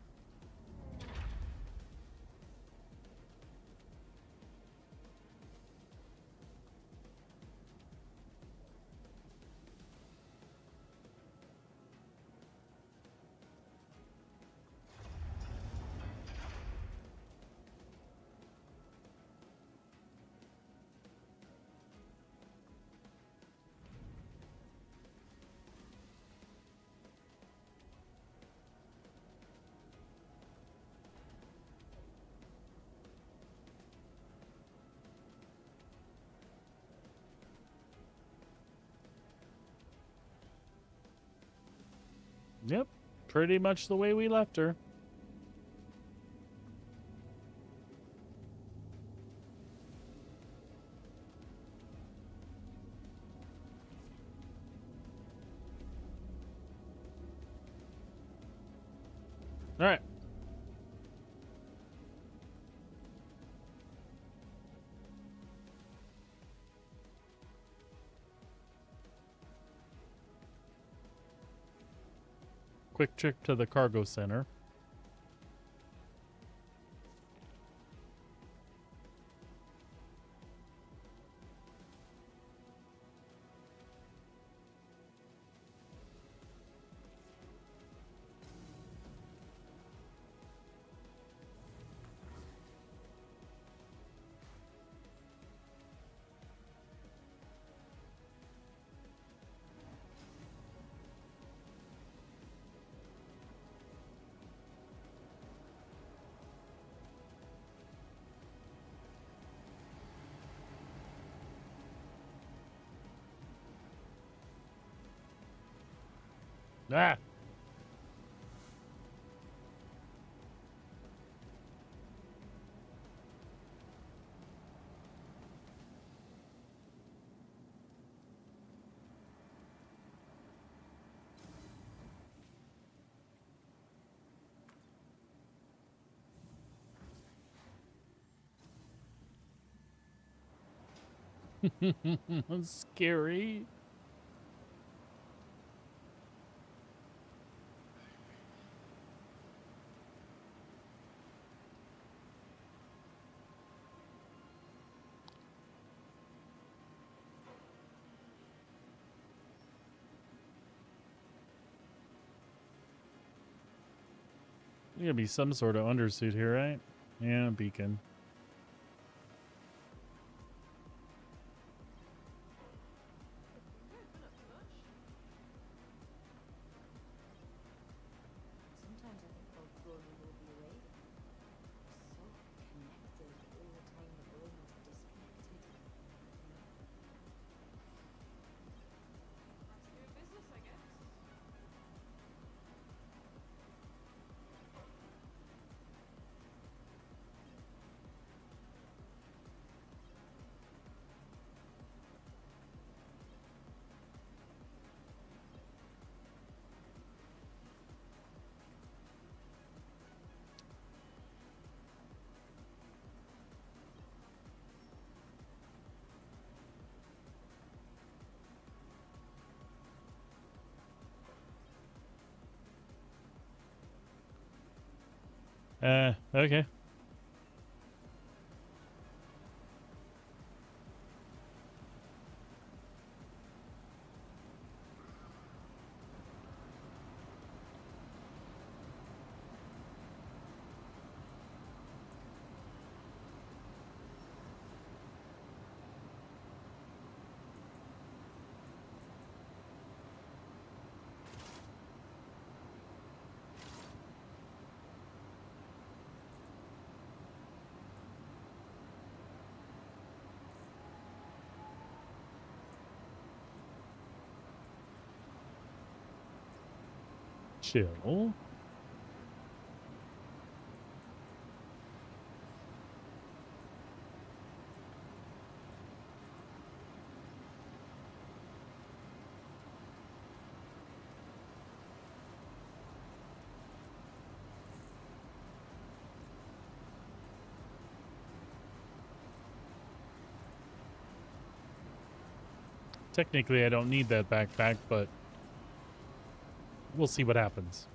[SPEAKER 1] Yep, pretty much the way we left her. All right. Quick trip to the cargo center. Ah. Scary. There's gonna be some sort of undersuit here, right? Yeah, beacon.
[SPEAKER 6] Sometimes I think how grown we will be away. We're so connected all the time, the brain is disconnected.
[SPEAKER 7] That's new business, I guess.
[SPEAKER 1] Okay. Chill. Technically, I don't need that backpack, but we'll see what happens.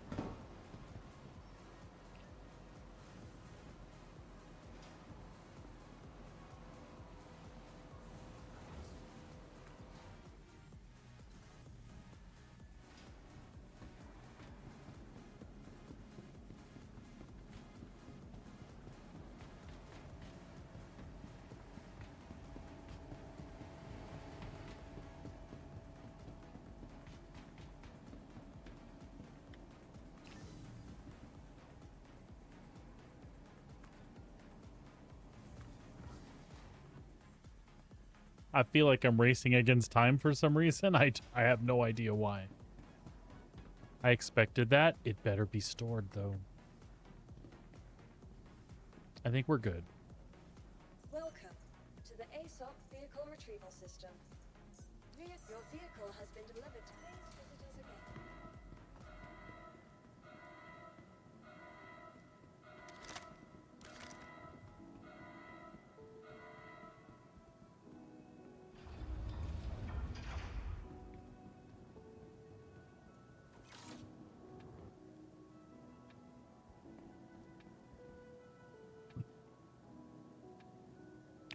[SPEAKER 1] I feel like I'm racing against time for some reason. I have no idea why. I expected that. It better be stored, though. I think we're good.
[SPEAKER 3] Welcome to the ASOC Vehicle Retrieval System. Your vehicle has been delivered. Please visit us again.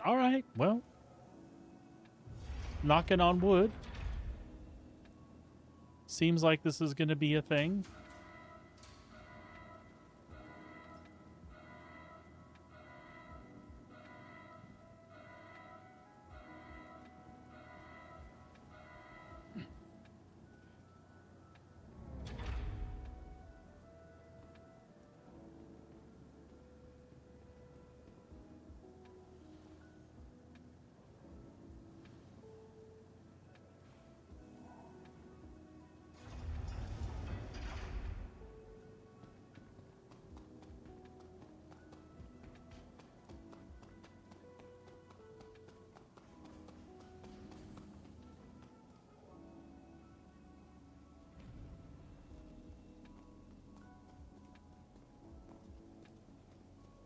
[SPEAKER 1] All right, well. Knocking on wood. Seems like this is going to be a thing.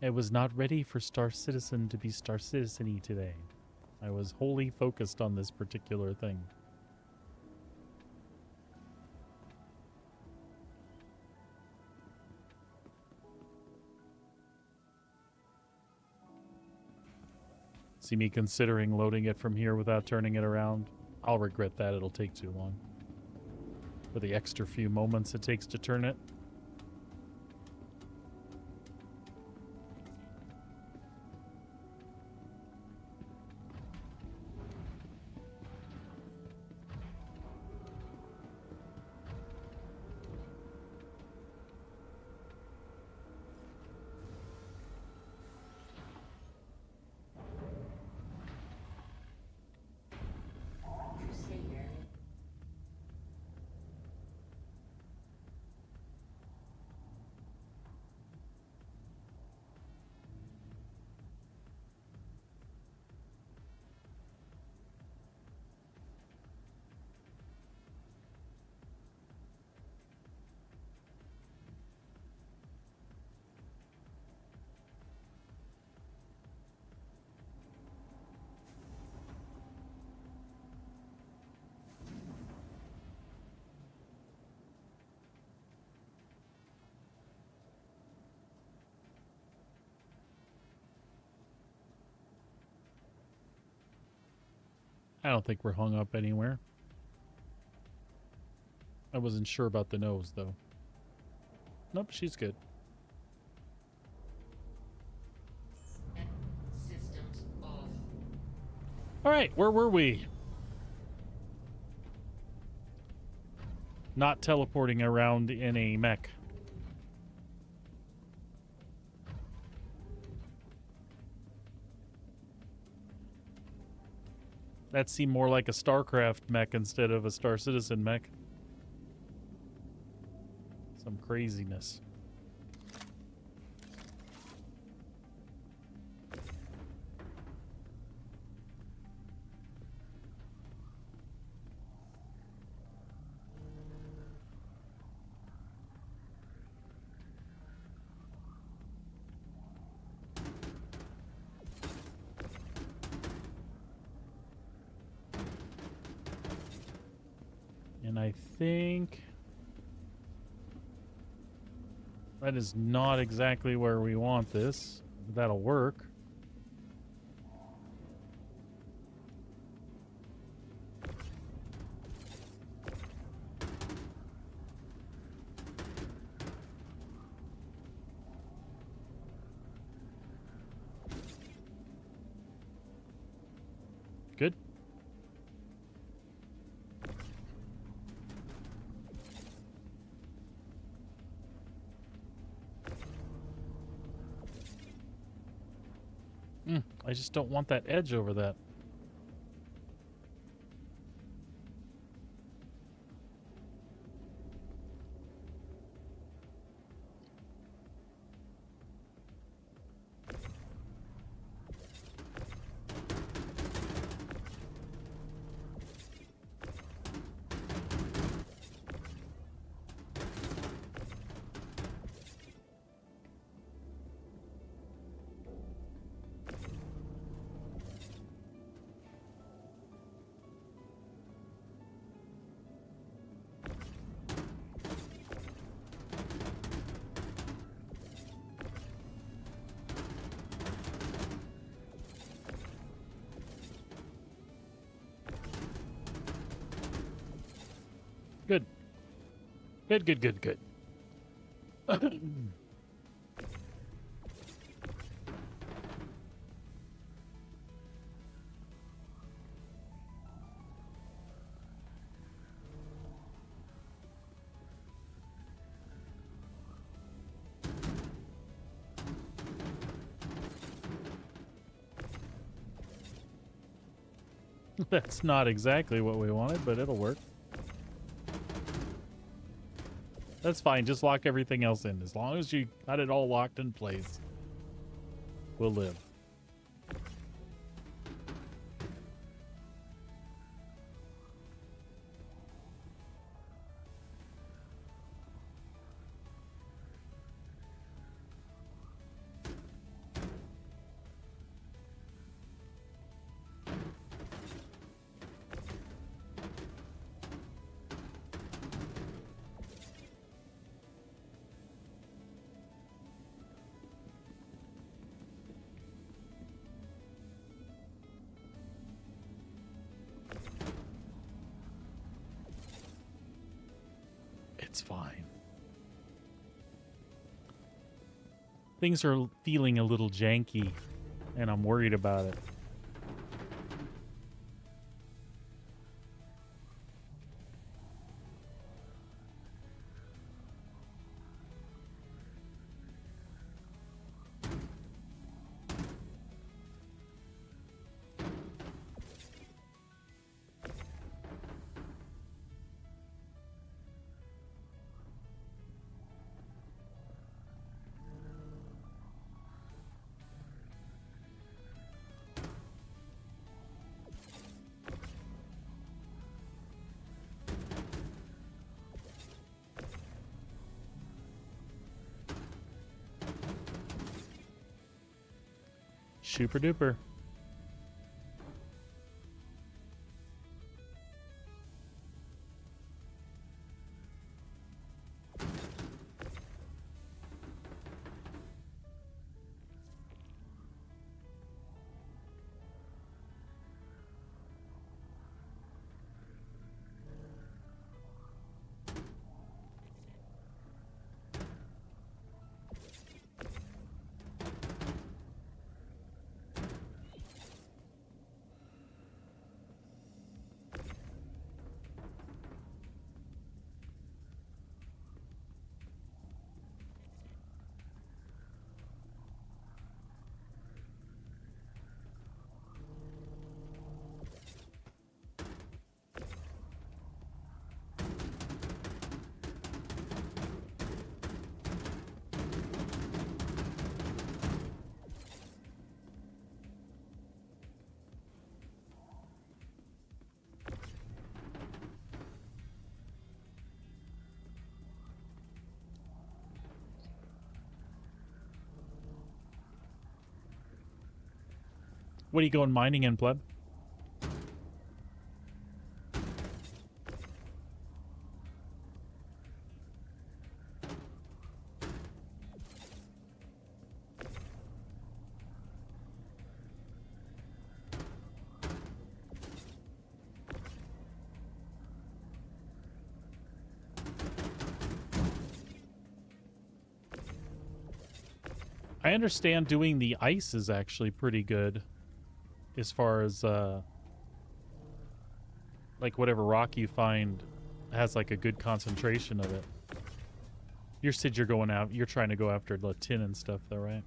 [SPEAKER 1] I was not ready for Star Citizen to be Star Citizen-y today. I was wholly focused on this particular thing. See me considering loading it from here without turning it around? I'll regret that. It'll take too long. For the extra few moments it takes to turn it.
[SPEAKER 4] Crusader.
[SPEAKER 1] I don't think we're hung up anywhere. I wasn't sure about the nose, though. Nope, she's good.
[SPEAKER 4] Systems off.
[SPEAKER 1] All right, where were we? Not teleporting around in a mech. That seemed more like a StarCraft mech instead of a Star Citizen mech. Some craziness. And I think that is not exactly where we want this. But that'll work. Good. I just don't want that edge over that. Good. Good, good, good, good. That's not exactly what we wanted, but it'll work. That's fine. Just lock everything else in. As long as you got it all locked in place, we'll live. It's fine. Things are feeling a little janky, and I'm worried about it. Super duper. What are you going mining in, pleb? I understand doing the ice is actually pretty good as far as like whatever rock you find has like a good concentration of it. You said you're going out, you're trying to go after the tin and stuff though, right?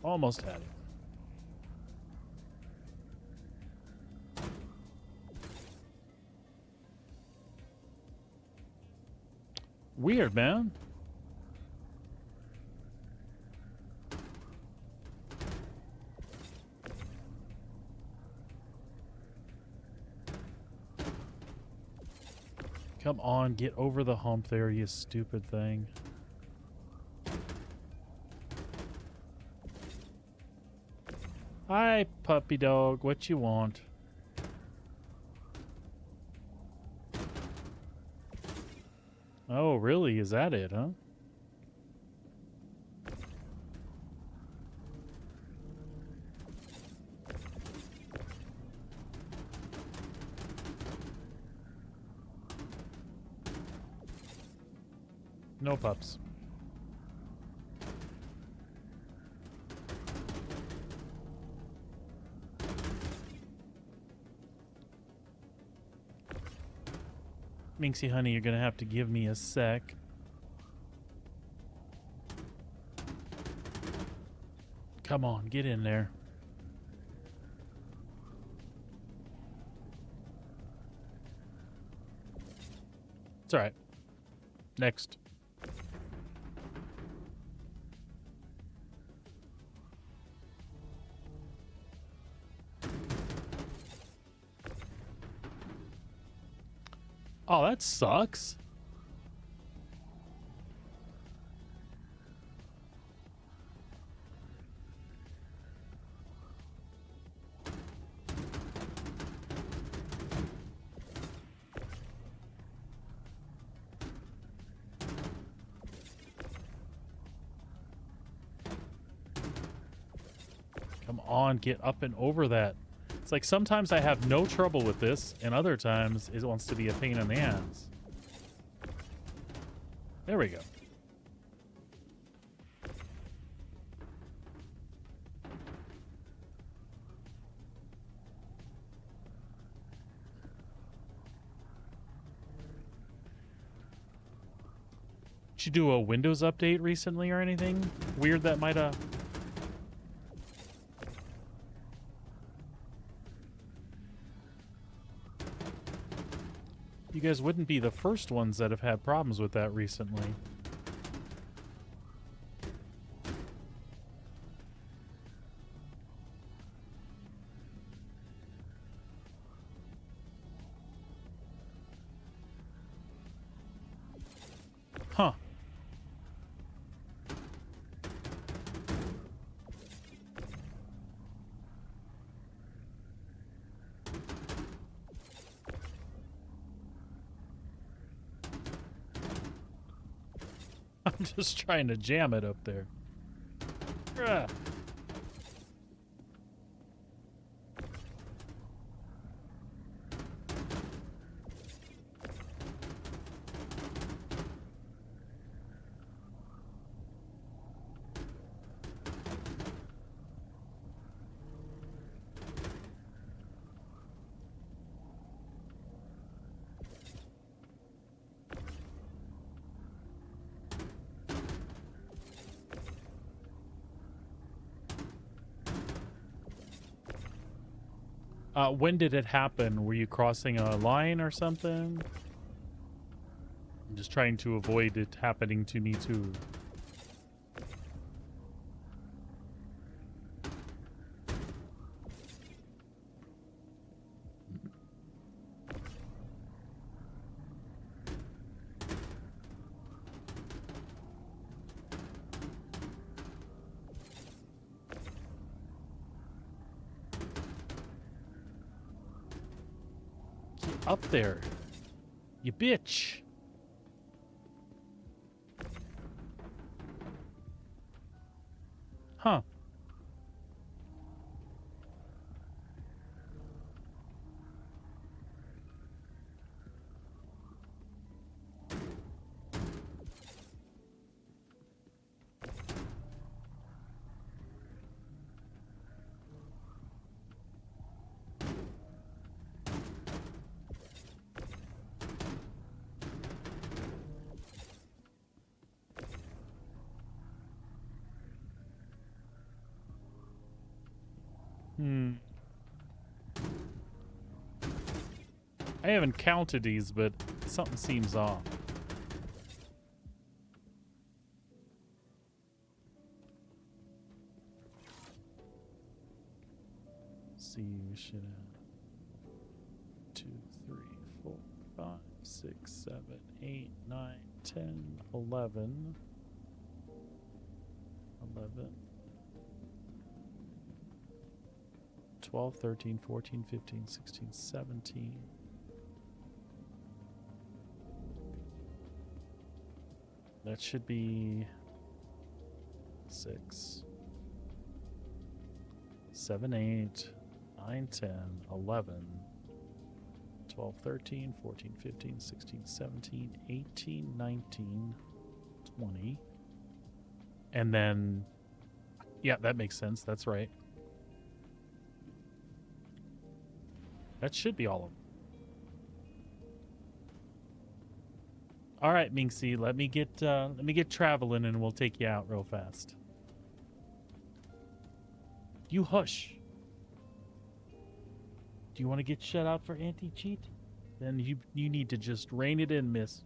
[SPEAKER 1] Almost had it. Weird, man. Come on, get over the hump there, you stupid thing. Hi, puppy dog. What you want? Oh, really? Is that it, huh? No pups. Minxie, honey, you're gonna have to give me a sec. Come on, get in there. It's alright. Next. Oh, that sucks. Come on, get up and over that. It's like sometimes I have no trouble with this, and other times it wants to be a pain in the ass. There we go. Did you do a Windows update recently or anything weird that might have... You guys wouldn't be the first ones that have had problems with that recently. Huh. I'm just trying to jam it up there. Ugh. When did it happen? Were you crossing a line or something? I'm just trying to avoid it happening to me too. Get up there, you bitch. Huh. I haven't counted these, but something seems off. See, we should have 2, 3, 4, 5, 6, 7, 8, 9, 10, 11. 11. 12, 13, 14, 15, 16, 17. That should be 6, 7, 8, 9, 10, 11, 12, 13, 14, 15, 16, 17, 18, 19, 20. And then, yeah, that makes sense. That's right. That should be all of them. All right, Minxie, let me get traveling and we'll take you out real fast. You hush. Do you want to get shut out for anti-cheat? Then you need to just rein it in, miss.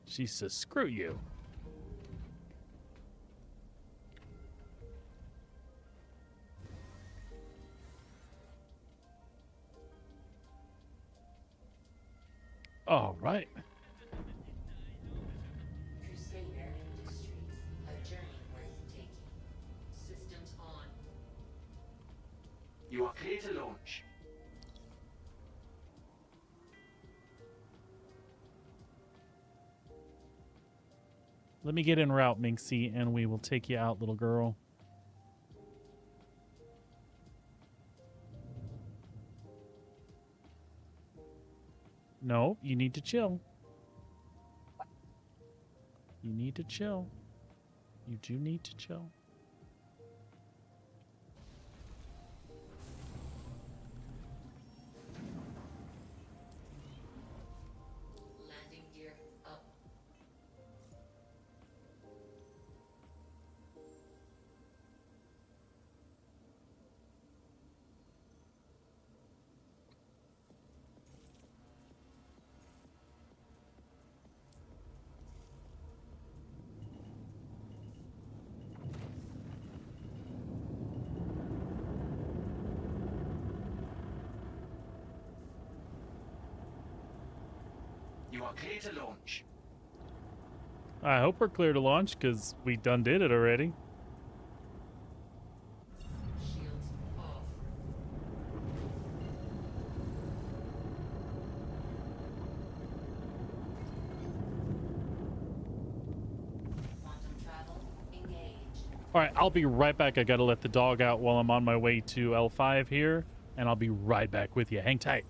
[SPEAKER 1] She says, screw you. All right.
[SPEAKER 4] Crusader Industries. A journey worth taking. Systems on.
[SPEAKER 5] You are clear to launch.
[SPEAKER 1] Let me get en route, Minxie, and we will take you out, little girl. No, you need to chill. You need to chill. You do need to chill.
[SPEAKER 4] Landing gear up.
[SPEAKER 5] You are clear to launch.
[SPEAKER 1] I hope we're clear to launch, because we done did it already.
[SPEAKER 4] Shields off. Quantum travel engaged.
[SPEAKER 1] All right, I'll be right back. I got to let the dog out while I'm on my way to L5 here, and I'll be right back with you. Hang tight.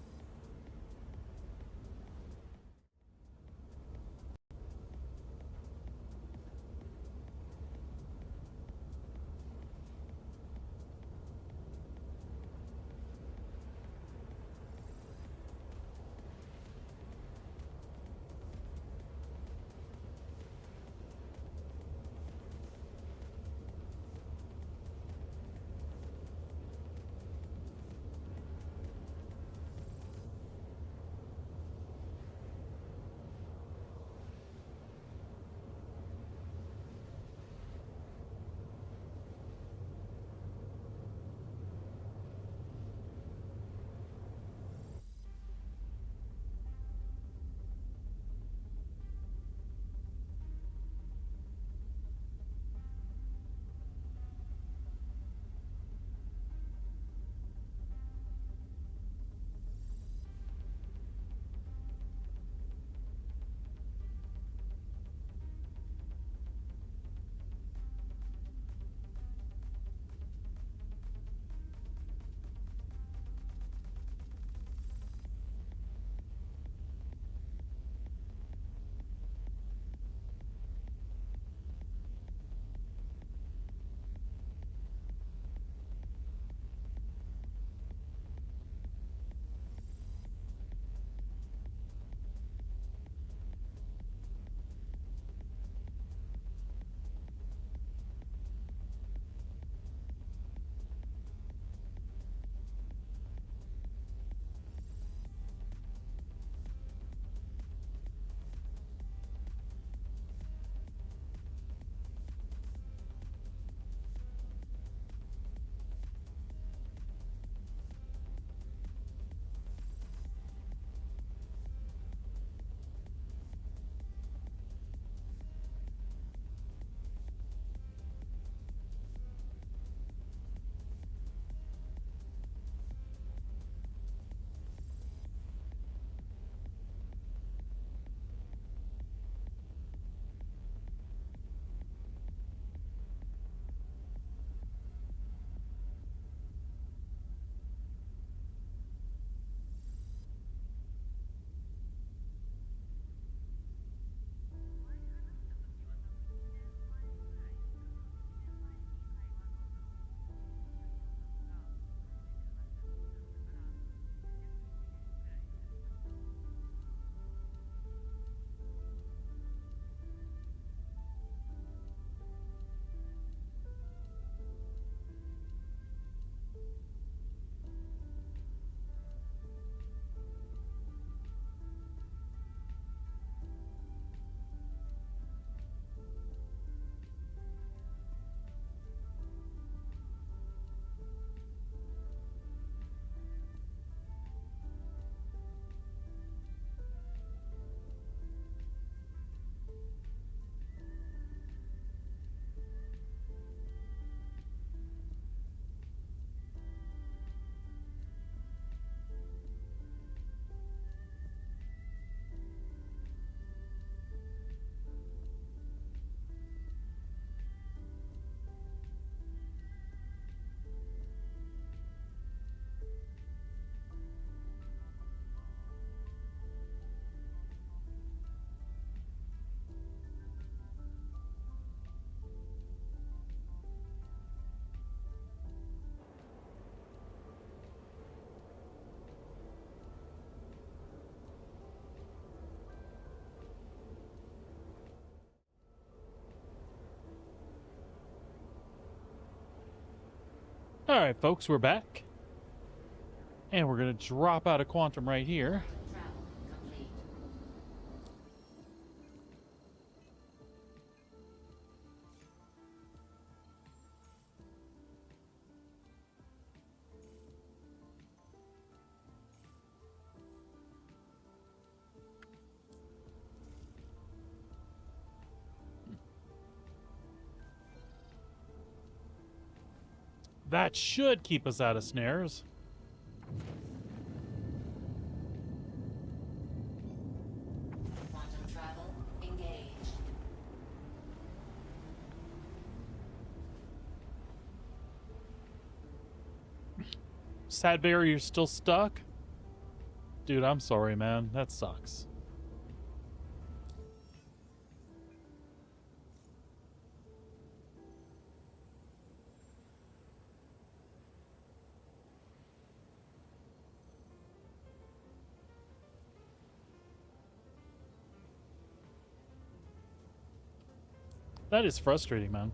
[SPEAKER 1] All right, folks, we're back. And we're going to drop out of quantum right here.
[SPEAKER 4] Travel complete.
[SPEAKER 1] That should keep us out of snares.
[SPEAKER 4] Quantum travel engaged.
[SPEAKER 1] Sadberry, you're still stuck? Dude, I'm sorry, man. That sucks. That is frustrating, man.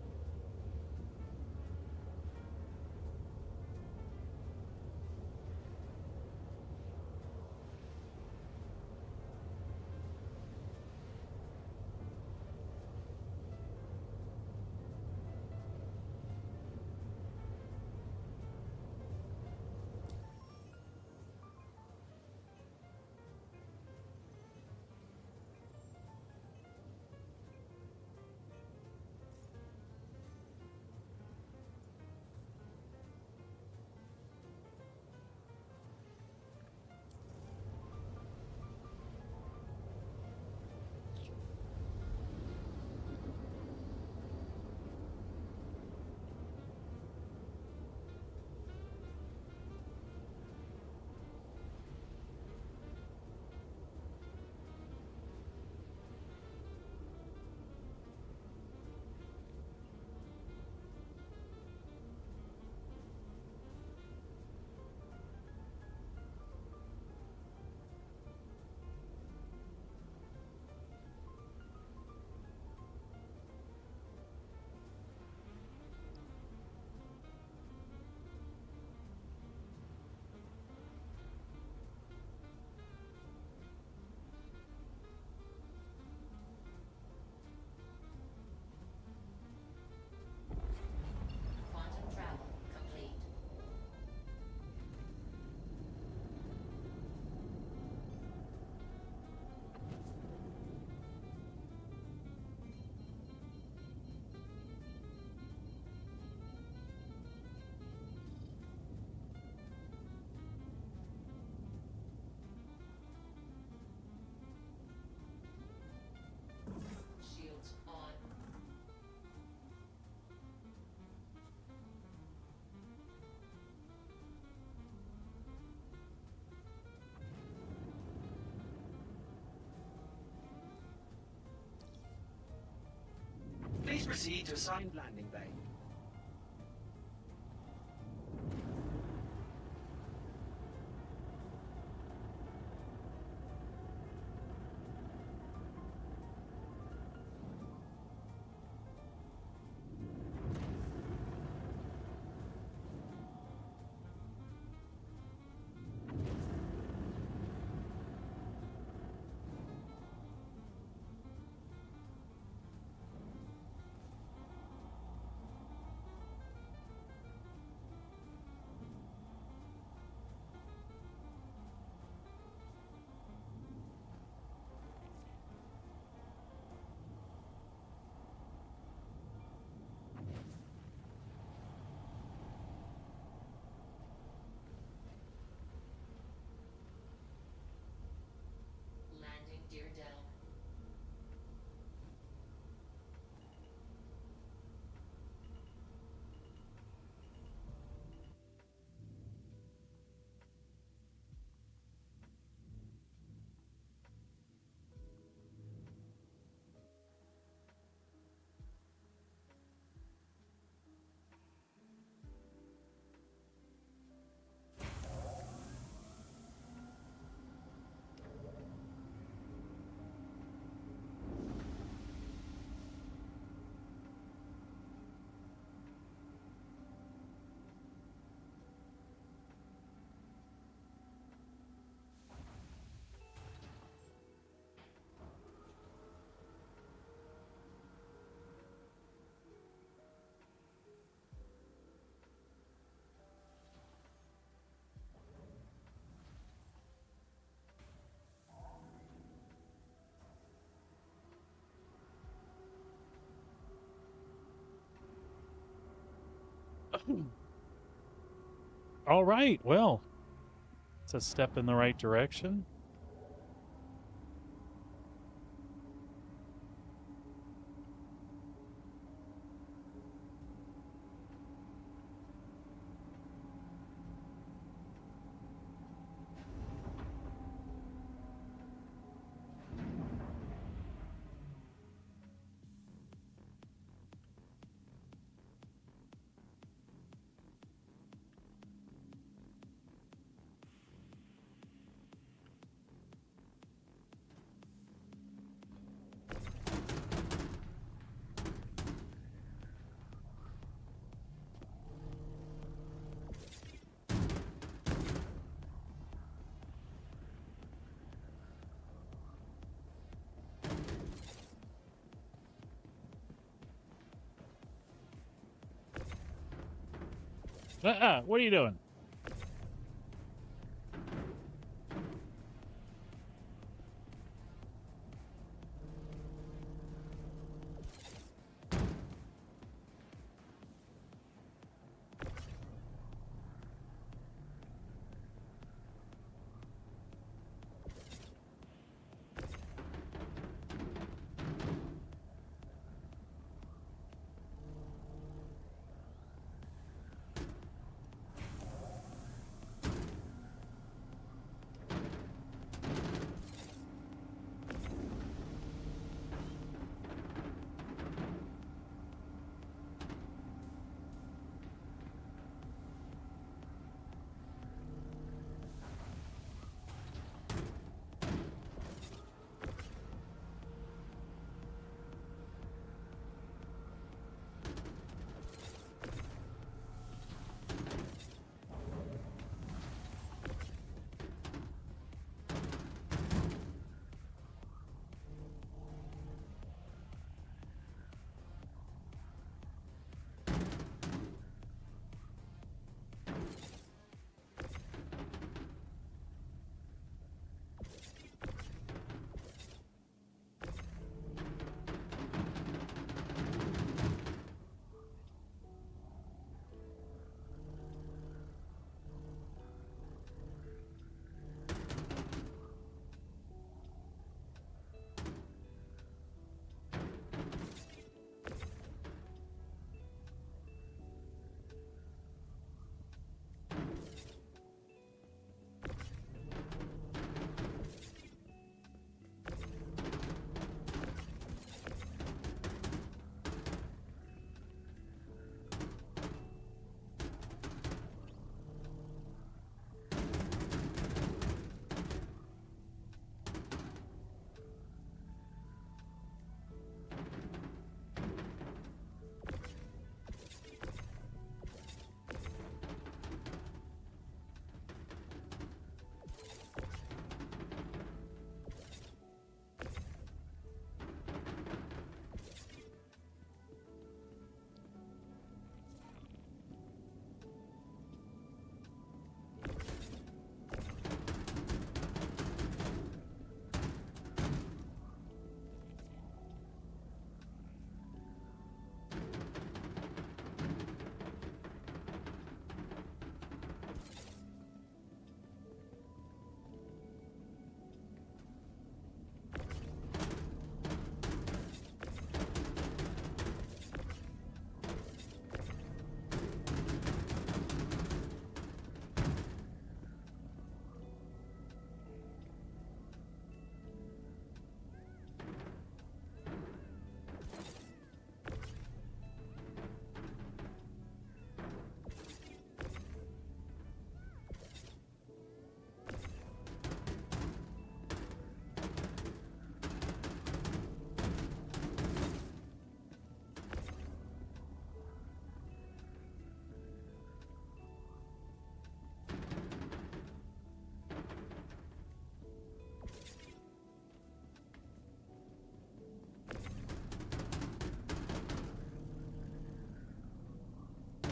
[SPEAKER 4] Quantum travel complete. Shields on.
[SPEAKER 5] Please proceed to assigned landing bay.
[SPEAKER 1] All right, well, it's a step in the right direction. What are you doing?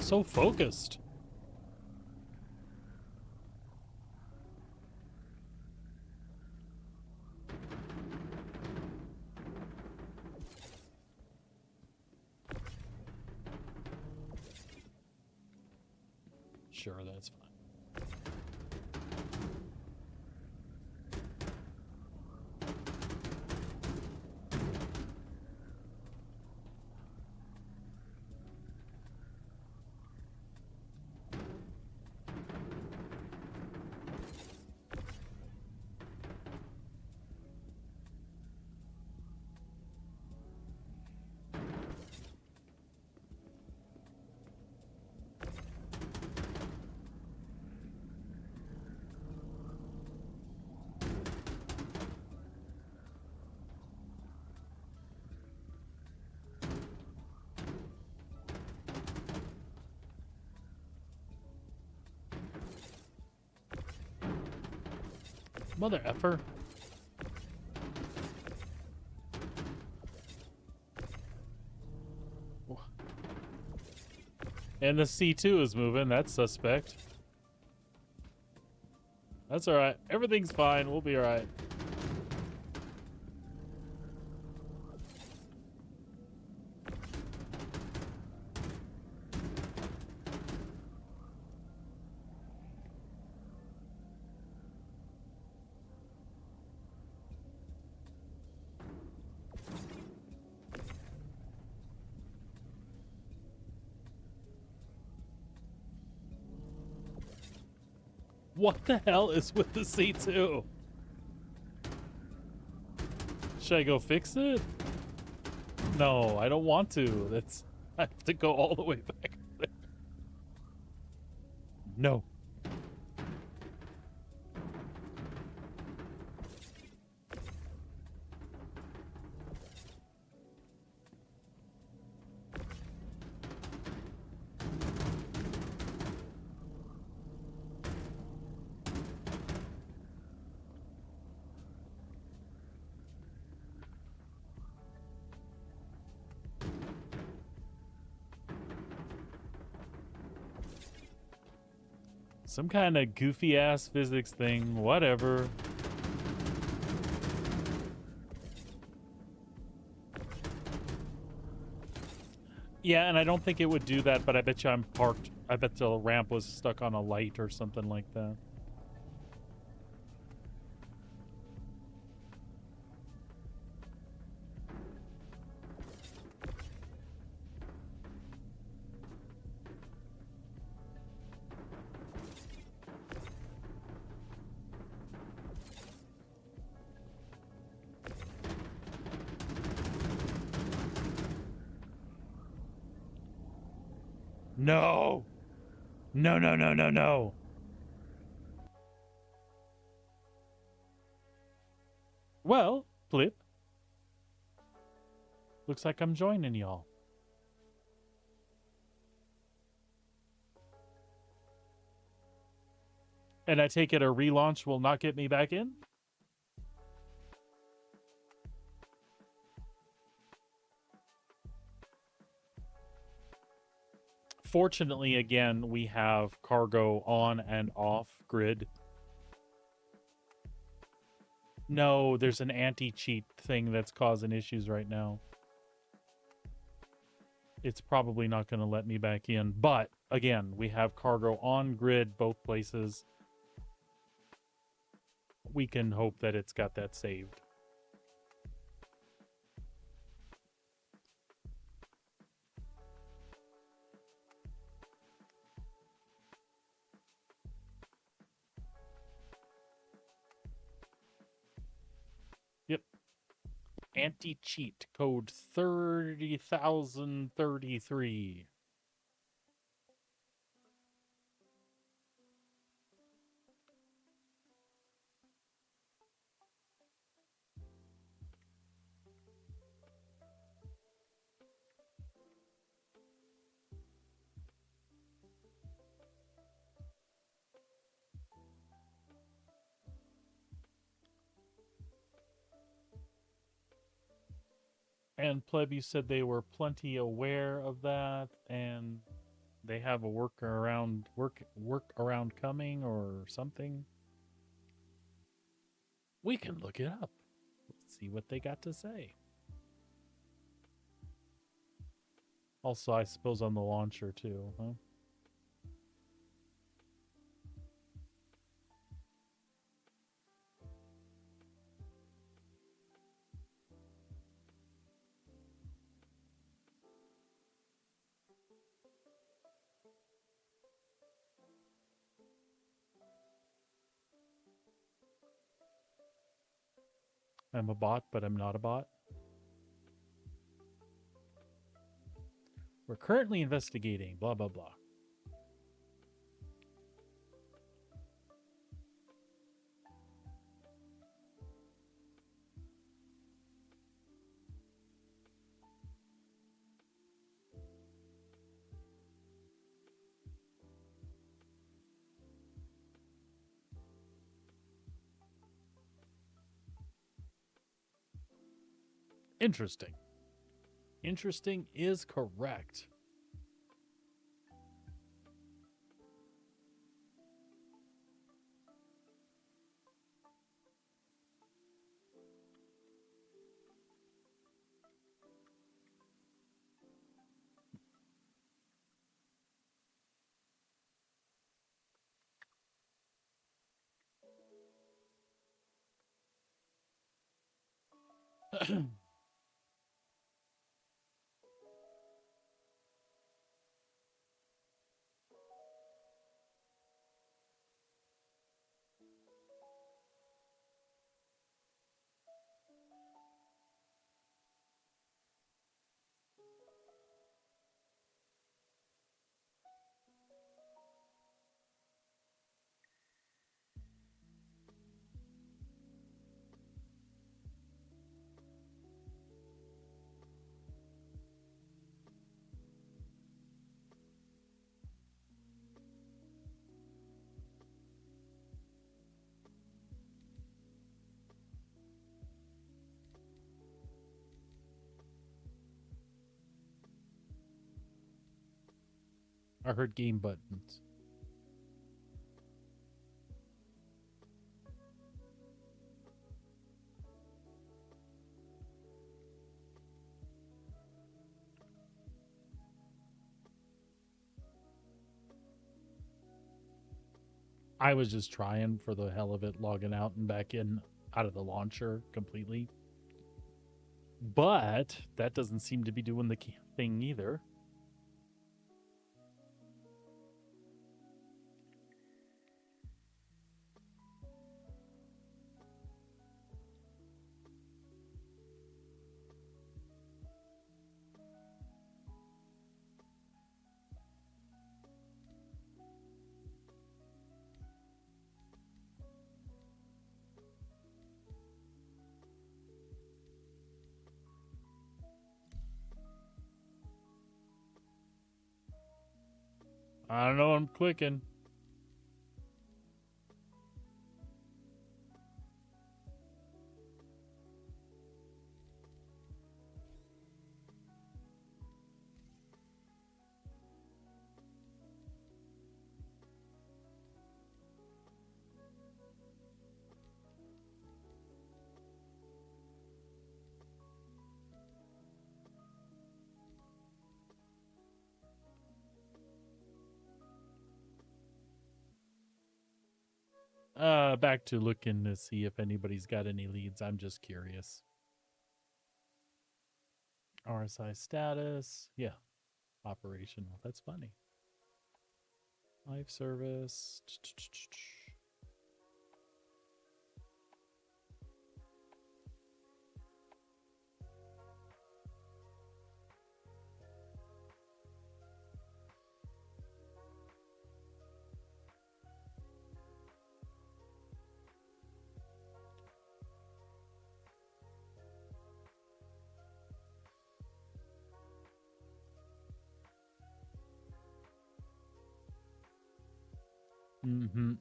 [SPEAKER 1] So focused. Sure, that's fine. Mother effer. And the C2 is moving. That's suspect. That's alright. Everything's fine. We'll be alright. What the hell is with the C2? Should I go fix it? No, I don't want to. That's I have to go all the way back there. No. Some kind of goofy ass physics thing, whatever. Yeah, and I don't think it would do that, but I bet you I'm parked. I bet the ramp was stuck on a light or something like that. No! No, no, no, no, no. Well, Flip. Looks like I'm joining y'all. And I take it a relaunch will not get me back in? Fortunately, again, we have cargo on and off grid. No, there's an anti-cheat thing that's causing issues right now. It's probably not going to let me back in. But, again, we have cargo on grid both places. We can hope that it's got that saved. Yep. Anti-cheat code 30,033. And Pleb, you said they were plenty aware of that, and they have a workaround coming or something. We can look it up. Let's see what they got to say. Also, I suppose on the launcher too, huh? I'm a bot, but I'm not a bot. We're currently investigating, blah, blah, blah. Interesting. Interesting is correct. I heard game buttons. I was just trying for the hell of it, logging out and back in out of the launcher completely. But that doesn't seem to be doing the thing either. I don't know, I'm clicking. Back to looking to see if anybody's got any leads. I'm just curious. RSI status. Yeah. Operational. That's funny. Live service.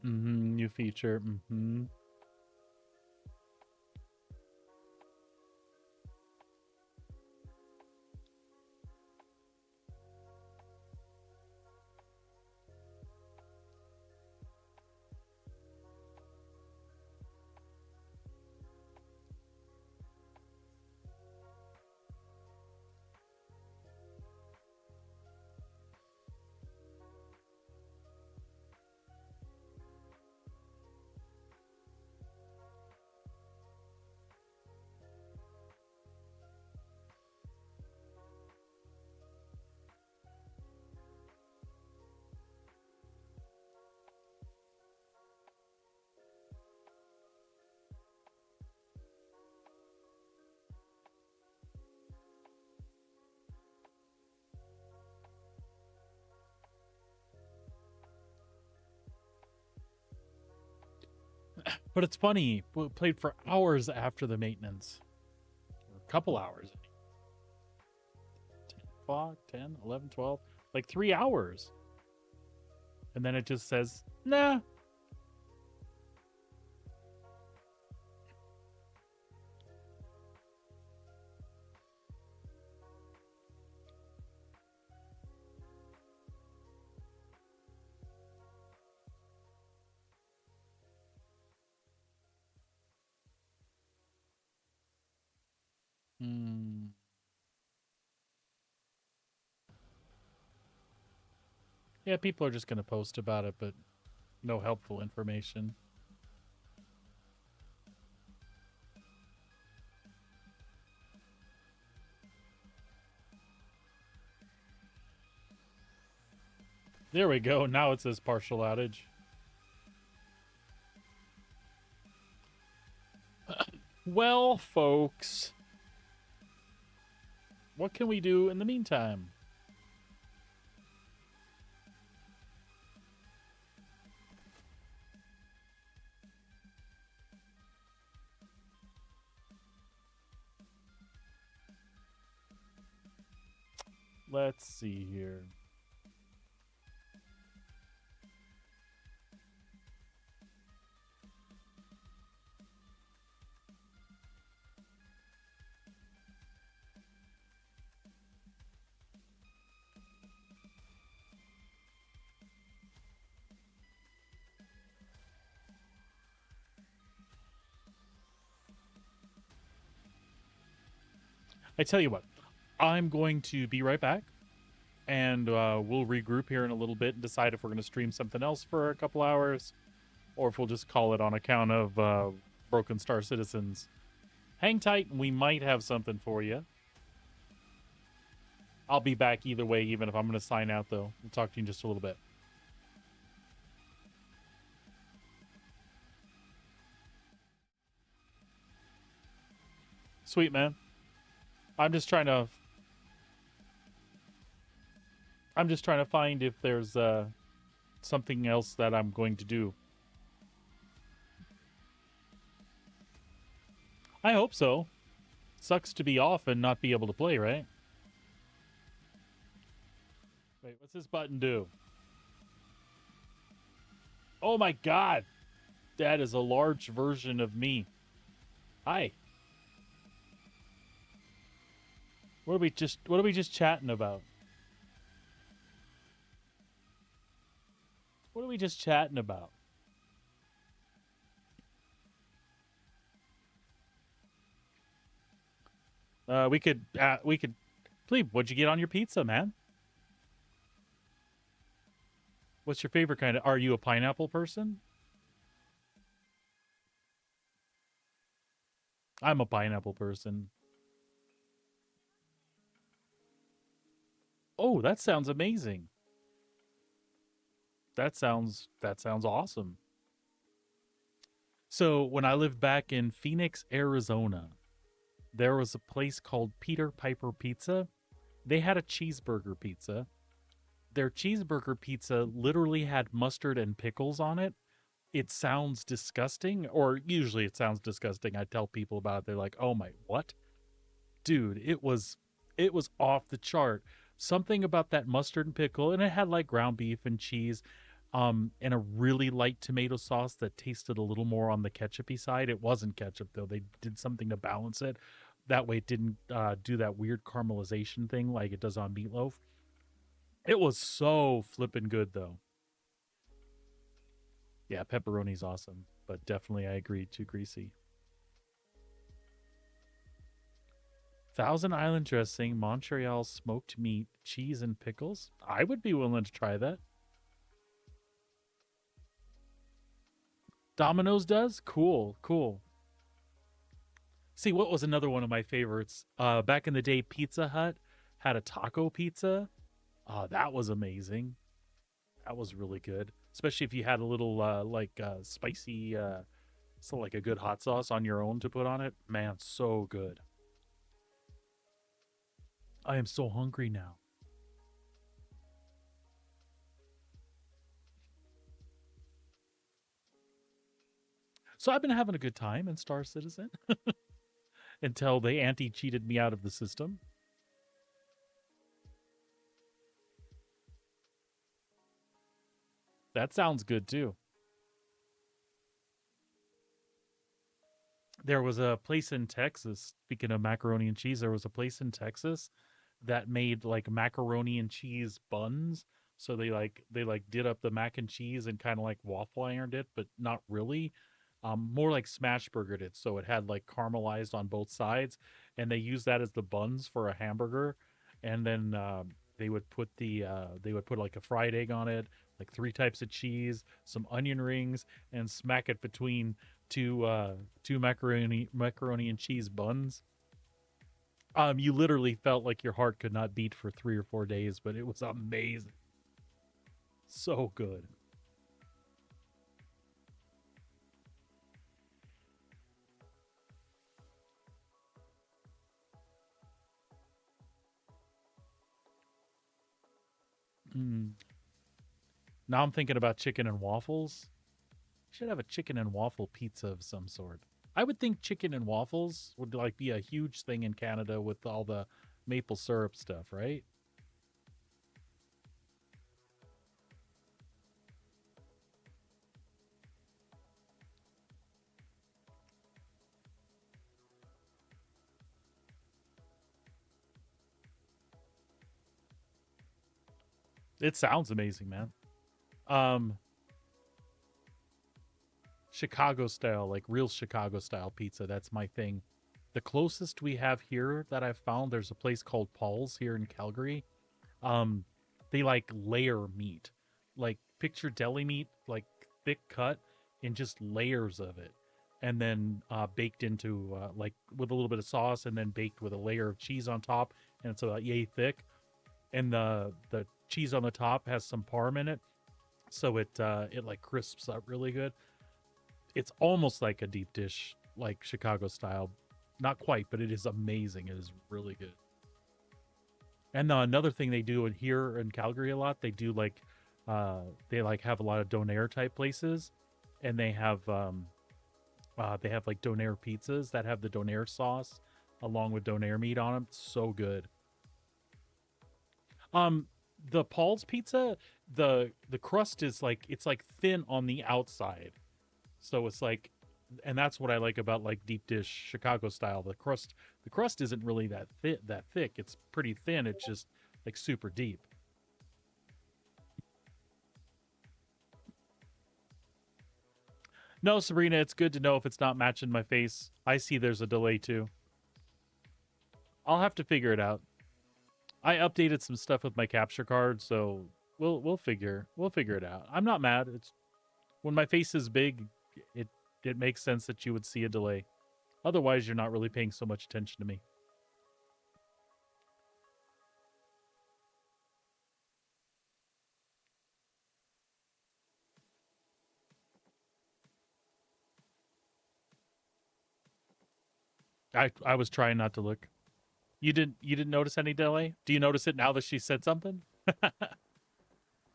[SPEAKER 1] New feature. But it's funny, we played for hours after the maintenance. Or a couple hours. 10 o'clock, 10, 11, 12, like 3 hours. And then it just says, nah. Hmm. Yeah, people are just going to post about it, but no helpful information. There we go. Now it says partial outage. Well, folks, what can we do in the meantime? Let's see here. I tell you what, I'm going to be right back, and we'll regroup here in a little bit and decide if we're going to stream something else for a couple hours, or if we'll just call it on account of Broken Star Citizens. Hang tight, and we might have something for you. I'll be back either way, even if I'm going to sign out, though. We'll talk to you in just a little bit. Sweet, man. I'm just trying to find if there's something else that I'm going to do. I hope so. Sucks to be off and not be able to play, right? Wait, what's this button do? Oh my god. That is a large version of me. Hi. What are we just chatting about? What are we just chatting about? We could Please, what'd you get on your pizza, man? What's your favorite kind of, are you a pineapple person? I'm a pineapple person. Oh, that sounds amazing. That sounds awesome. So, when I lived back in Phoenix, Arizona, there was a place called Peter Piper Pizza. They had a cheeseburger pizza. Their cheeseburger pizza literally had mustard and pickles on it. It sounds disgusting, or usually it sounds disgusting. I tell people about it, they're like, "Oh my, what?" Dude, it was off the chart. Something about that mustard and pickle, and it had like ground beef and cheese, and a really light tomato sauce that tasted a little more on the ketchupy side. It wasn't ketchup though. They did something to balance it. That way it didn't do that weird caramelization thing like it does on meatloaf. It was so flippin' good though. Yeah, pepperoni's awesome, but definitely I agree, too greasy. Thousand Island dressing, Montreal smoked meat, cheese, and pickles. I would be willing to try that. Domino's does? Cool, cool. See, what was another one of my favorites? Back in the day, Pizza Hut had a taco pizza. That was amazing. That was really good. Especially if you had a little spicy, so like a good hot sauce on your own to put on it. Man, so good. I am so hungry now. So I've been having a good time in Star Citizen until they anti-cheated me out of the system. That sounds good too. There was a place in Texas, speaking of macaroni and cheese, there was a place in Texas that made like macaroni and cheese buns. So they did up the mac and cheese and kind of like waffle ironed it, but not really. More like smash burgered it, so it had like caramelized on both sides, and they used that as the buns for a hamburger. And then they would put like a fried egg on it, like three types of cheese, some onion rings, and smack it between two macaroni and cheese buns. You literally felt like your heart could not beat for 3 or 4 days, but it was amazing. So good. Mm. Now I'm thinking about chicken and waffles. Should have a chicken and waffle pizza of some sort. I would think chicken and waffles would like be a huge thing in Canada with all the maple syrup stuff, right? It sounds amazing, man. Um, Chicago style, like real Chicago style pizza. That's my thing. The closest we have here that I've found, there's a place called Paul's here in Calgary. Um, they like layer meat, like picture deli meat, like thick cut in just layers of it, and then baked into like with a little bit of sauce, and then baked with a layer of cheese on top, and it's about yay thick. And the cheese on the top has some parm in it, so it like crisps up really good. It's almost like a deep dish, like Chicago style. Not quite, but it is amazing. It is really good. And another thing they do here in Calgary a lot, they do like they like have a lot of donair type places, and they have like donair pizzas that have the donair sauce along with donair meat on them. So good. Um, the Paul's pizza, the crust is like it's like thin on the outside, so it's like, and that's what I like about like deep dish Chicago style. The crust isn't really that thick. It's pretty thin. It's just like super deep. No, Sabrina, it's good to know if it's not matching my face. I see there's a delay too. I'll have to figure it out. I updated some stuff with my capture card, so we'll figure it out. I'm not mad. It's when my face is big, it it makes sense that you would see a delay. Otherwise, you're not really paying so much attention to me. I was trying not to look. You didn't notice any delay? Do you notice it now that she said something?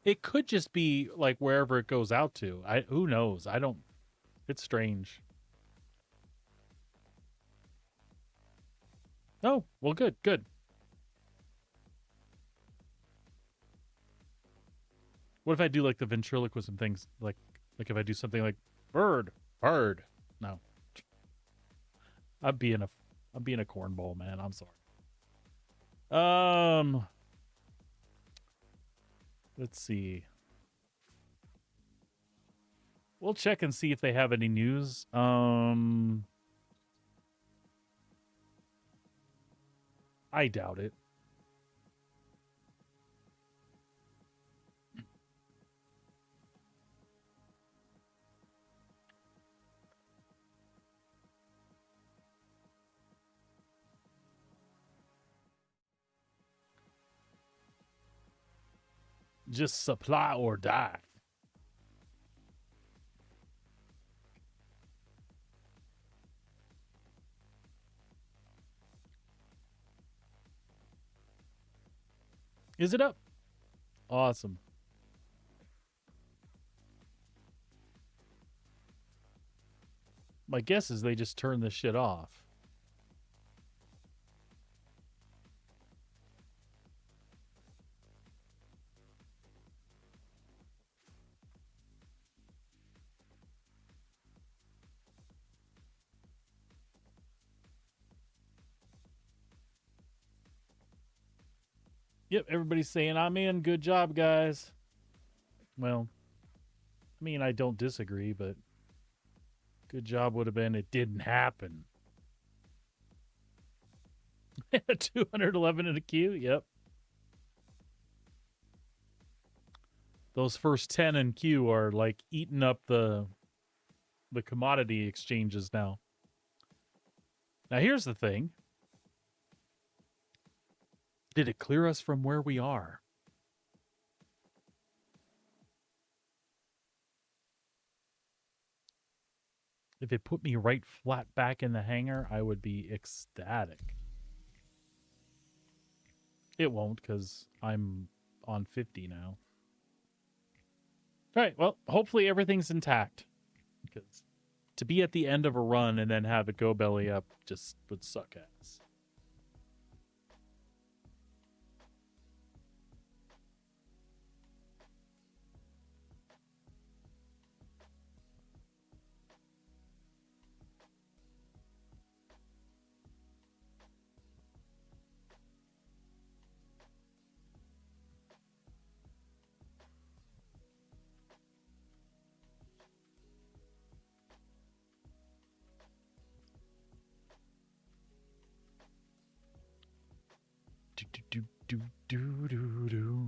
[SPEAKER 1] It could just be like wherever it goes out to. I who knows? I don't. It's strange. Oh, well, good, good. What if I do like the ventriloquism things? Like if I do something like bird, bird. No, I'm being a I'm being a cornball, man. I'm sorry. Um, let's see. We'll check and see if they have any news. I doubt it. Just supply or die. Is it up? Awesome. My guess is they just turn this shit off. Yep, everybody's saying I'm in. Good job, guys. Well, I mean, I don't disagree, but good job would have been it didn't happen. 211 in a queue. Yep. Those first 10 in queue are like eating up the commodity exchanges now. Now here's the thing. Did it clear us from where we are? If it put me right flat back in the hangar, I would be ecstatic. It won't, because I'm on 50 now. All right, well, hopefully everything's intact. Because to be at the end of a run and then have it go belly up just would suck ass. Do, do, do, do, do, do.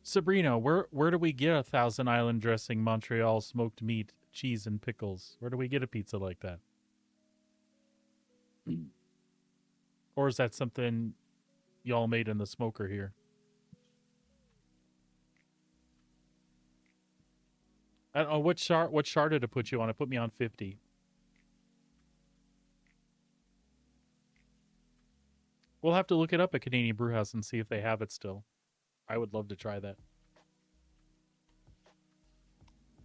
[SPEAKER 1] Sabrina, where do we get a Thousand Island dressing, Montreal smoked meat, cheese, and pickles? Where do we get a pizza like that? Or is that something y'all made in the smoker here? I don't know what chart did it put you on? It put me on 50. We'll have to look it up at Canadian Brewhouse and see if they have it still. I would love to try that.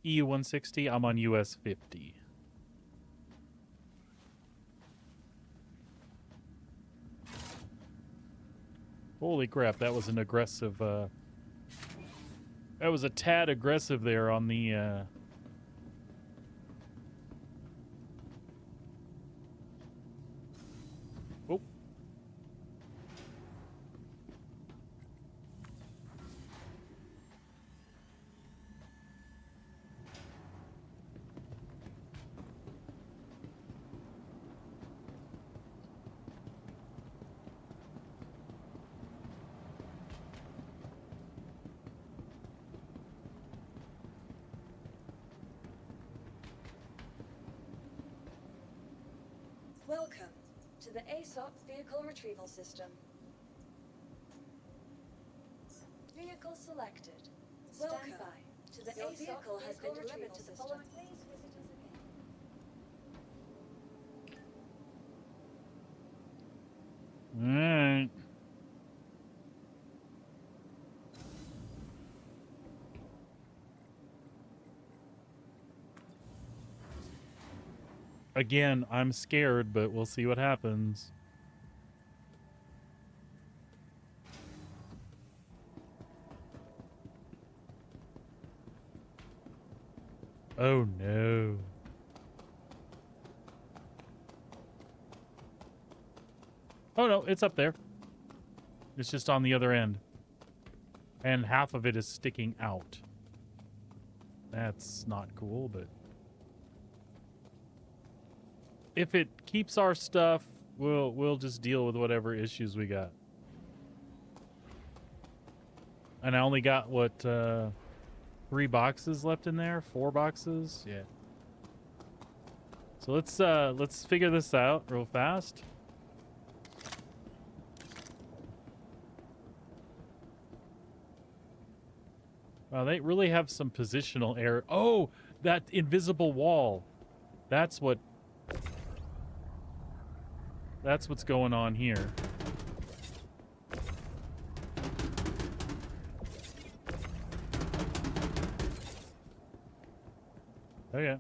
[SPEAKER 1] EU 160, I'm on US 50. Holy crap, that was an aggressive, that was a tad aggressive there on the, Oh.
[SPEAKER 3] Welcome to the ASOP Vehicle Retrieval System. Vehicle selected. Welcome to the ASOP vehicle has been delivered to the following. Please visit us again.
[SPEAKER 1] Alright. Again, I'm scared, but we'll see what happens. Oh no. Oh no, it's up there. It's just on the other end. And half of it is sticking out. That's not cool, but if it keeps our stuff, we'll just deal with whatever issues we got. And I only got what 3 boxes left in there? 4 boxes? Yeah. So let's figure this out real fast. Wow, they really have some positional error. Oh, that invisible wall. That's what's going on here. Oh yeah.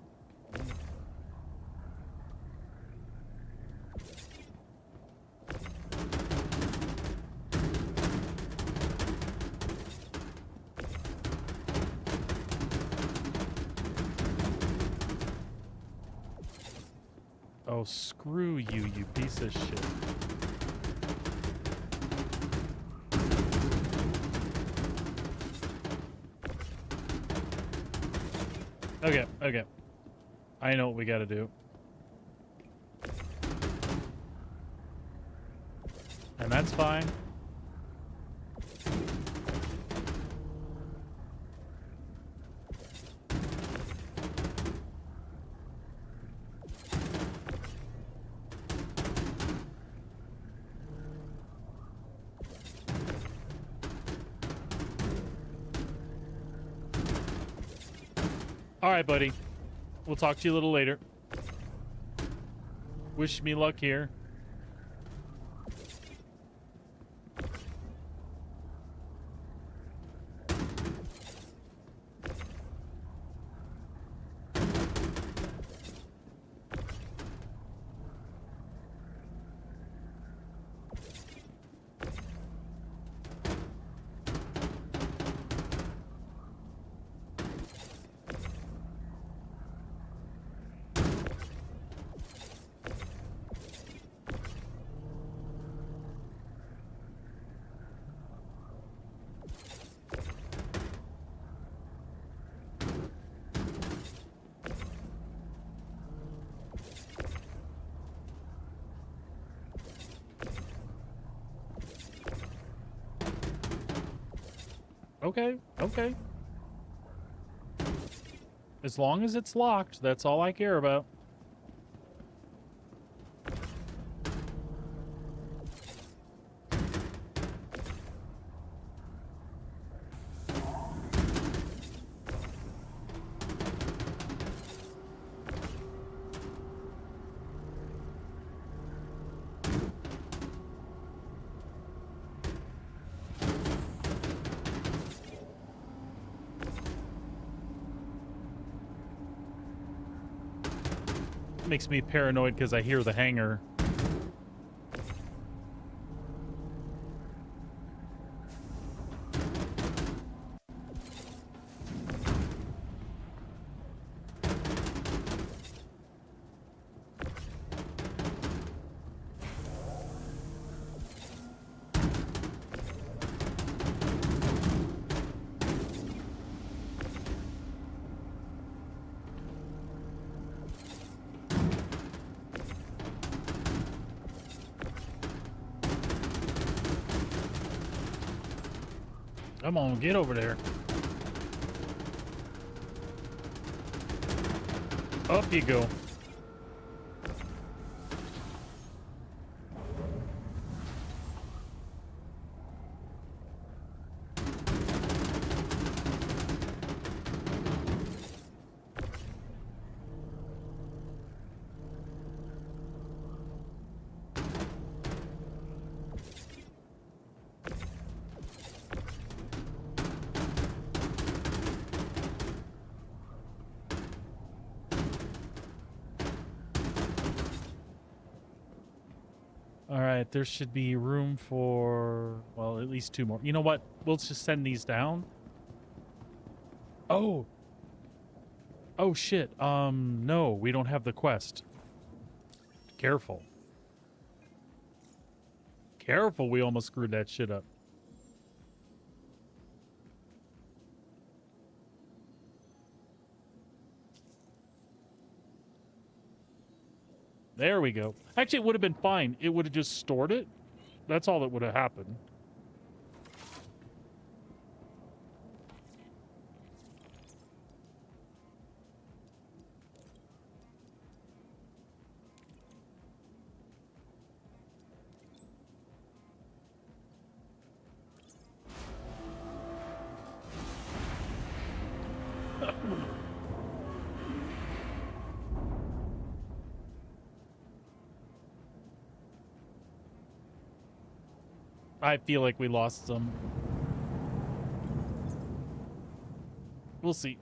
[SPEAKER 1] Oh, screw you, you piece of shit. Okay, okay. I know what we gotta do. And that's fine. All right, buddy. We'll talk to you a little later. Wish me luck here. Okay, okay. As long as it's locked, that's all I care about. Makes me paranoid because I hear the hangar. Come on, get over there. Up you go. All right, there should be room for, well, at least two more. You know what? We'll just send these down. Oh. Oh, shit. No, we don't have the quest. Careful. Careful, we almost screwed that shit up. There we go. Actually, it would have been fine. It would have just stored it. That's all that would have happened. I feel like we lost some. We'll see.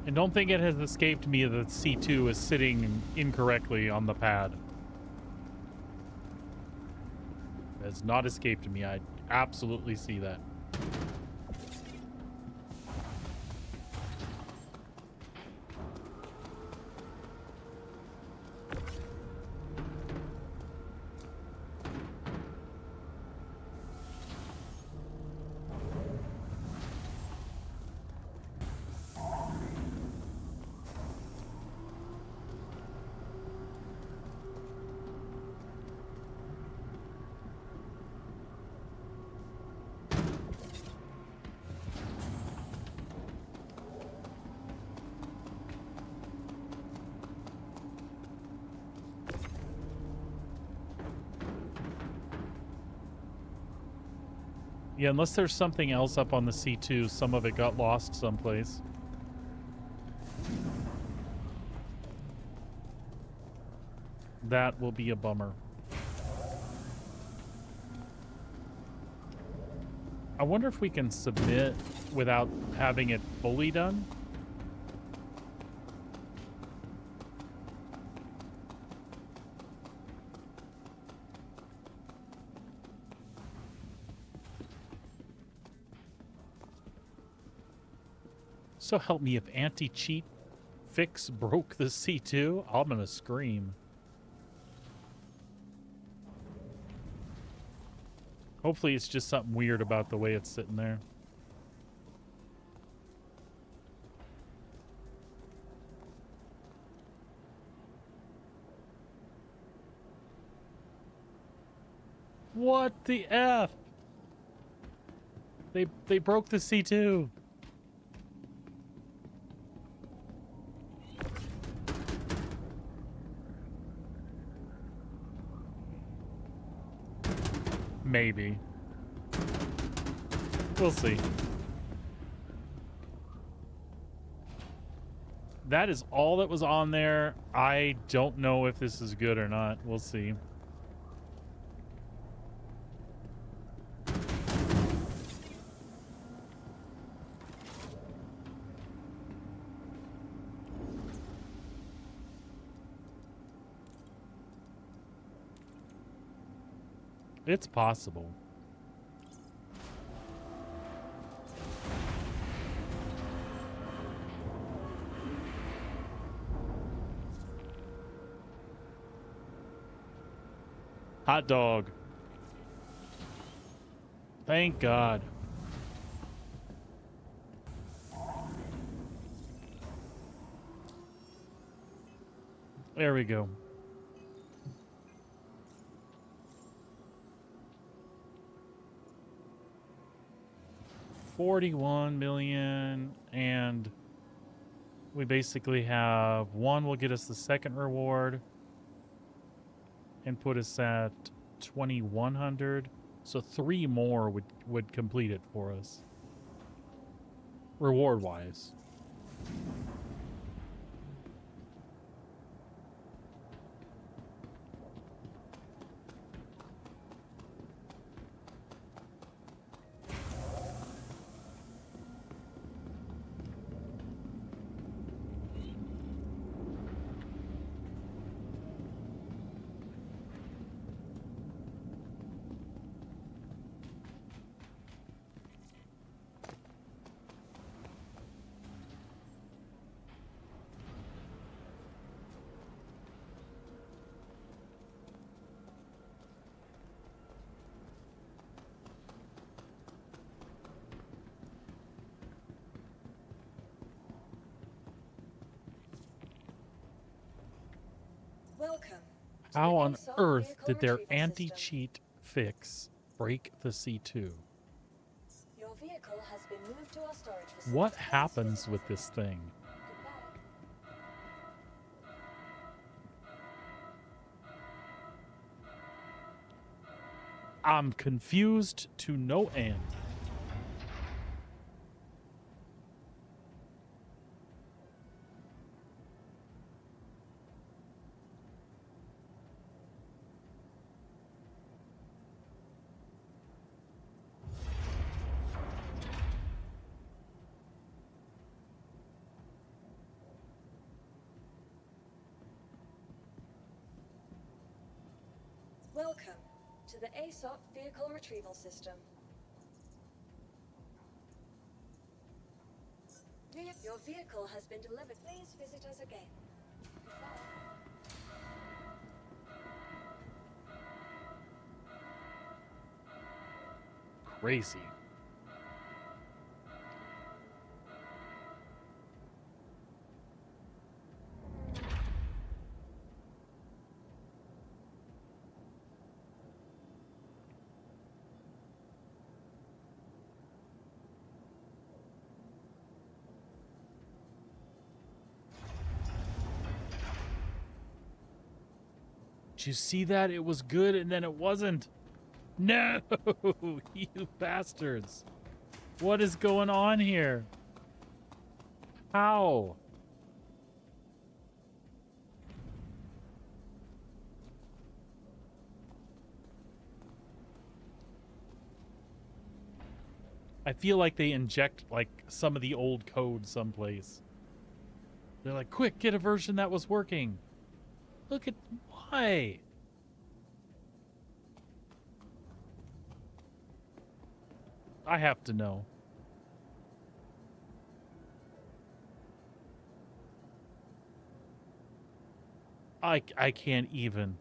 [SPEAKER 1] And don't think it has escaped me that C2 is sitting incorrectly on the pad. It has not escaped me. I absolutely see that. Yeah, unless there's something else up on the C2, some of it got lost someplace. That will be a bummer. I wonder if we can submit without having it fully done. So help me, if anti-cheat fix broke the C2, I'm gonna scream. Hopefully it's just something weird about the way it's sitting there. What the F? They broke the C2. Maybe. We'll see. That is all that was on there. I don't know if this is good or not. We'll see. It's possible. Hot dog. Thank God. There we go. $41 million, and we basically have one will get us the second reward and put us at 2,100. So 3 more would complete it for us, reward wise.
[SPEAKER 3] Welcome.
[SPEAKER 1] How on earth did their anti-cheat fix break the C2?
[SPEAKER 3] Your vehicle has been moved to our storage facility.
[SPEAKER 1] What happens with this thing?
[SPEAKER 3] Goodbye.
[SPEAKER 1] I'm confused to no end.
[SPEAKER 3] Welcome to the ASOP Vehicle Retrieval System. Your vehicle has been delivered. Please visit us again.
[SPEAKER 1] Crazy. Did you see that? It was good and then it wasn't. No, you bastards. What is going on here? How? I feel like they inject like some of the old code someplace. They're like, quick, get a version that was working. Look at why? I have to know. I can't even.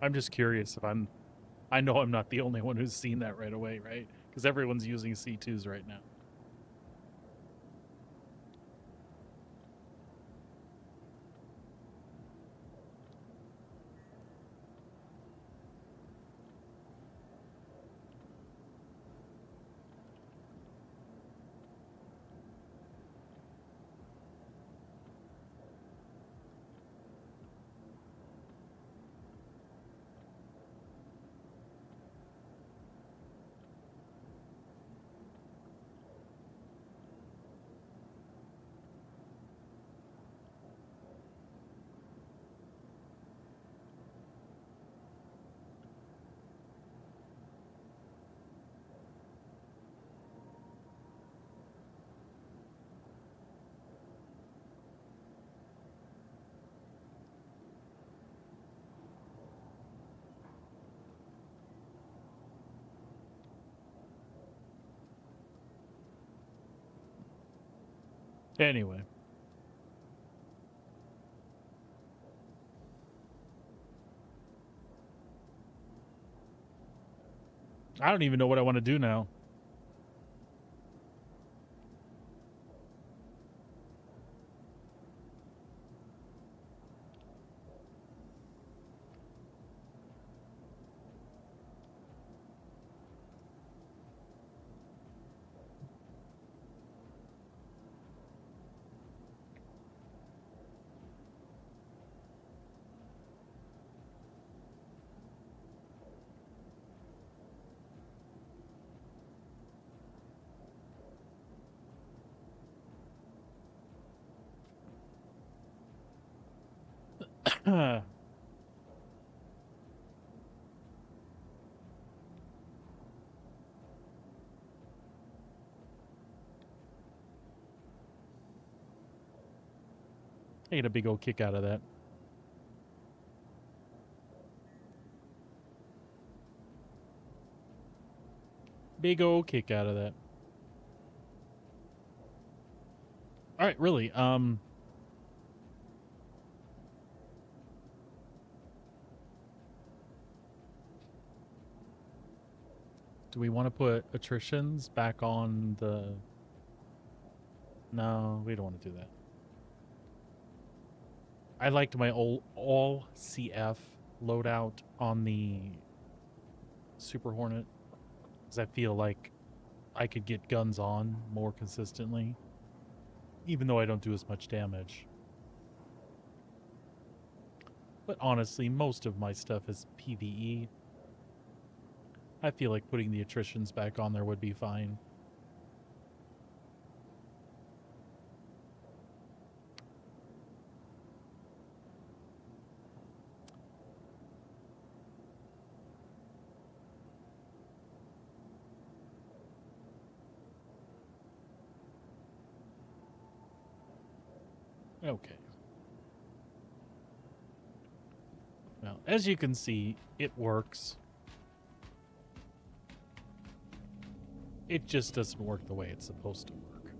[SPEAKER 1] I'm just curious if I know I'm not the only one who's seen that right away, right? Because everyone's using C2s right now. Anyway. I don't even know what I want to do now. I get a big old kick out of that. Big old kick out of that. All right, really. Do we want to put attritions back on the... No, we don't want to do that. I liked my all CF loadout on the Super Hornet because I feel like I could get guns on more consistently, even though I don't do as much damage. But honestly, most of my stuff is PvE. I feel like putting the attritions back on there would be fine. Okay. Well, as you can see, it works. It just doesn't work the way it's supposed to work.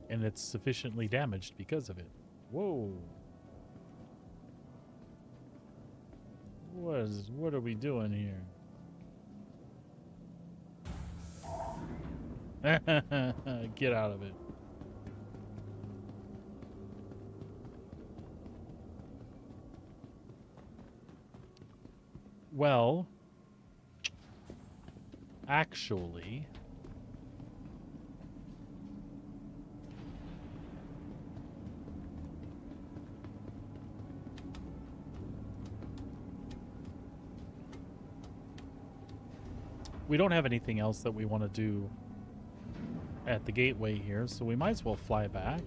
[SPEAKER 1] And it's sufficiently damaged because of it. Whoa. What are we doing here? Get out of it. Well, actually, we don't have anything else that we want to do at the gateway here, so we might as well fly back.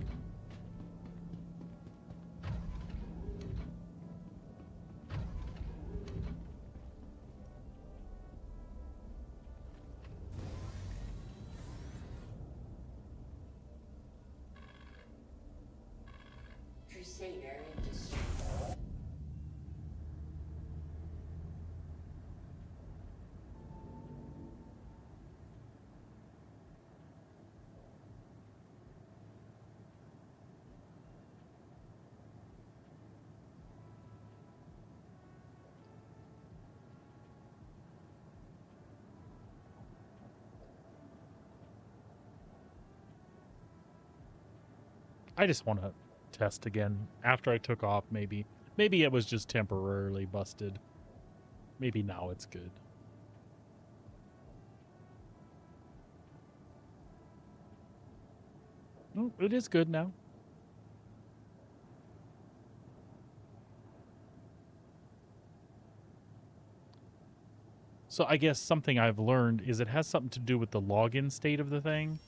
[SPEAKER 4] Crusader Industries.
[SPEAKER 1] I just want to test again after I took off. Maybe it was just temporarily busted. Maybe now it's good. No, it is good now. So I guess something I've learned is it has something to do with the login state of the thing.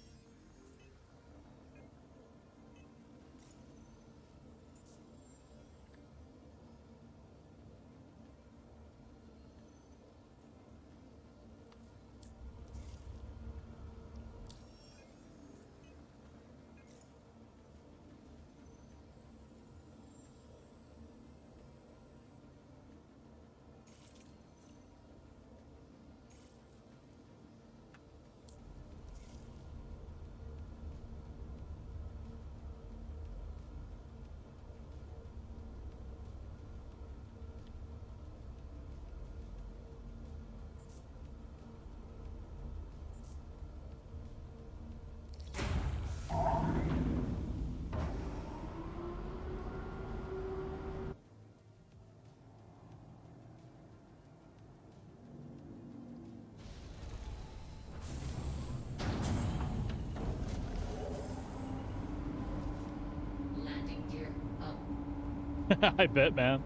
[SPEAKER 4] Landing gear up.
[SPEAKER 1] I bet, man.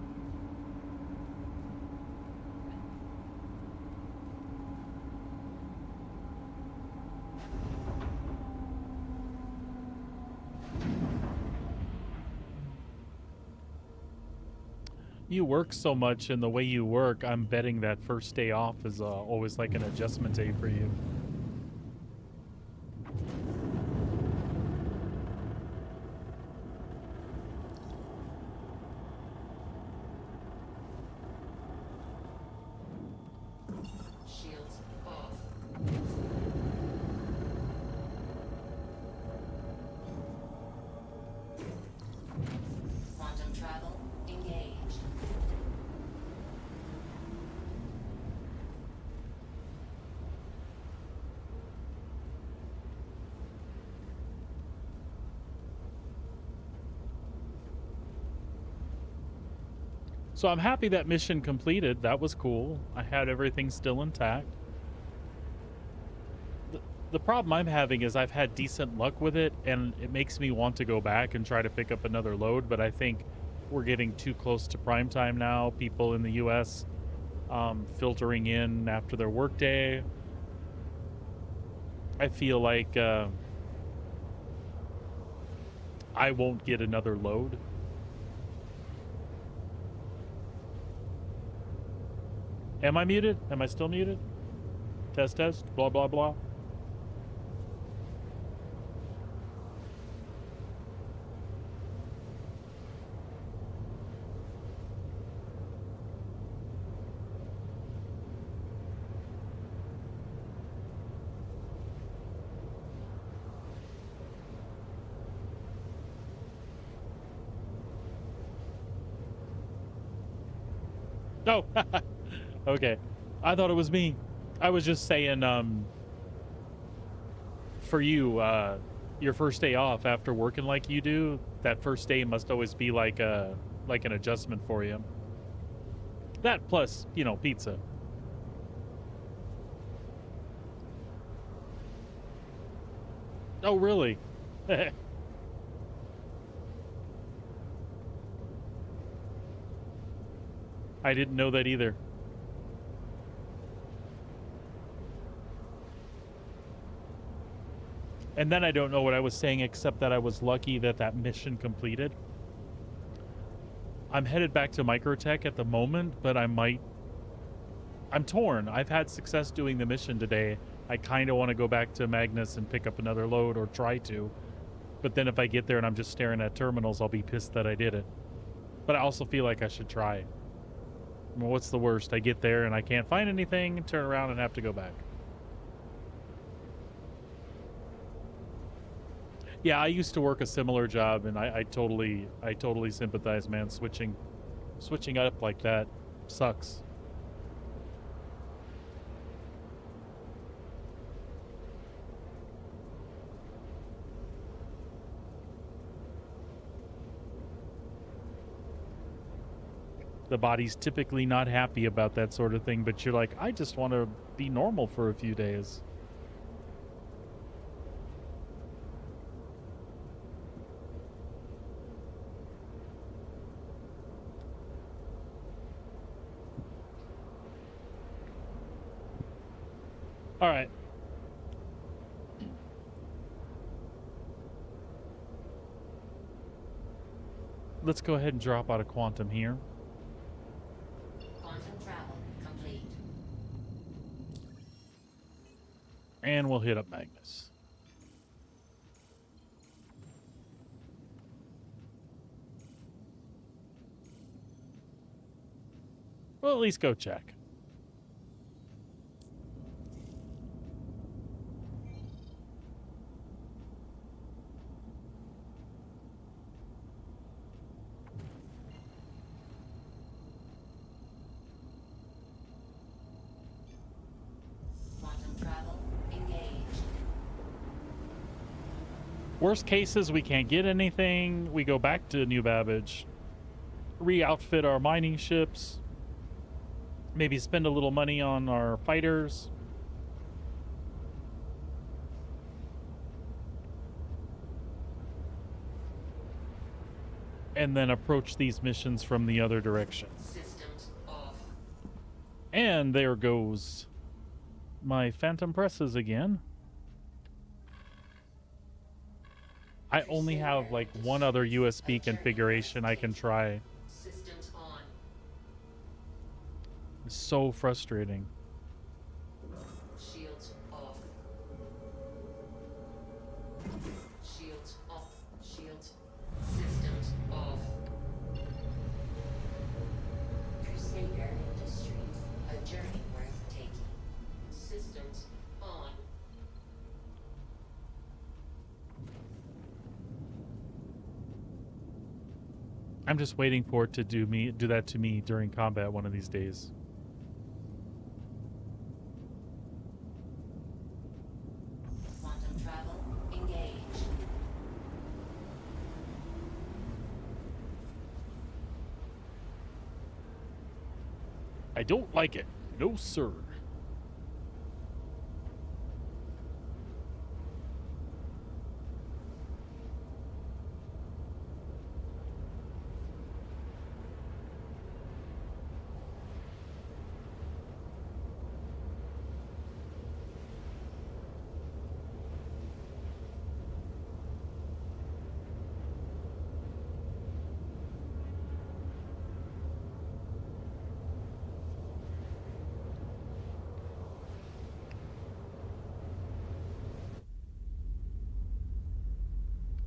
[SPEAKER 1] You work so much, and the way you work, I'm betting that first day off is always like an adjustment day for you. So I'm happy that mission completed. That was cool. I had everything still intact. The problem I'm having is I've had decent luck with it, and it makes me want to go back and try to pick up another load, but I think we're getting too close to prime time now. People in the U.S. Filtering in after their workday. I feel like I won't get another load. Am I muted? Am I still muted? Test, test, blah, blah, blah. Oh, okay. I thought it was me. I was just saying, for you, your first day off after working like you do, that first day must always be like an adjustment for you. That plus, you know, pizza. Oh, really? I didn't know that either. And then I don't know what I was saying, except that I was lucky that that mission completed. I'm headed back to Microtech at the moment, but I'm torn. I've had success doing the mission today. I kind of want to go back to Magnus and pick up another load, or try to. But then if I get there and I'm just staring at terminals, I'll be pissed that I did it. But I also feel like I should try. Well, what's the worst? I get there and I can't find anything, turn around and have to go back. Yeah, I used to work a similar job, and I totally sympathize, man. Switching up like that sucks. The body's typically not happy about that sort of thing, but you're like, I just want to be normal for a few days. All right. Let's go ahead and drop out of quantum here.
[SPEAKER 4] Quantum travel complete.
[SPEAKER 1] And we'll hit up Magnus. Well, at least go check.
[SPEAKER 4] Quantum travel engaged.
[SPEAKER 1] Worst cases, we can't get anything. We go back to New Babbage, re-outfit our mining ships, maybe spend a little money on our fighters. And then approach these missions from the other direction.
[SPEAKER 4] Systems off.
[SPEAKER 1] And there goes my phantom presses again. I only have like one other USB configuration I can try.
[SPEAKER 4] Systems on.
[SPEAKER 1] It's so frustrating.
[SPEAKER 4] Shields off. Shields off. Shields. Systems off. Crusader Industries. A journey worth taking. Systems on.
[SPEAKER 1] I'm just waiting for it to do that to me during combat one of these days.
[SPEAKER 4] Quantum travel engaged.
[SPEAKER 1] I don't like it. No, sir.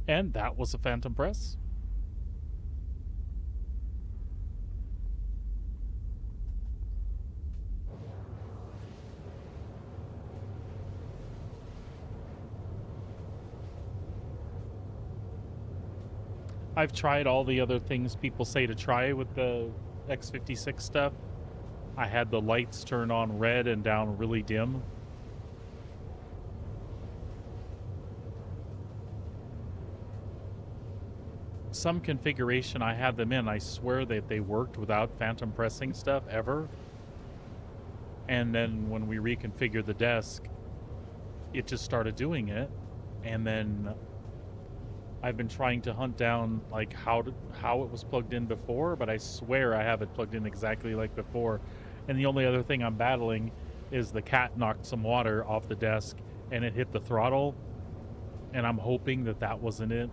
[SPEAKER 1] And that was a Phantom Press. I've tried all the other things people say to try with the X56 stuff. I had the lights turn on red and down really dim. Some configuration I had them in, I swear that they worked without phantom pressing stuff ever. And then when we reconfigured the desk, it just started doing it. And then I've been trying to hunt down like how it was plugged in before, but I swear I have it plugged in exactly like before. And the only other thing I'm battling is the cat knocked some water off the desk and it hit the throttle. And I'm hoping that that wasn't it.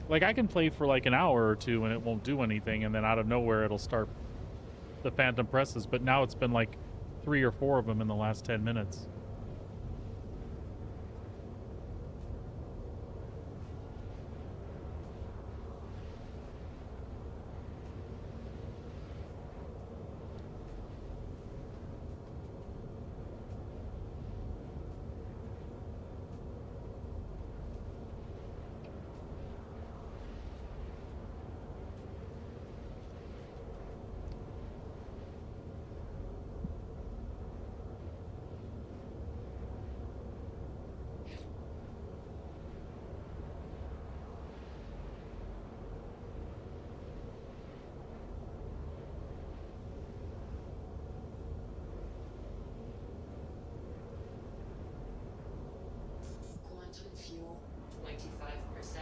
[SPEAKER 1] Like, I can play for like an hour or two and it won't do anything, and then out of nowhere it'll start the phantom presses, but now it's been like 3 or 4 of them in the last 10 minutes.
[SPEAKER 4] Quantum fuel, 25%.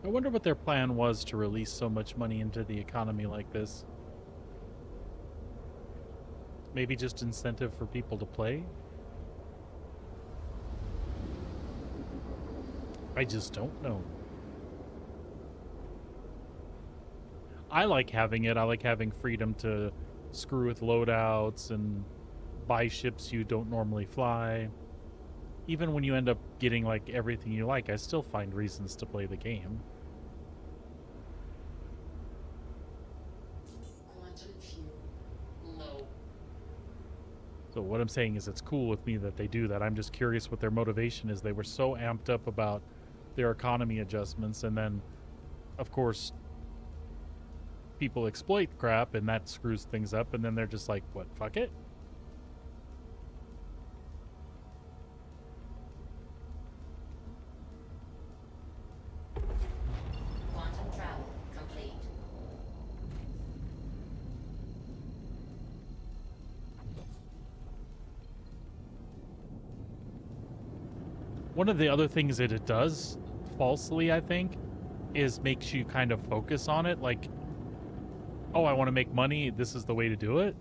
[SPEAKER 1] I wonder what their plan was to release so much money into the economy like this. Maybe just incentive for people to play? I just don't know. I like having it. I like having freedom to screw with loadouts and buy ships you don't normally fly. Even when you end up getting like everything you like, I still find reasons to play the game.
[SPEAKER 4] Quantum fuel, low.
[SPEAKER 1] So what I'm saying is it's cool with me that they do that. I'm just curious what their motivation is. They were so amped up about their economy adjustments, and then, of course, people exploit crap, and that screws things up, and then they're just like, what, fuck it?
[SPEAKER 4] Quantum travel complete.
[SPEAKER 1] One of the other things that it does, falsely, I think, is makes you kind of focus on it, like, oh, I want to make money, this is the way to do it.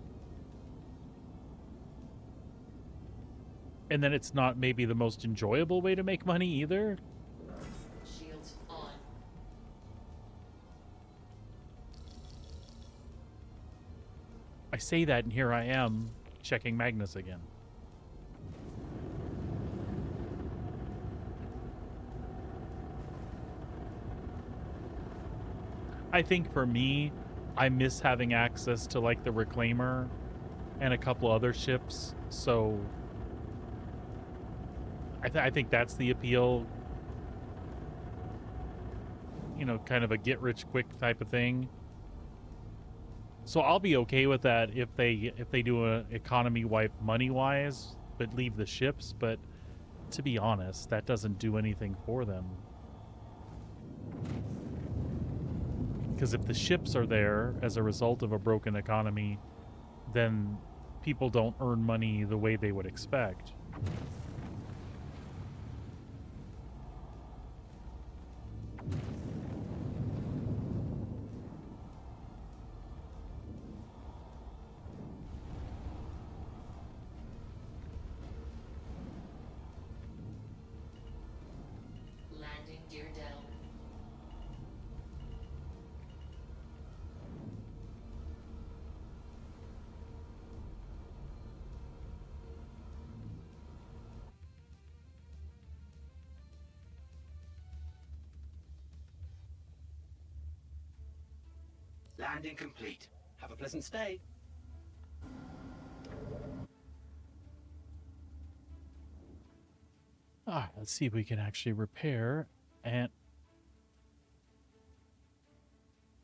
[SPEAKER 1] And then it's not maybe the most enjoyable way to make money either.
[SPEAKER 4] Shields on.
[SPEAKER 1] I say that, and here I am checking Magnus again. I think for me, I miss having access to like the Reclaimer and a couple other ships, so I think that's the appeal. You know, kind of a get-rich-quick type of thing. So I'll be okay with that if they do a economy wipe money-wise, but leave the ships. But to be honest, that doesn't do anything for them. Because if the ships are there as a result of a broken economy, then people don't earn money the way they would expect.
[SPEAKER 4] Landing gear down.
[SPEAKER 5] Landing complete. Have a pleasant stay.
[SPEAKER 1] Let's see if we can actually repair. And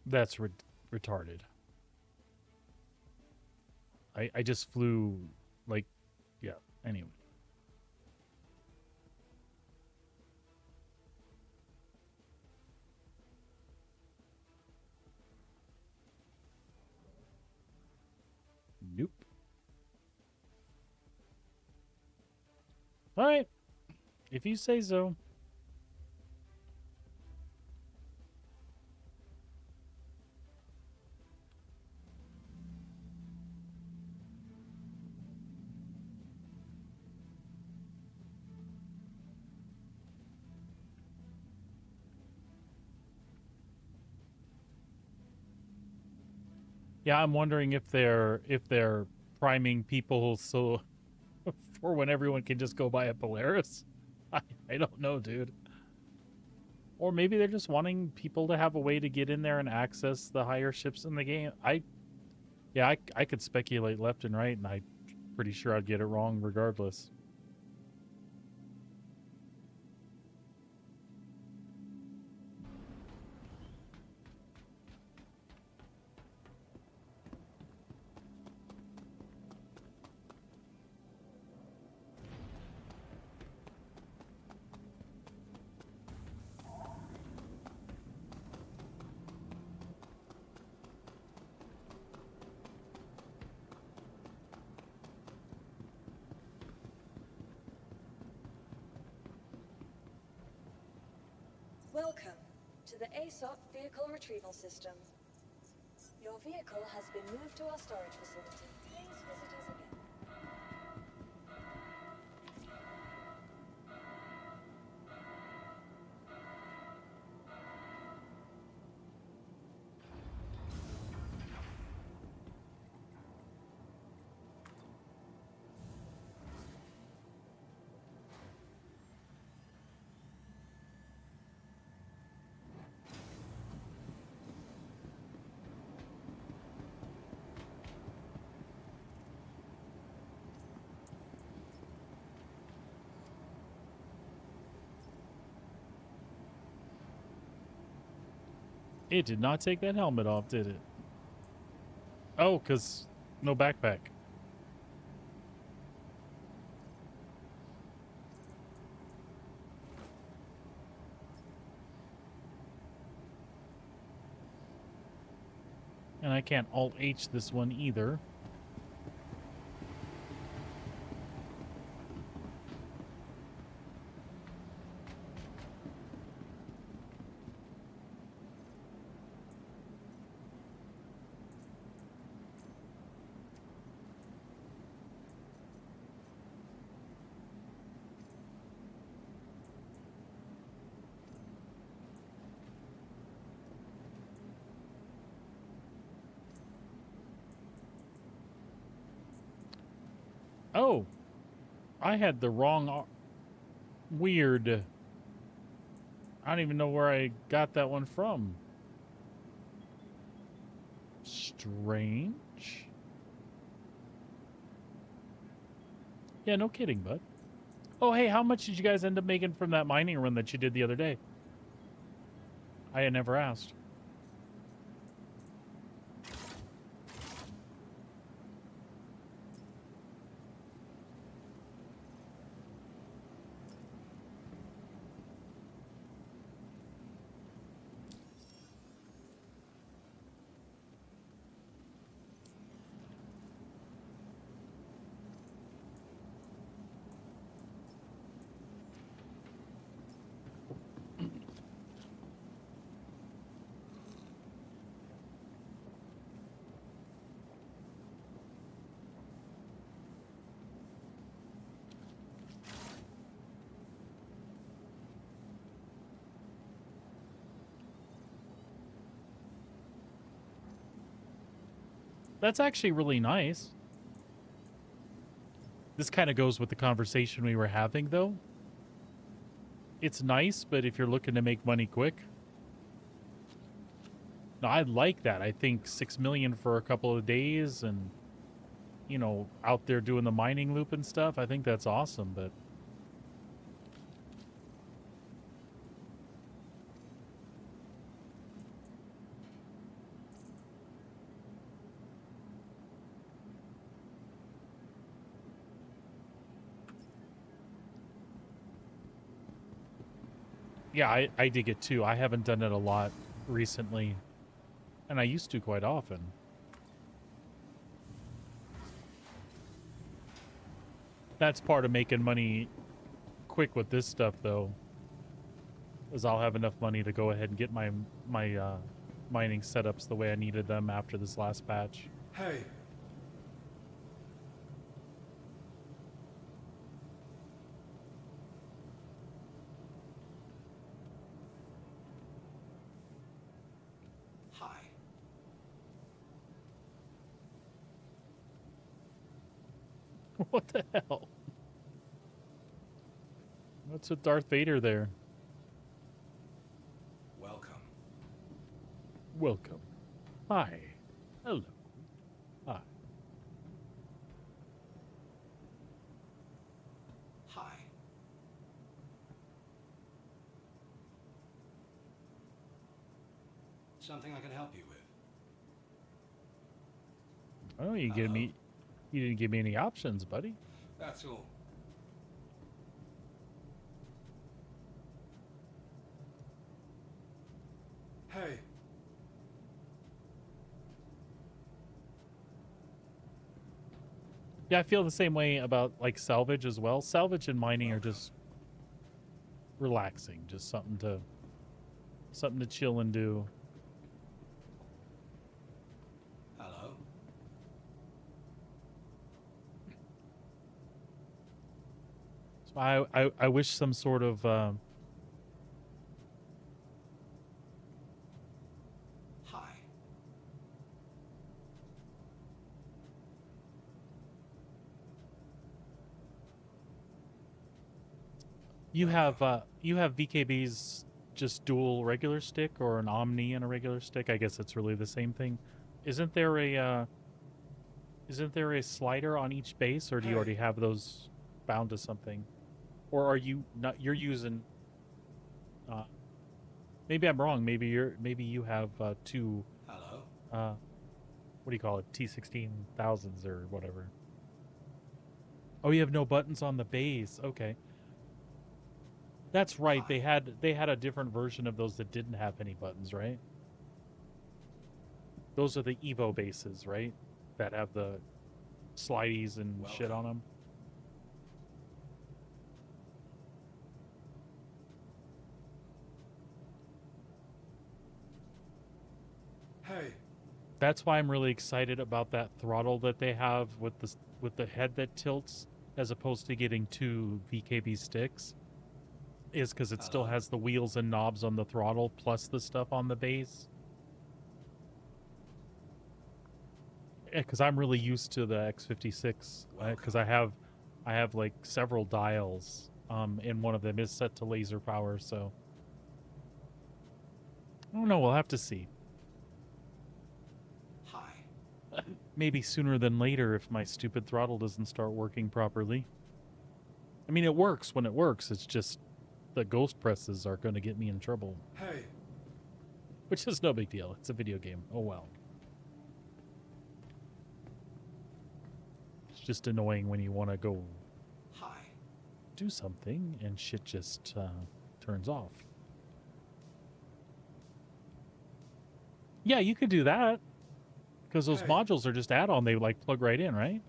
[SPEAKER 1] that's retarded. I just flew, like, yeah, anyway. Nope. All right. If you say so. Yeah, I'm wondering if they're priming people so for when everyone can just go buy a Polaris. I don't know, dude. Or maybe they're just wanting people to have a way to get in there and access the higher ships in the game. I could speculate left and right, and I'm pretty sure I'd get it wrong regardless.
[SPEAKER 3] Welcome to the ASOP Vehicle Retrieval System. Your vehicle has been moved to our storage facility. Please visit us again.
[SPEAKER 1] It did not take that helmet off, did it? Oh, because no backpack. And I can't Alt-H this one either. Oh, I had the wrong... Weird. I don't even know where I got that one from. Strange. Yeah, no kidding, bud. Oh, hey, how much did you guys end up making from that mining run that you did the other day? I had never asked. That's actually really nice. This kind of goes with the conversation we were having, though. It's nice, but if you're looking to make money quick... No, I like that. I think 6 million for a couple of days and, you know, out there doing the mining loop and stuff. I think that's awesome, but... Yeah, I dig it too. I haven't done it a lot recently, and I used to quite often. That's part of making money quick with this stuff, though, is I'll have enough money to go ahead and get my mining setups the way I needed them after this last patch.
[SPEAKER 8] Hey. Hi.
[SPEAKER 1] What the hell? What's with Darth Vader there?
[SPEAKER 8] Welcome.
[SPEAKER 1] Welcome. Hi. Hello. Hi.
[SPEAKER 8] Hi. Something I can help you with.
[SPEAKER 1] Oh, you didn't give me any options, buddy.
[SPEAKER 8] That's all. Hey.
[SPEAKER 1] Yeah, I feel the same way about like salvage as well. Salvage and mining are just relaxing, just something to chill and do.
[SPEAKER 8] Hello.
[SPEAKER 1] So I wish some sort of
[SPEAKER 8] Hi.
[SPEAKER 1] you have VKB's just dual regular stick or an Omni and a regular stick. I guess it's really the same thing. Isn't there a slider on each base, or do you already have those bound to something? Or are you not? You're using. Maybe I'm wrong. Maybe you have two.
[SPEAKER 8] Hello.
[SPEAKER 1] what do you call it, T16,000s or whatever. Oh, you have no buttons on the base. Okay, that's right.
[SPEAKER 8] Hi.
[SPEAKER 1] They had a different version of those that didn't have any buttons, right? Those are the Evo bases, right? That have the slideys and shit on them.
[SPEAKER 8] Hey.
[SPEAKER 1] That's why I'm really excited about that throttle that they have with the head that tilts, as opposed to getting two VKB sticks. Is because it still
[SPEAKER 8] Hello?
[SPEAKER 1] has the wheels and knobs on the throttle plus the stuff on the base. Because I'm really used to the X56. Because I have like several dials, and one of them is set to laser power. So I don't know. We'll have to see.
[SPEAKER 8] Hi.
[SPEAKER 1] Maybe sooner than later if my stupid throttle doesn't start working properly. I mean, it works when it works. It's just the ghost presses are going to get me in trouble.
[SPEAKER 8] Hey.
[SPEAKER 1] Which is no big deal. It's a video game. Oh well. It's just annoying when you want to go
[SPEAKER 8] Hi.
[SPEAKER 1] do something and shit just turns off. Yeah, you could do that. Because those
[SPEAKER 8] Hey.
[SPEAKER 1] modules are just add-on. They like plug right in, right?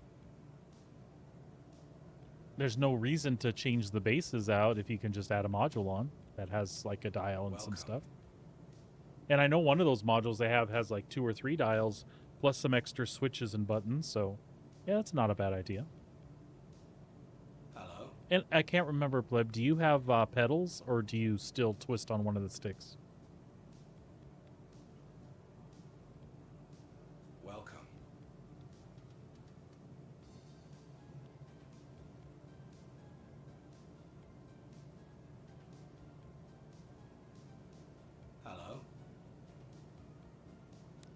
[SPEAKER 1] There's no reason to change the bases out if you can just add a module on that has like a dial and some stuff. And I know one of those modules they have has like 2 or 3 dials plus some extra switches and buttons. So yeah, that's not a bad idea.
[SPEAKER 8] Hello?
[SPEAKER 1] And I can't remember, Pleb, do you have pedals or do you still twist on one of the sticks?
[SPEAKER 8] Welcome. Hello?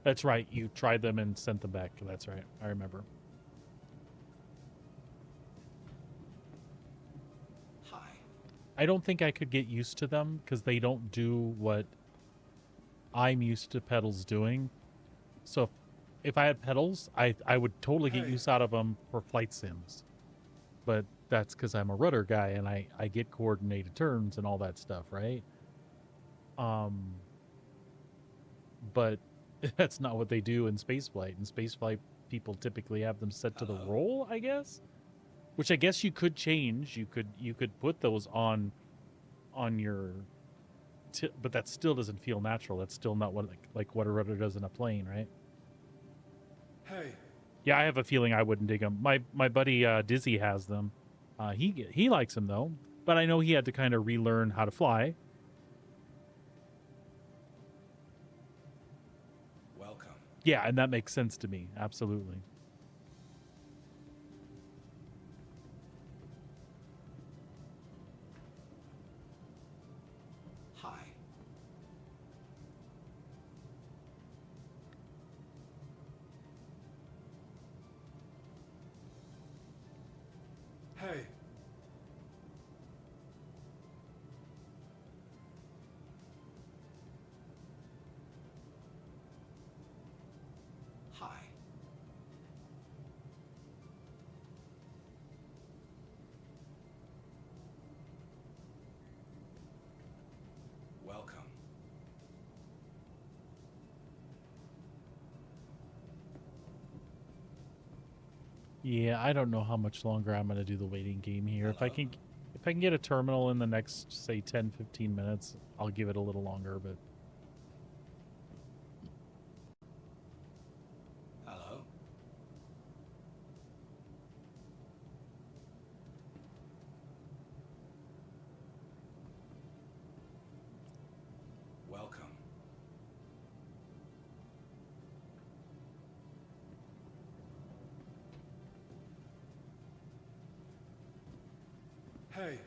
[SPEAKER 1] That's right. You tried them and sent them back. That's right. I remember.
[SPEAKER 8] Hi.
[SPEAKER 1] I don't think I could get used to them because they don't do what I'm used to pedals doing. So if I had pedals, I would totally get
[SPEAKER 8] Hey.
[SPEAKER 1] use out of them for flight sims. But that's because I'm a rudder guy and I get coordinated turns and all that stuff, right? But that's not what they do in spaceflight. In spaceflight, people typically have them set to the
[SPEAKER 8] Hello?
[SPEAKER 1] roll, I guess. Which I guess you could change. You could put those on your, but that still doesn't feel natural. That's still not what like what a rudder does in a plane, right?
[SPEAKER 8] Hey.
[SPEAKER 1] Yeah, I have a feeling I wouldn't dig them. My buddy Dizzy has them. He likes them though, but I know he had to kind of relearn how to fly.
[SPEAKER 8] Welcome.
[SPEAKER 1] Yeah, and that makes sense to me. Absolutely.
[SPEAKER 8] Hi. Hey. Hi. Welcome.
[SPEAKER 1] Yeah, I don't know how much longer I'm going to do the waiting game here.
[SPEAKER 8] Hello?
[SPEAKER 1] If I can get a terminal in the next say 10-15 minutes, I'll give it a little longer, but
[SPEAKER 8] Hello? Welcome. Hey.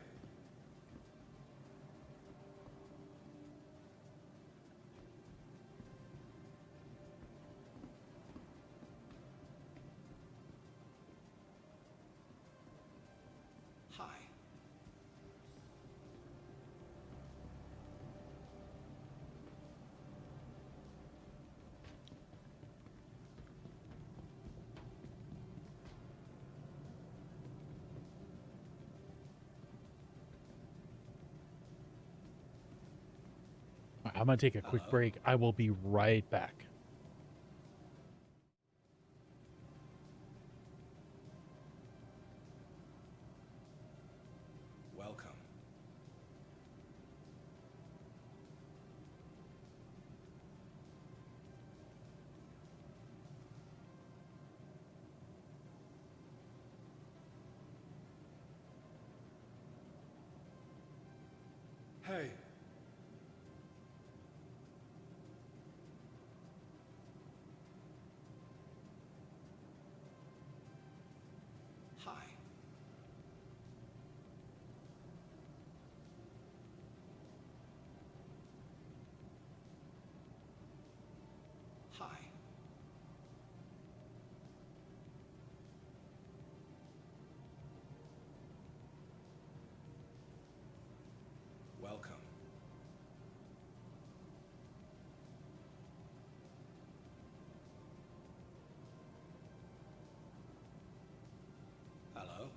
[SPEAKER 8] Hi.
[SPEAKER 1] I'm going to take a quick
[SPEAKER 8] Hello?
[SPEAKER 1] break. I will be right back.
[SPEAKER 8] Welcome. Hey. Hi. Hi. Welcome. Hello?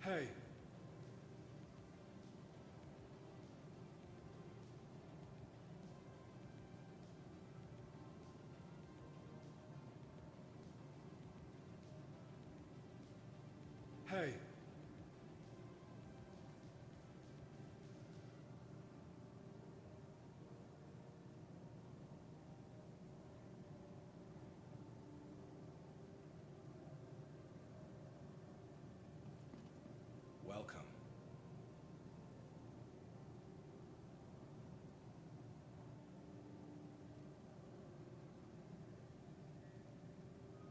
[SPEAKER 8] Hey. Hey. Welcome.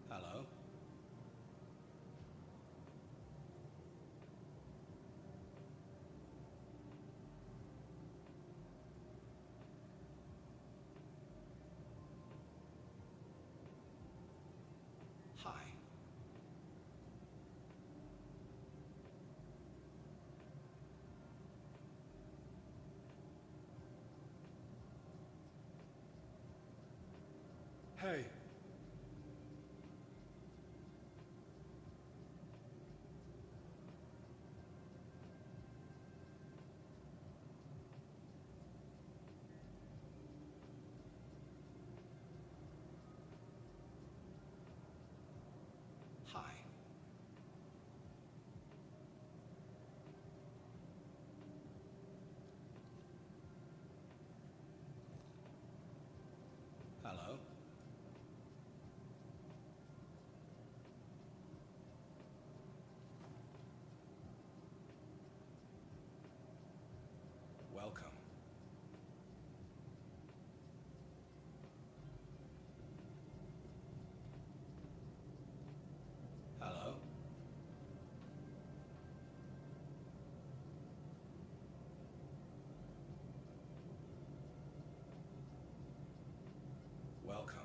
[SPEAKER 8] Hello? Hi. Hey. Hi. Hello? Welcome. Hello? Welcome.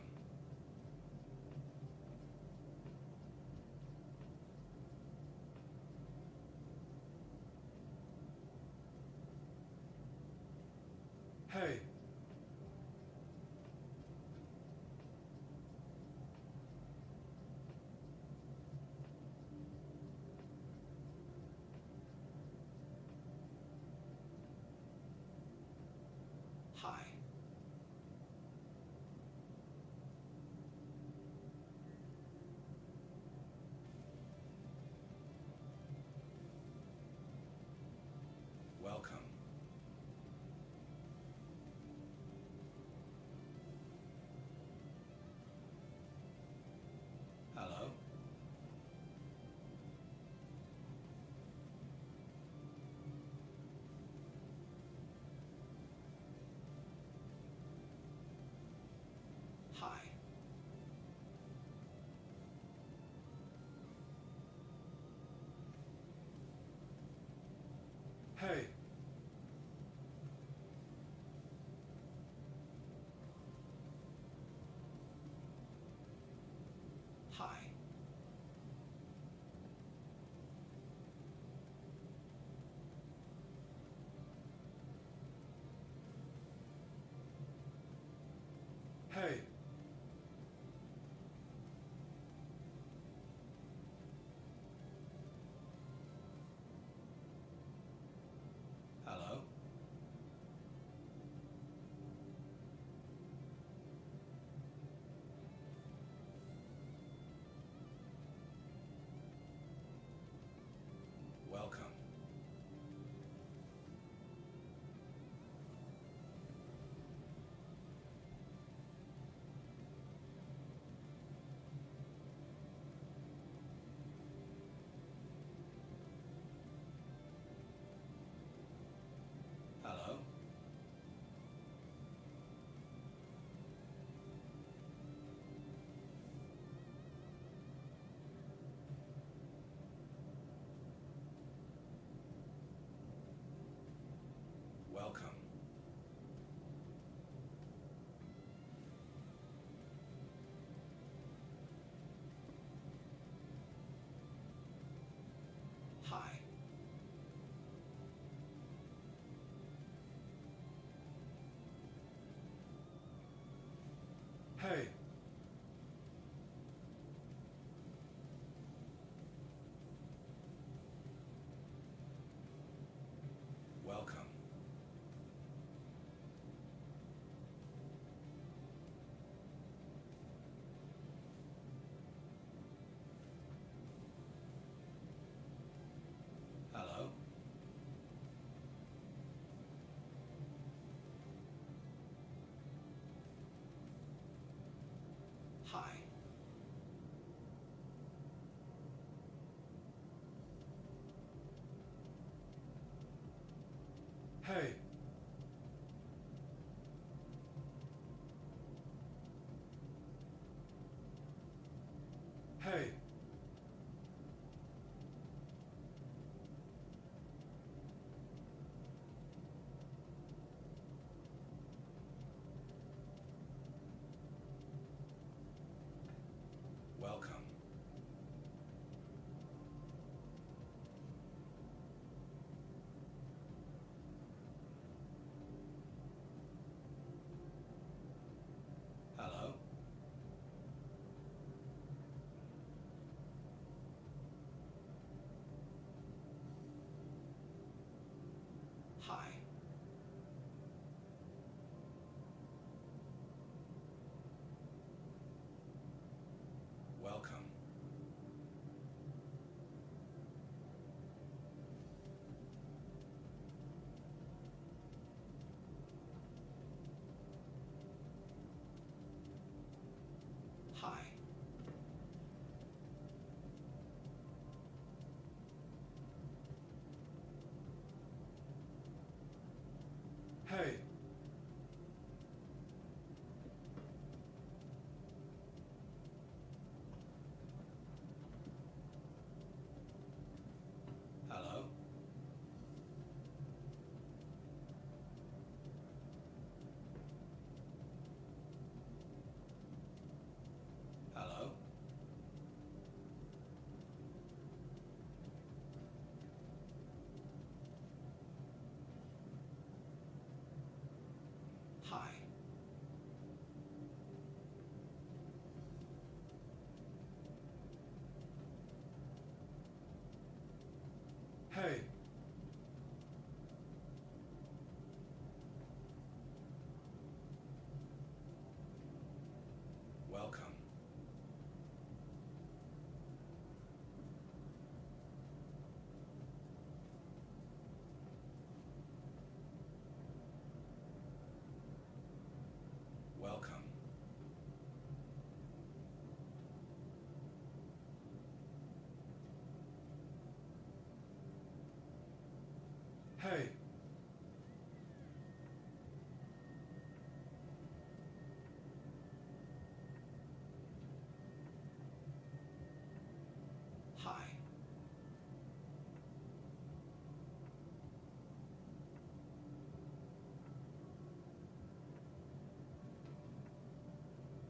[SPEAKER 8] Hey. Hi. Welcome. Hello? Hi. Hey. Hi. Hey. Hey. Welcome. Hello? Hi. Welcome. Hi. Hey. Hello? Hello? Hi. Hey. Welcome. Welcome. Hey. Hi.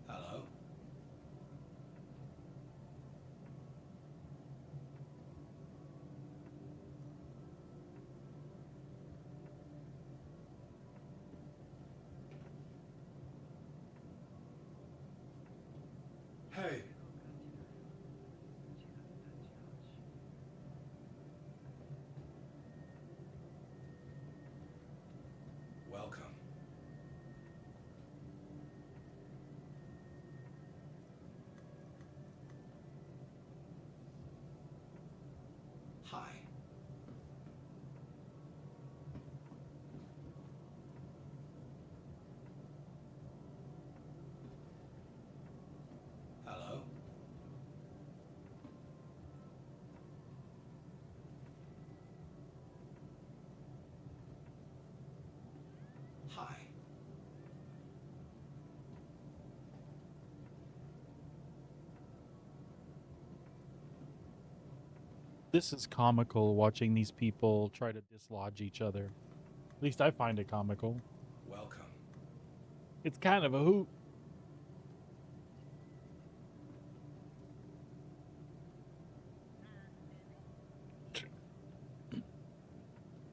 [SPEAKER 8] Hello? Hey. Welcome. Hi. Hello? Hi.
[SPEAKER 1] This is comical watching these people try to dislodge each other. At least I find it comical.
[SPEAKER 8] Welcome.
[SPEAKER 1] It's kind of a hoot.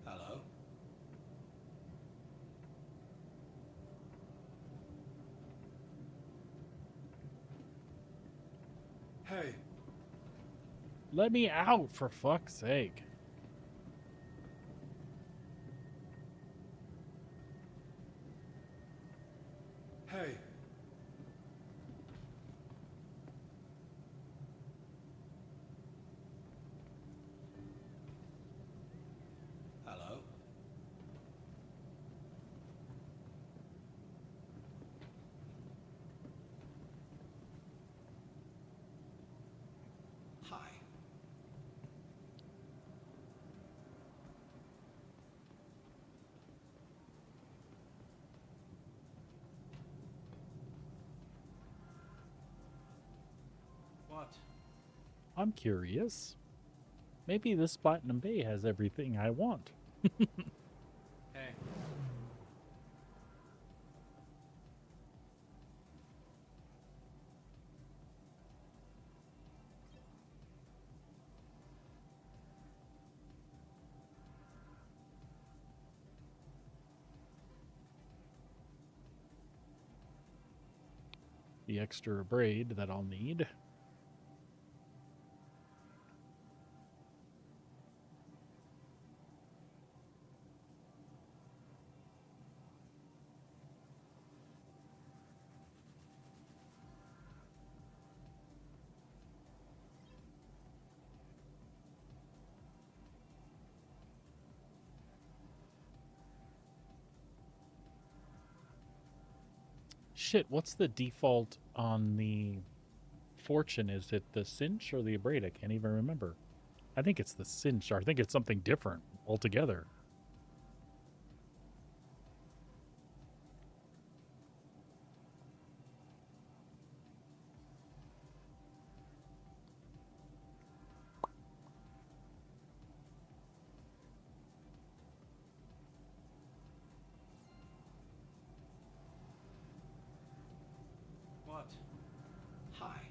[SPEAKER 8] Hello? Hey.
[SPEAKER 1] Let me out, for fuck's sake.
[SPEAKER 8] Hey. Hello? Hi.
[SPEAKER 5] What?
[SPEAKER 1] I'm curious. Maybe this Platinum Bay has everything I want.
[SPEAKER 8] Hey.
[SPEAKER 1] The extra braid that I'll need. Shit, what's the default on the Fortune? Is it the cinch or the braid? I can't even remember. I think it's the cinch, or I think it's something different altogether.
[SPEAKER 8] What? Hi.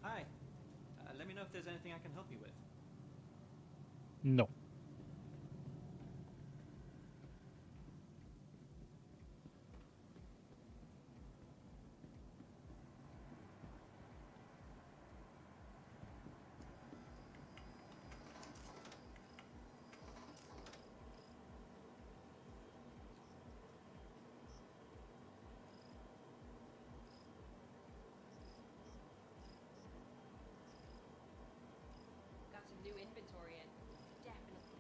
[SPEAKER 9] Hi. Let me know if there's anything I can help you with.
[SPEAKER 1] No.
[SPEAKER 6] Got some new inventory in. Definitely.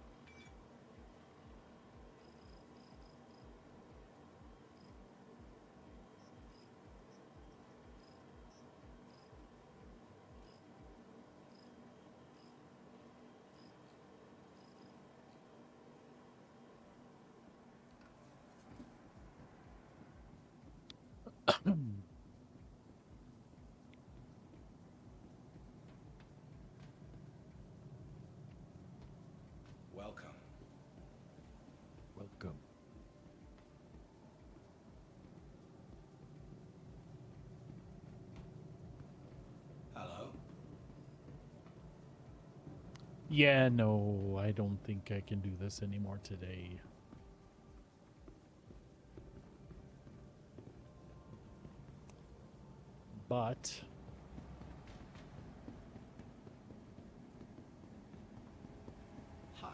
[SPEAKER 8] Welcome.
[SPEAKER 1] Welcome.
[SPEAKER 8] Hello?
[SPEAKER 1] Yeah, no, I don't think I can do this anymore today. But
[SPEAKER 8] Hi.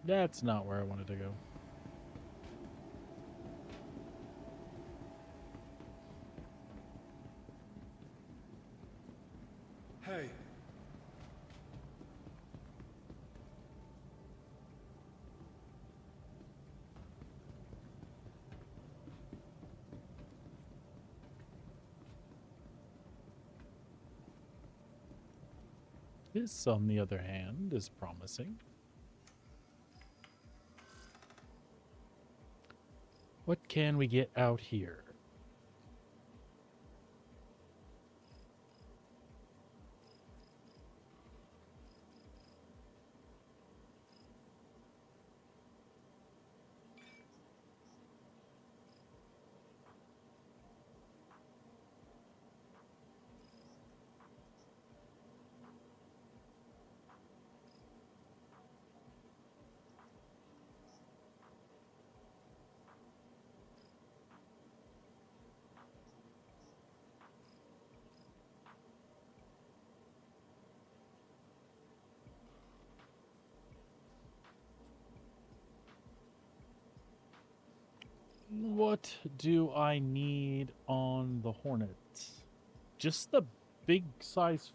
[SPEAKER 1] that's not where I wanted to go.
[SPEAKER 8] Hey.
[SPEAKER 1] This, on the other hand, is promising. What can we get out here? What do I need on the Hornet? Just the big size,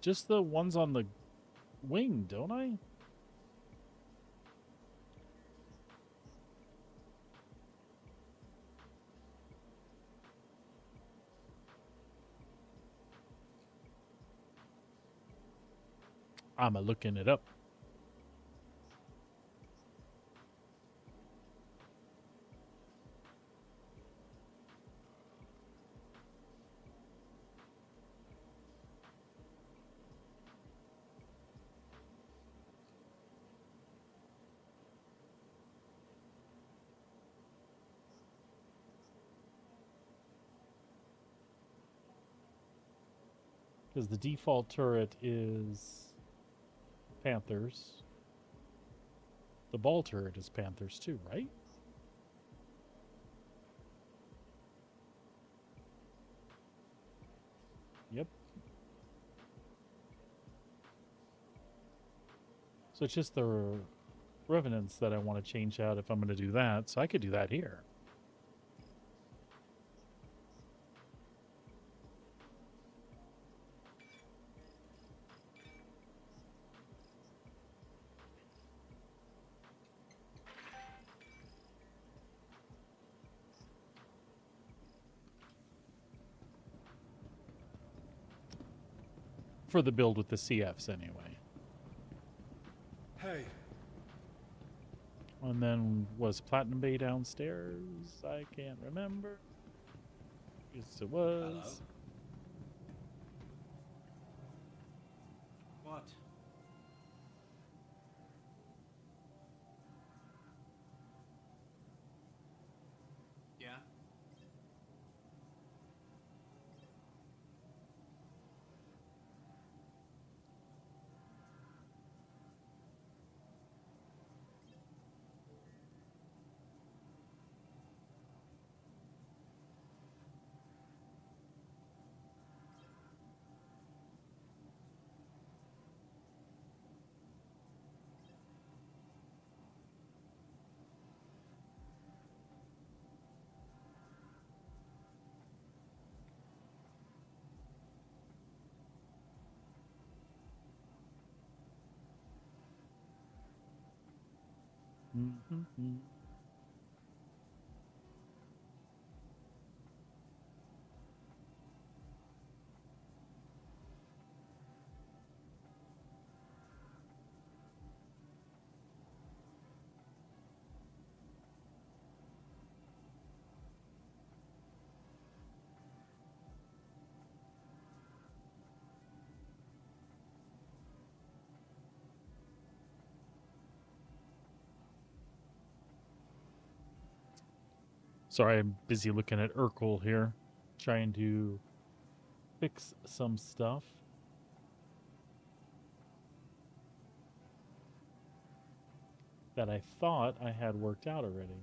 [SPEAKER 1] just the ones on the wing, don't I? I'm looking it up. Because the default turret is Panthers. The ball turret is Panthers too, right? Yep. So it's just the Revenants that I want to change out if I'm going to do that. So I could do that here. For the build with the CFs anyway.
[SPEAKER 8] Hey.
[SPEAKER 1] And then was Platinum Bay downstairs? I can't remember. Yes, it was.
[SPEAKER 8] Hello? What? Yeah?
[SPEAKER 1] Mm-hmm. Sorry, I'm busy looking at Urkel here, trying to fix some stuff. That I thought I had worked out already.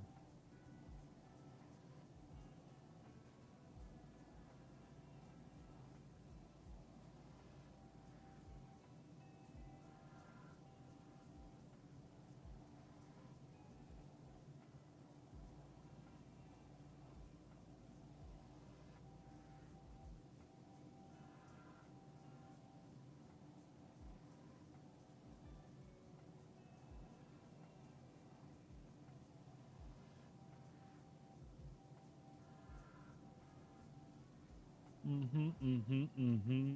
[SPEAKER 1] Mm-hmm.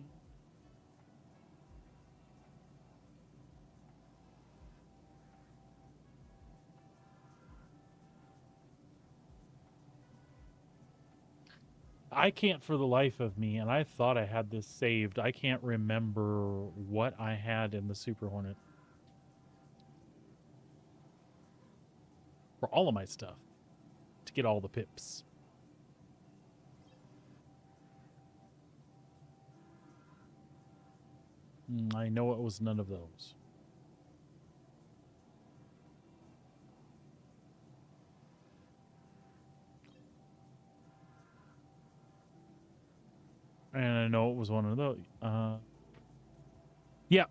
[SPEAKER 1] I can't for the life of me, and I thought I had this saved. I can't remember what I had in the Super Hornet. For all of my stuff. To get all the pips. I know it was none of those. And I know it was one of those. Yeah.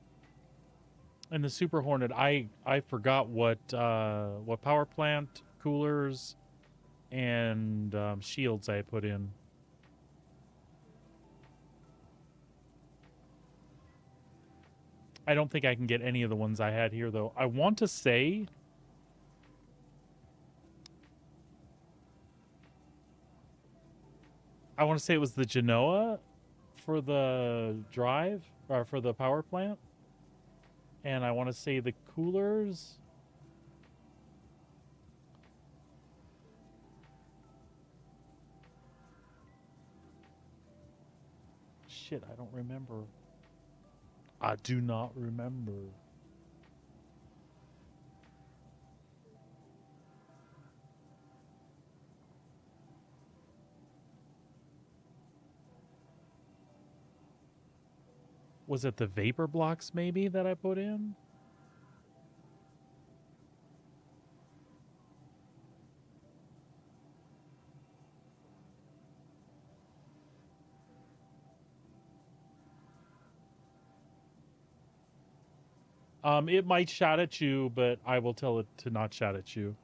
[SPEAKER 1] And the Super Hornet, I forgot what power plant, coolers, and shields I put in. I don't think I can get any of the ones I had here, though. I want to say... I want to say it was the Genoa for the drive, or for the power plant. And I want to say the coolers. Shit, I don't remember. I do not remember. Was it the vapor blocks maybe that I put in? It might shout at you, but I will tell it to not shout at you.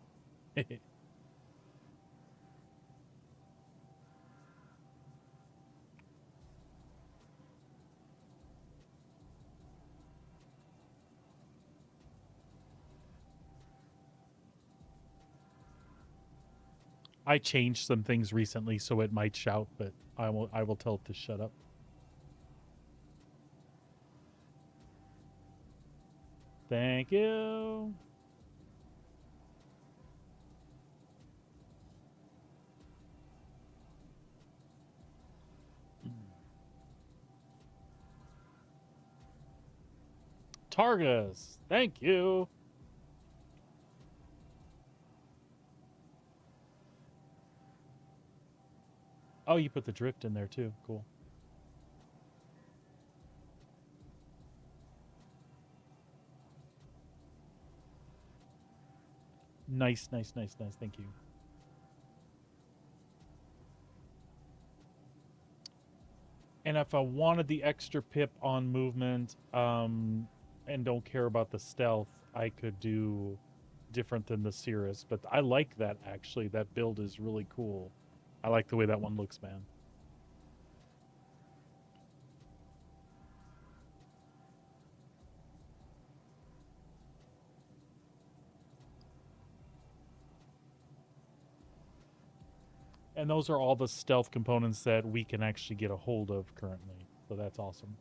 [SPEAKER 1] I changed some things recently, so it might shout, but I will tell it to shut up. Thank you. Targus, thank you. Oh, you put the drift in there too. Cool. Nice, nice, nice, nice. Thank you. And if I wanted the extra pip on movement, and don't care about the stealth, I could do different than the Cirrus. But I like that, actually. That build is really cool. I like the way that one looks, man. And those are all the stealth components that we can actually get a hold of currently. So that's awesome.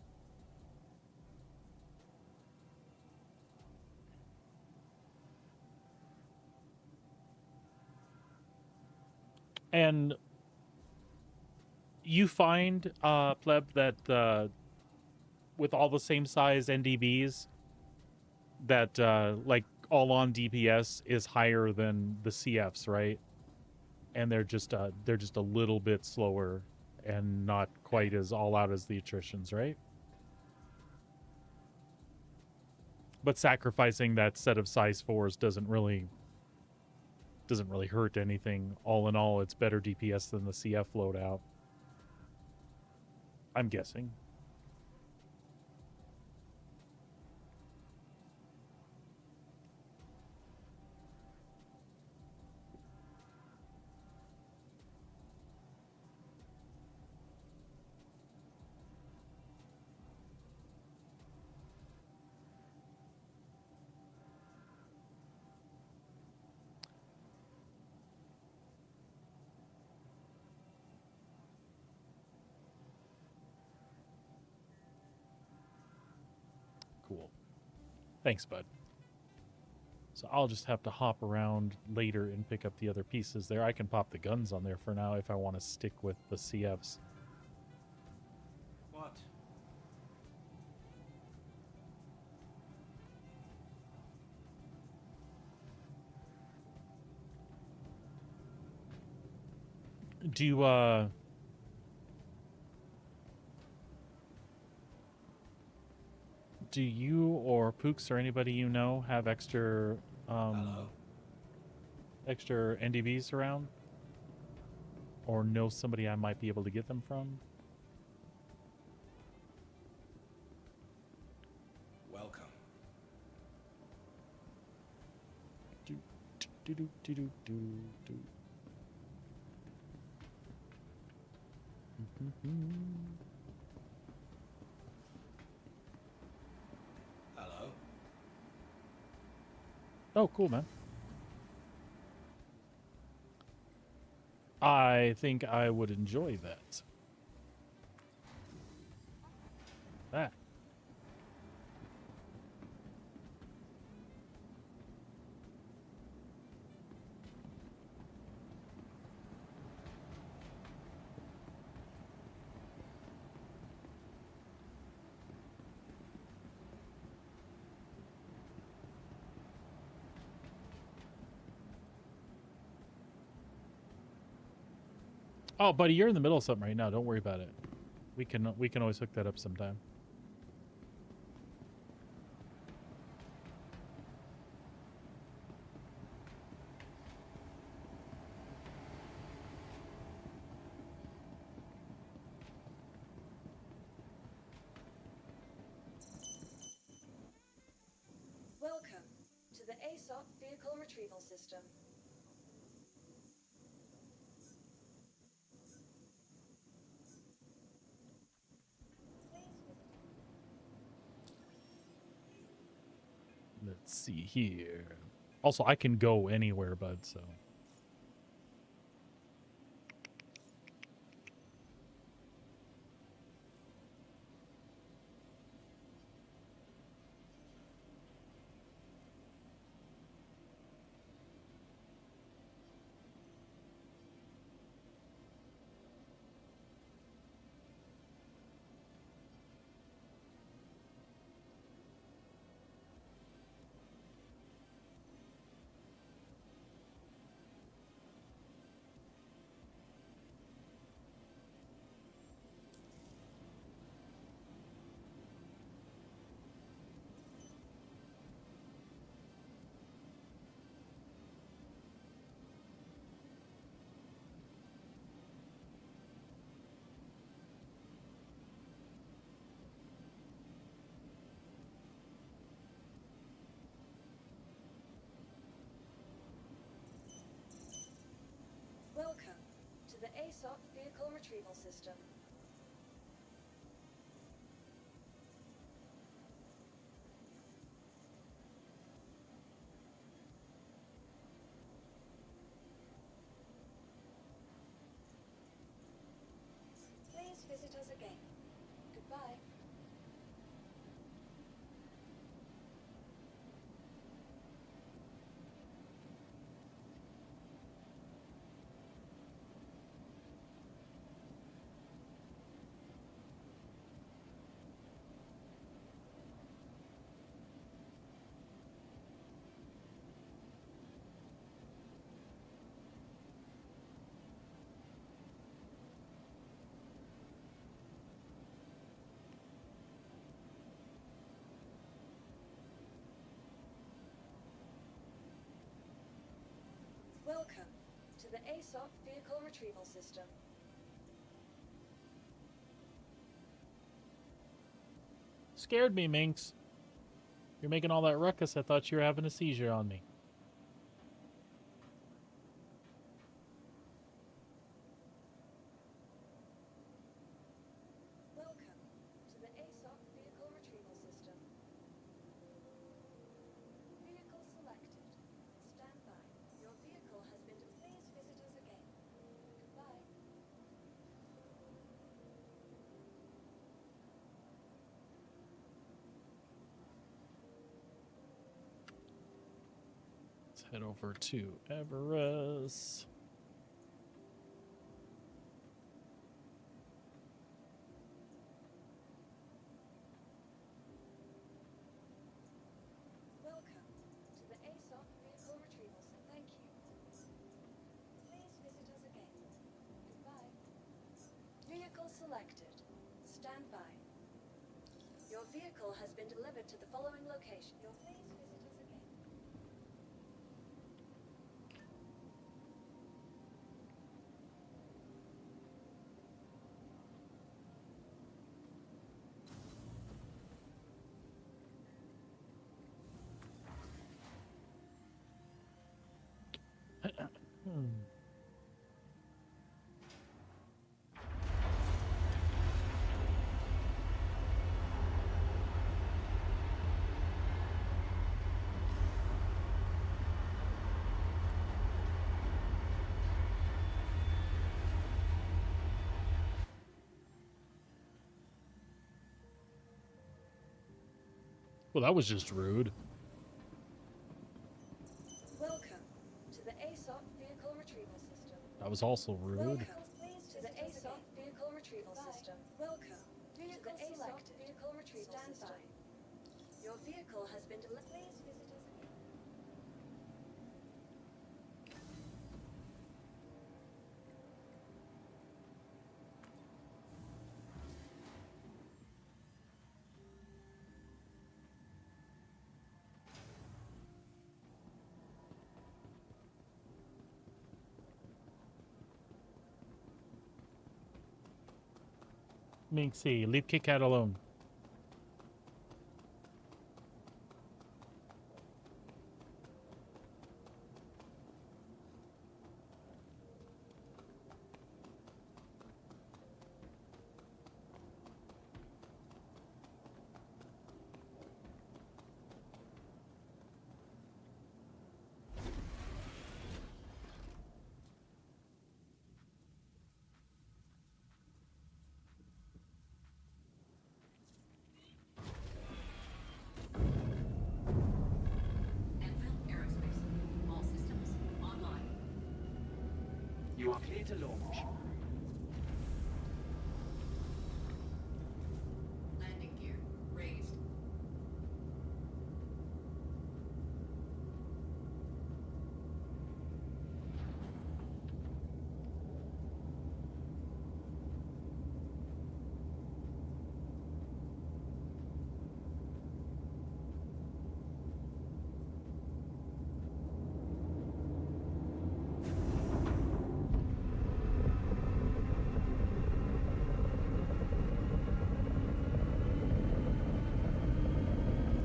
[SPEAKER 1] And you find, Pleb, that with all the same size NDBs, that like all on DPS is higher than the CFs, right? And they're just a little bit slower and not quite as all out as the attritions, right? But sacrificing that set of size 4s doesn't really hurt anything. All in all, it's better DPS than the CF loadout. I'm guessing. Cool. Thanks, bud. So I'll just have to hop around later and pick up the other pieces there. I can pop the guns on there for now if I want to stick with the CFs.
[SPEAKER 9] What?
[SPEAKER 1] Do you or Pooks or anybody you know have extra extra NDVs around? Or know somebody I might be able to get them from?
[SPEAKER 10] Welcome.
[SPEAKER 1] Do, do, do, do, do, do, do.
[SPEAKER 10] Hello.
[SPEAKER 1] Oh, cool, man. I think I would enjoy that. That. Oh, buddy, you're in the middle of something right now. Don't worry about it. We can always hook that up sometime.
[SPEAKER 3] Welcome to the ASOP Vehicle Retrieval System.
[SPEAKER 1] Let's see here. Also, I can go anywhere, bud, so.
[SPEAKER 3] Welcome to the ASOP Vehicle Retrieval System. Please visit us again. Goodbye. Welcome to the ASOP Vehicle Retrieval System.
[SPEAKER 1] Scared me, Minx. You're making all that ruckus. I thought you were having a seizure on me.
[SPEAKER 3] Welcome to the ASOP Vehicle Retrieval System. Vehicle selected. Stand by. Your vehicle has been. Please visit us again. Goodbye.
[SPEAKER 1] Let's head over to Everest.
[SPEAKER 3] Welcome to the ASOP Vehicle Retrieval System. Thank you. Please visit us again. Goodbye. Vehicle selected. Stand by. Your vehicle has been delivered to the following location. Please visit us again.
[SPEAKER 1] Well, that was just rude.
[SPEAKER 3] Welcome to the ASOP Vehicle Retrieval System.
[SPEAKER 1] That was also rude.
[SPEAKER 3] Welcome to the ASOP Vehicle Retrieval System. Welcome to the ASOP Vehicle Retrieval System. Your vehicle has been delivered. Please visit us again.
[SPEAKER 1] Minxie, leave Kit Kat alone.
[SPEAKER 4] Enfield Aerospace. All systems online.
[SPEAKER 5] You are clear to launch.
[SPEAKER 4] Landing gear raised.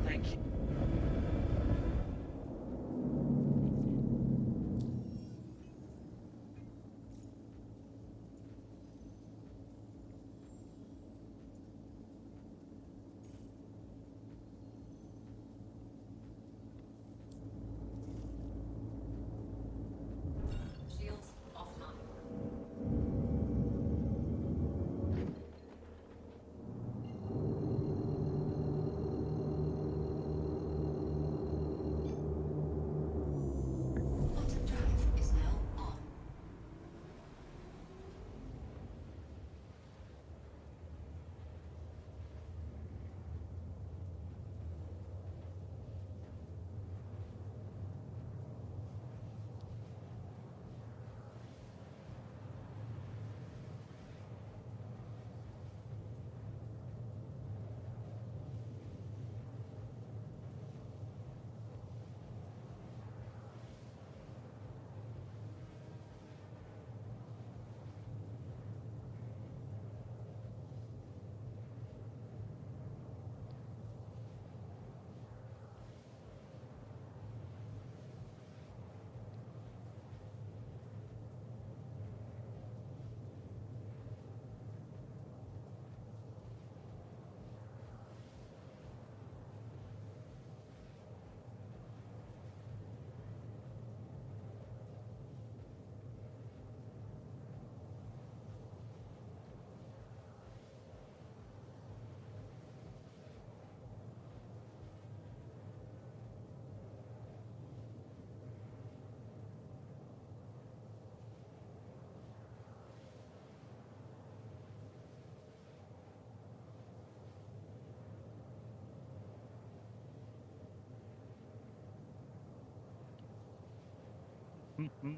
[SPEAKER 5] Thank you.
[SPEAKER 4] Shields offline. Quantum drive is now on.
[SPEAKER 1] Mm-hmm.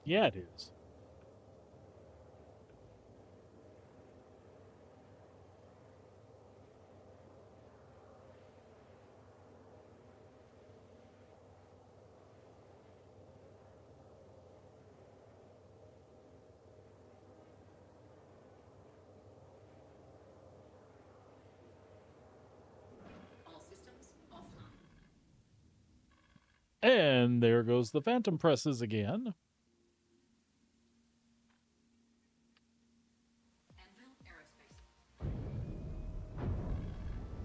[SPEAKER 1] Yeah, it is.
[SPEAKER 4] All systems offline.
[SPEAKER 1] And there goes the phantom presses again.
[SPEAKER 4] Anvil Aerospace.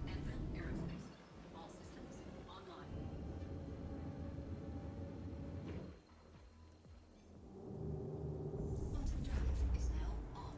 [SPEAKER 4] Anvil Aerospace. All systems online. Quantum drive is now on.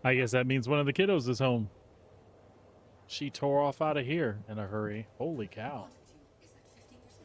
[SPEAKER 4] I guess that means one of the kiddos is home. She tore off out of here in a hurry. Holy cow. Quantum fuel is at 50%.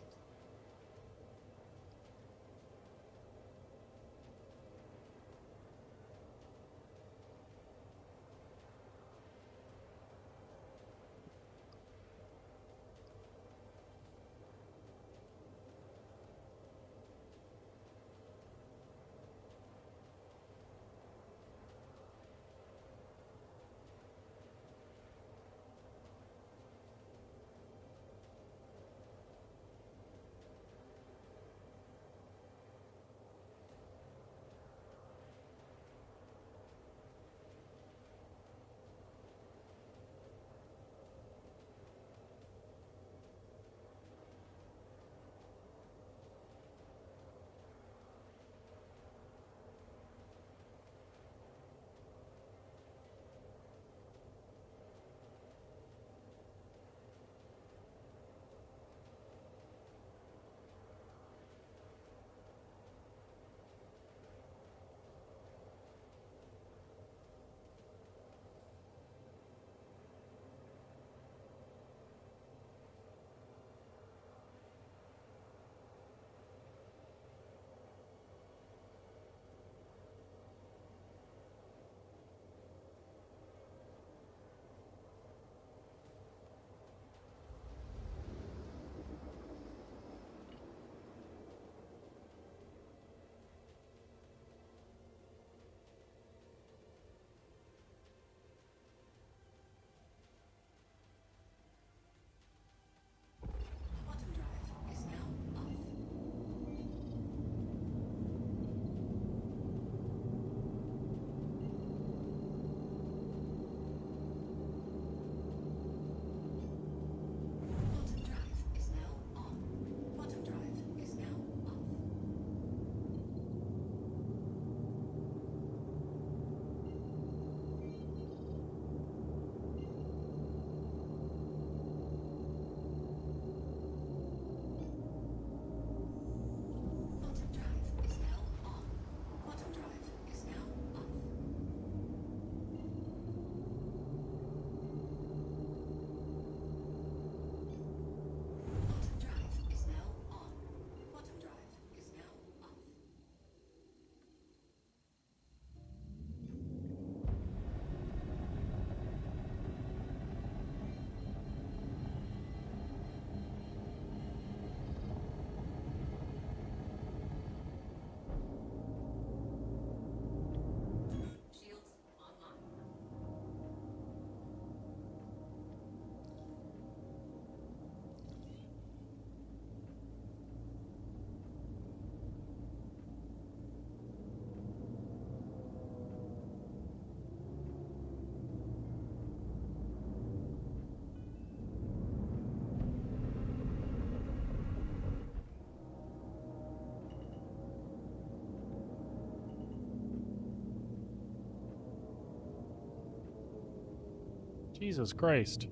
[SPEAKER 4] Jesus Christ.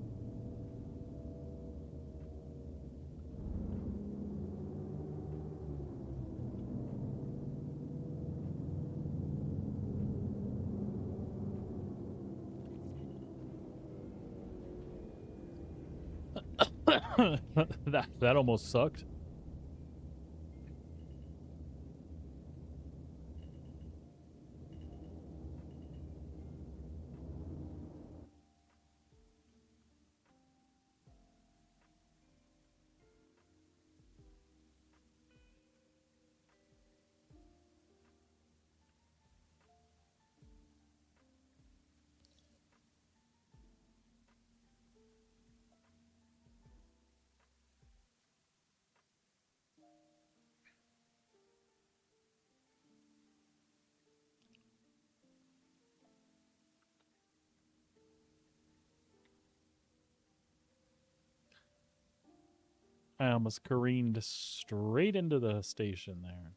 [SPEAKER 4] that almost sucked. I almost careened straight into the station there.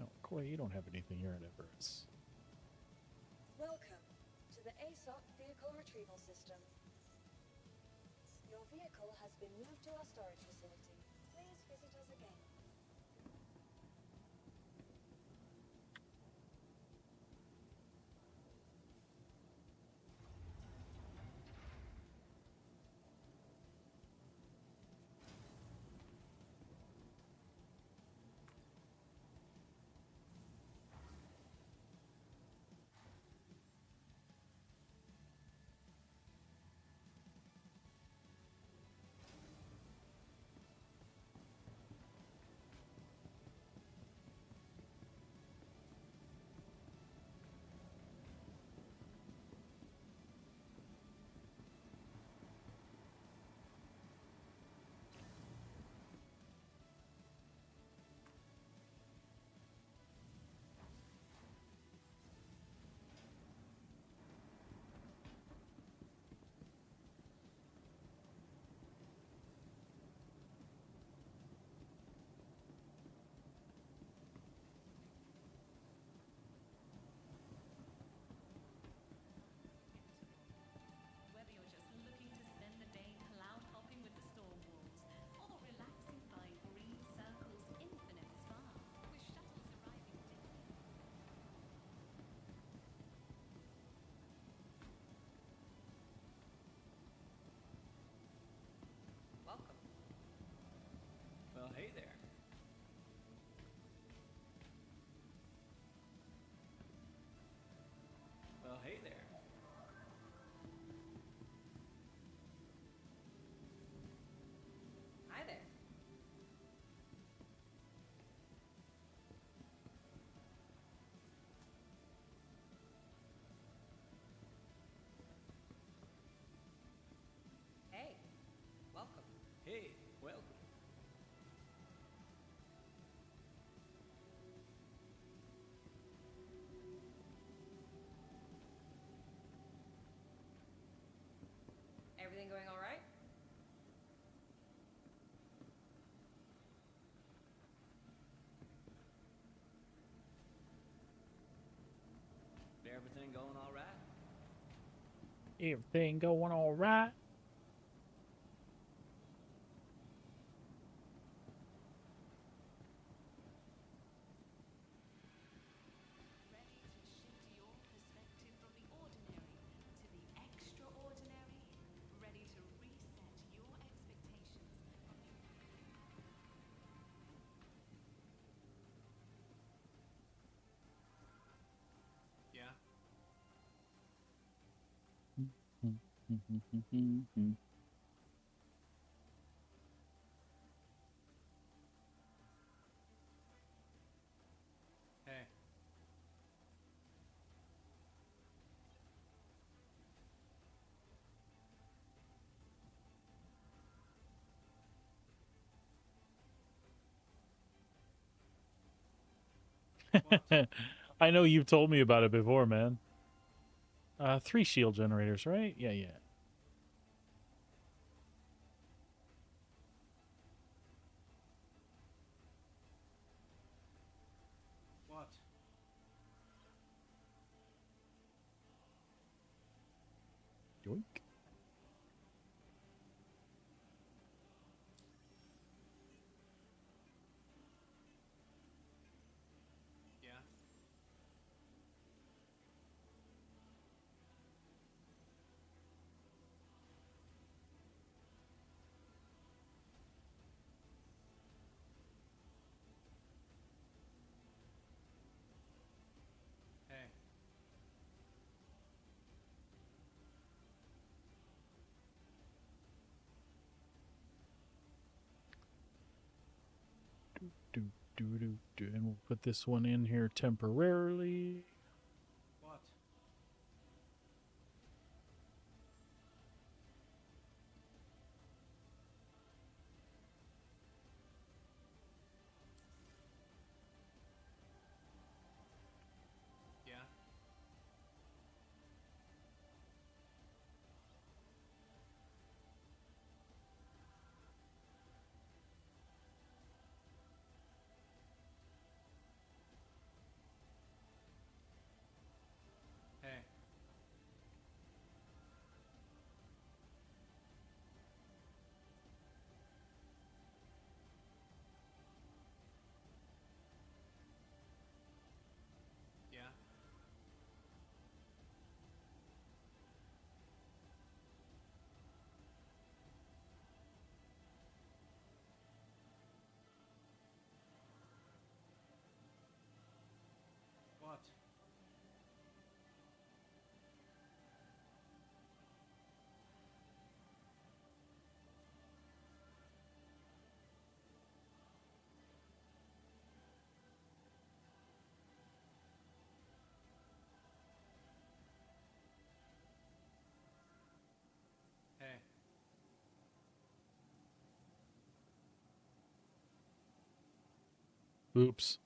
[SPEAKER 4] Oh, Coy, you don't have anything here at Everest.
[SPEAKER 3] Welcome to the ASOC Vehicle Retrieval System. Your vehicle has been moved to our storage facility. Please visit us again.
[SPEAKER 11] Whether you're just looking to spend the day cloud hopping with the storm wolves or relaxing by Green Circle's infinite spa, with shuttles arriving daily.
[SPEAKER 9] Welcome. Well, hey there. Well, hey there.
[SPEAKER 2] Hi there. Hey, welcome.
[SPEAKER 9] Hey, welcome.
[SPEAKER 2] Everything going all right?
[SPEAKER 9] Everything going all right?
[SPEAKER 4] Everything going all right?
[SPEAKER 11] Ready to shift your perspective from the ordinary to the extraordinary? Ready to reset your expectations from the
[SPEAKER 8] Yeah. Hey.
[SPEAKER 4] I know you've told me about it before, man. 3 shield generators, right? Yeah, yeah. Yoink.
[SPEAKER 8] Yeah. Hey.
[SPEAKER 4] And we'll put this one in here temporarily.
[SPEAKER 8] What? Yeah. Hey. Yeah. What? Hey.
[SPEAKER 4] Oops.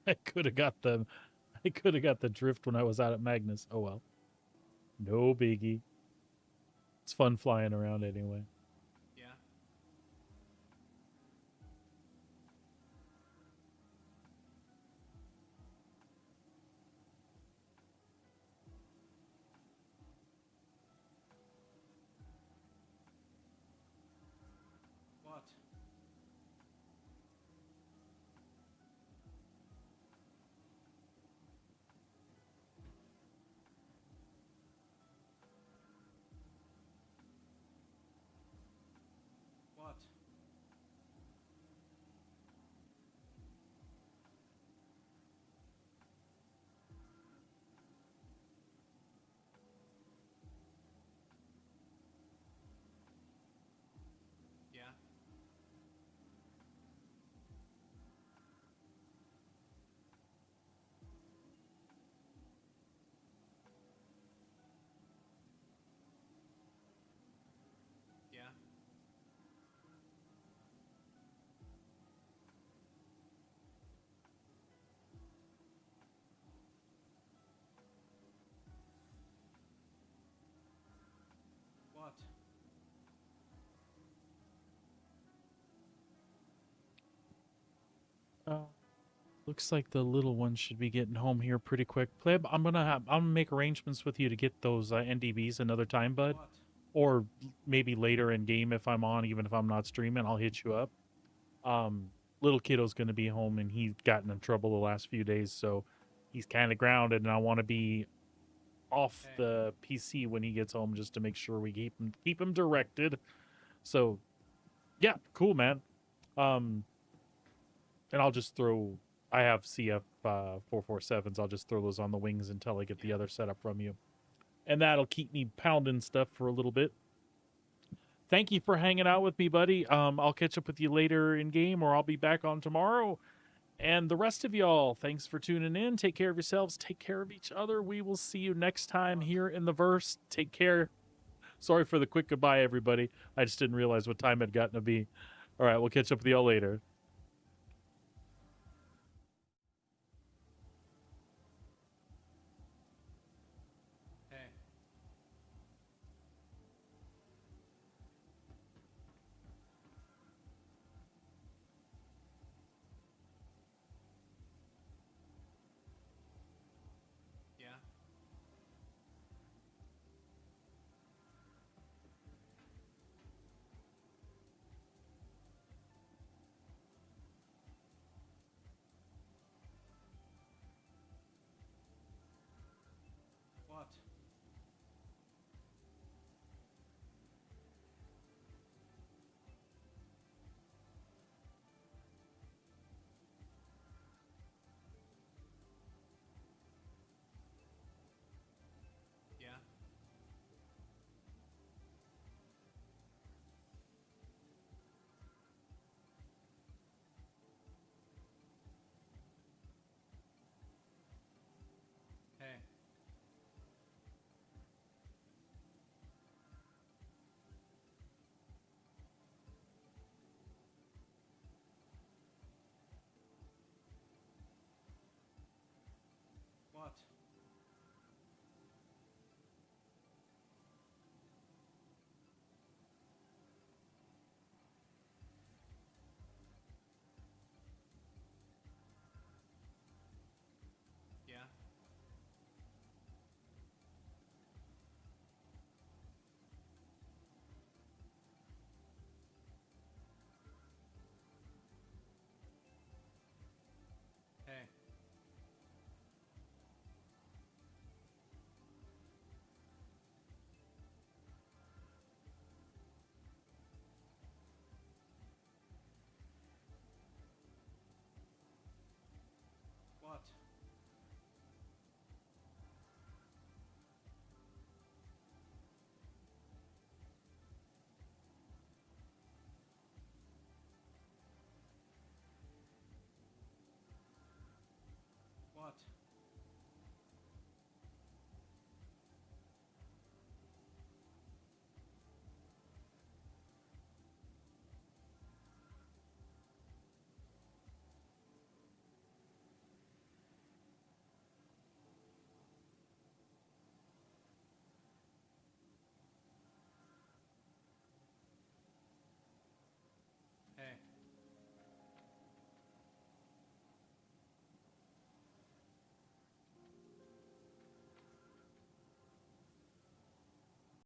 [SPEAKER 4] I could have got the drift when I was out at Magnus. Oh well. No biggie. It's fun flying around anyway.
[SPEAKER 8] Yeah. What? What? Yeah. Yeah. What?
[SPEAKER 4] Looks like the little one should be getting home here pretty quick. Pleb, I'm gonna make arrangements with you to get those NDBs another time, bud.
[SPEAKER 8] What?
[SPEAKER 4] Or maybe later in game if I'm on, even if I'm not streaming, I'll hit you up. Um, little kiddo's gonna be home and he's gotten in trouble the last few days, so he's kind of grounded, and I want to be off
[SPEAKER 8] Hey.
[SPEAKER 4] the PC when he gets home just to make sure we keep him directed. So, yeah, cool, man. Um, and I'll just throw. I have CF 447s. I'll just throw those on the wings until I get the
[SPEAKER 8] Yeah.
[SPEAKER 4] other setup from you, and that'll keep me pounding stuff for a little bit. Thank you for hanging out with me, buddy. I'll catch up with you later in game, or I'll be back on tomorrow. And the rest of y'all, thanks for tuning in. Take care of yourselves. Take care of each other. We will see you next time here in the verse. Take care. Sorry for the quick goodbye, everybody. I just didn't realize what time it had gotten to be. All right, we'll catch up with y'all later.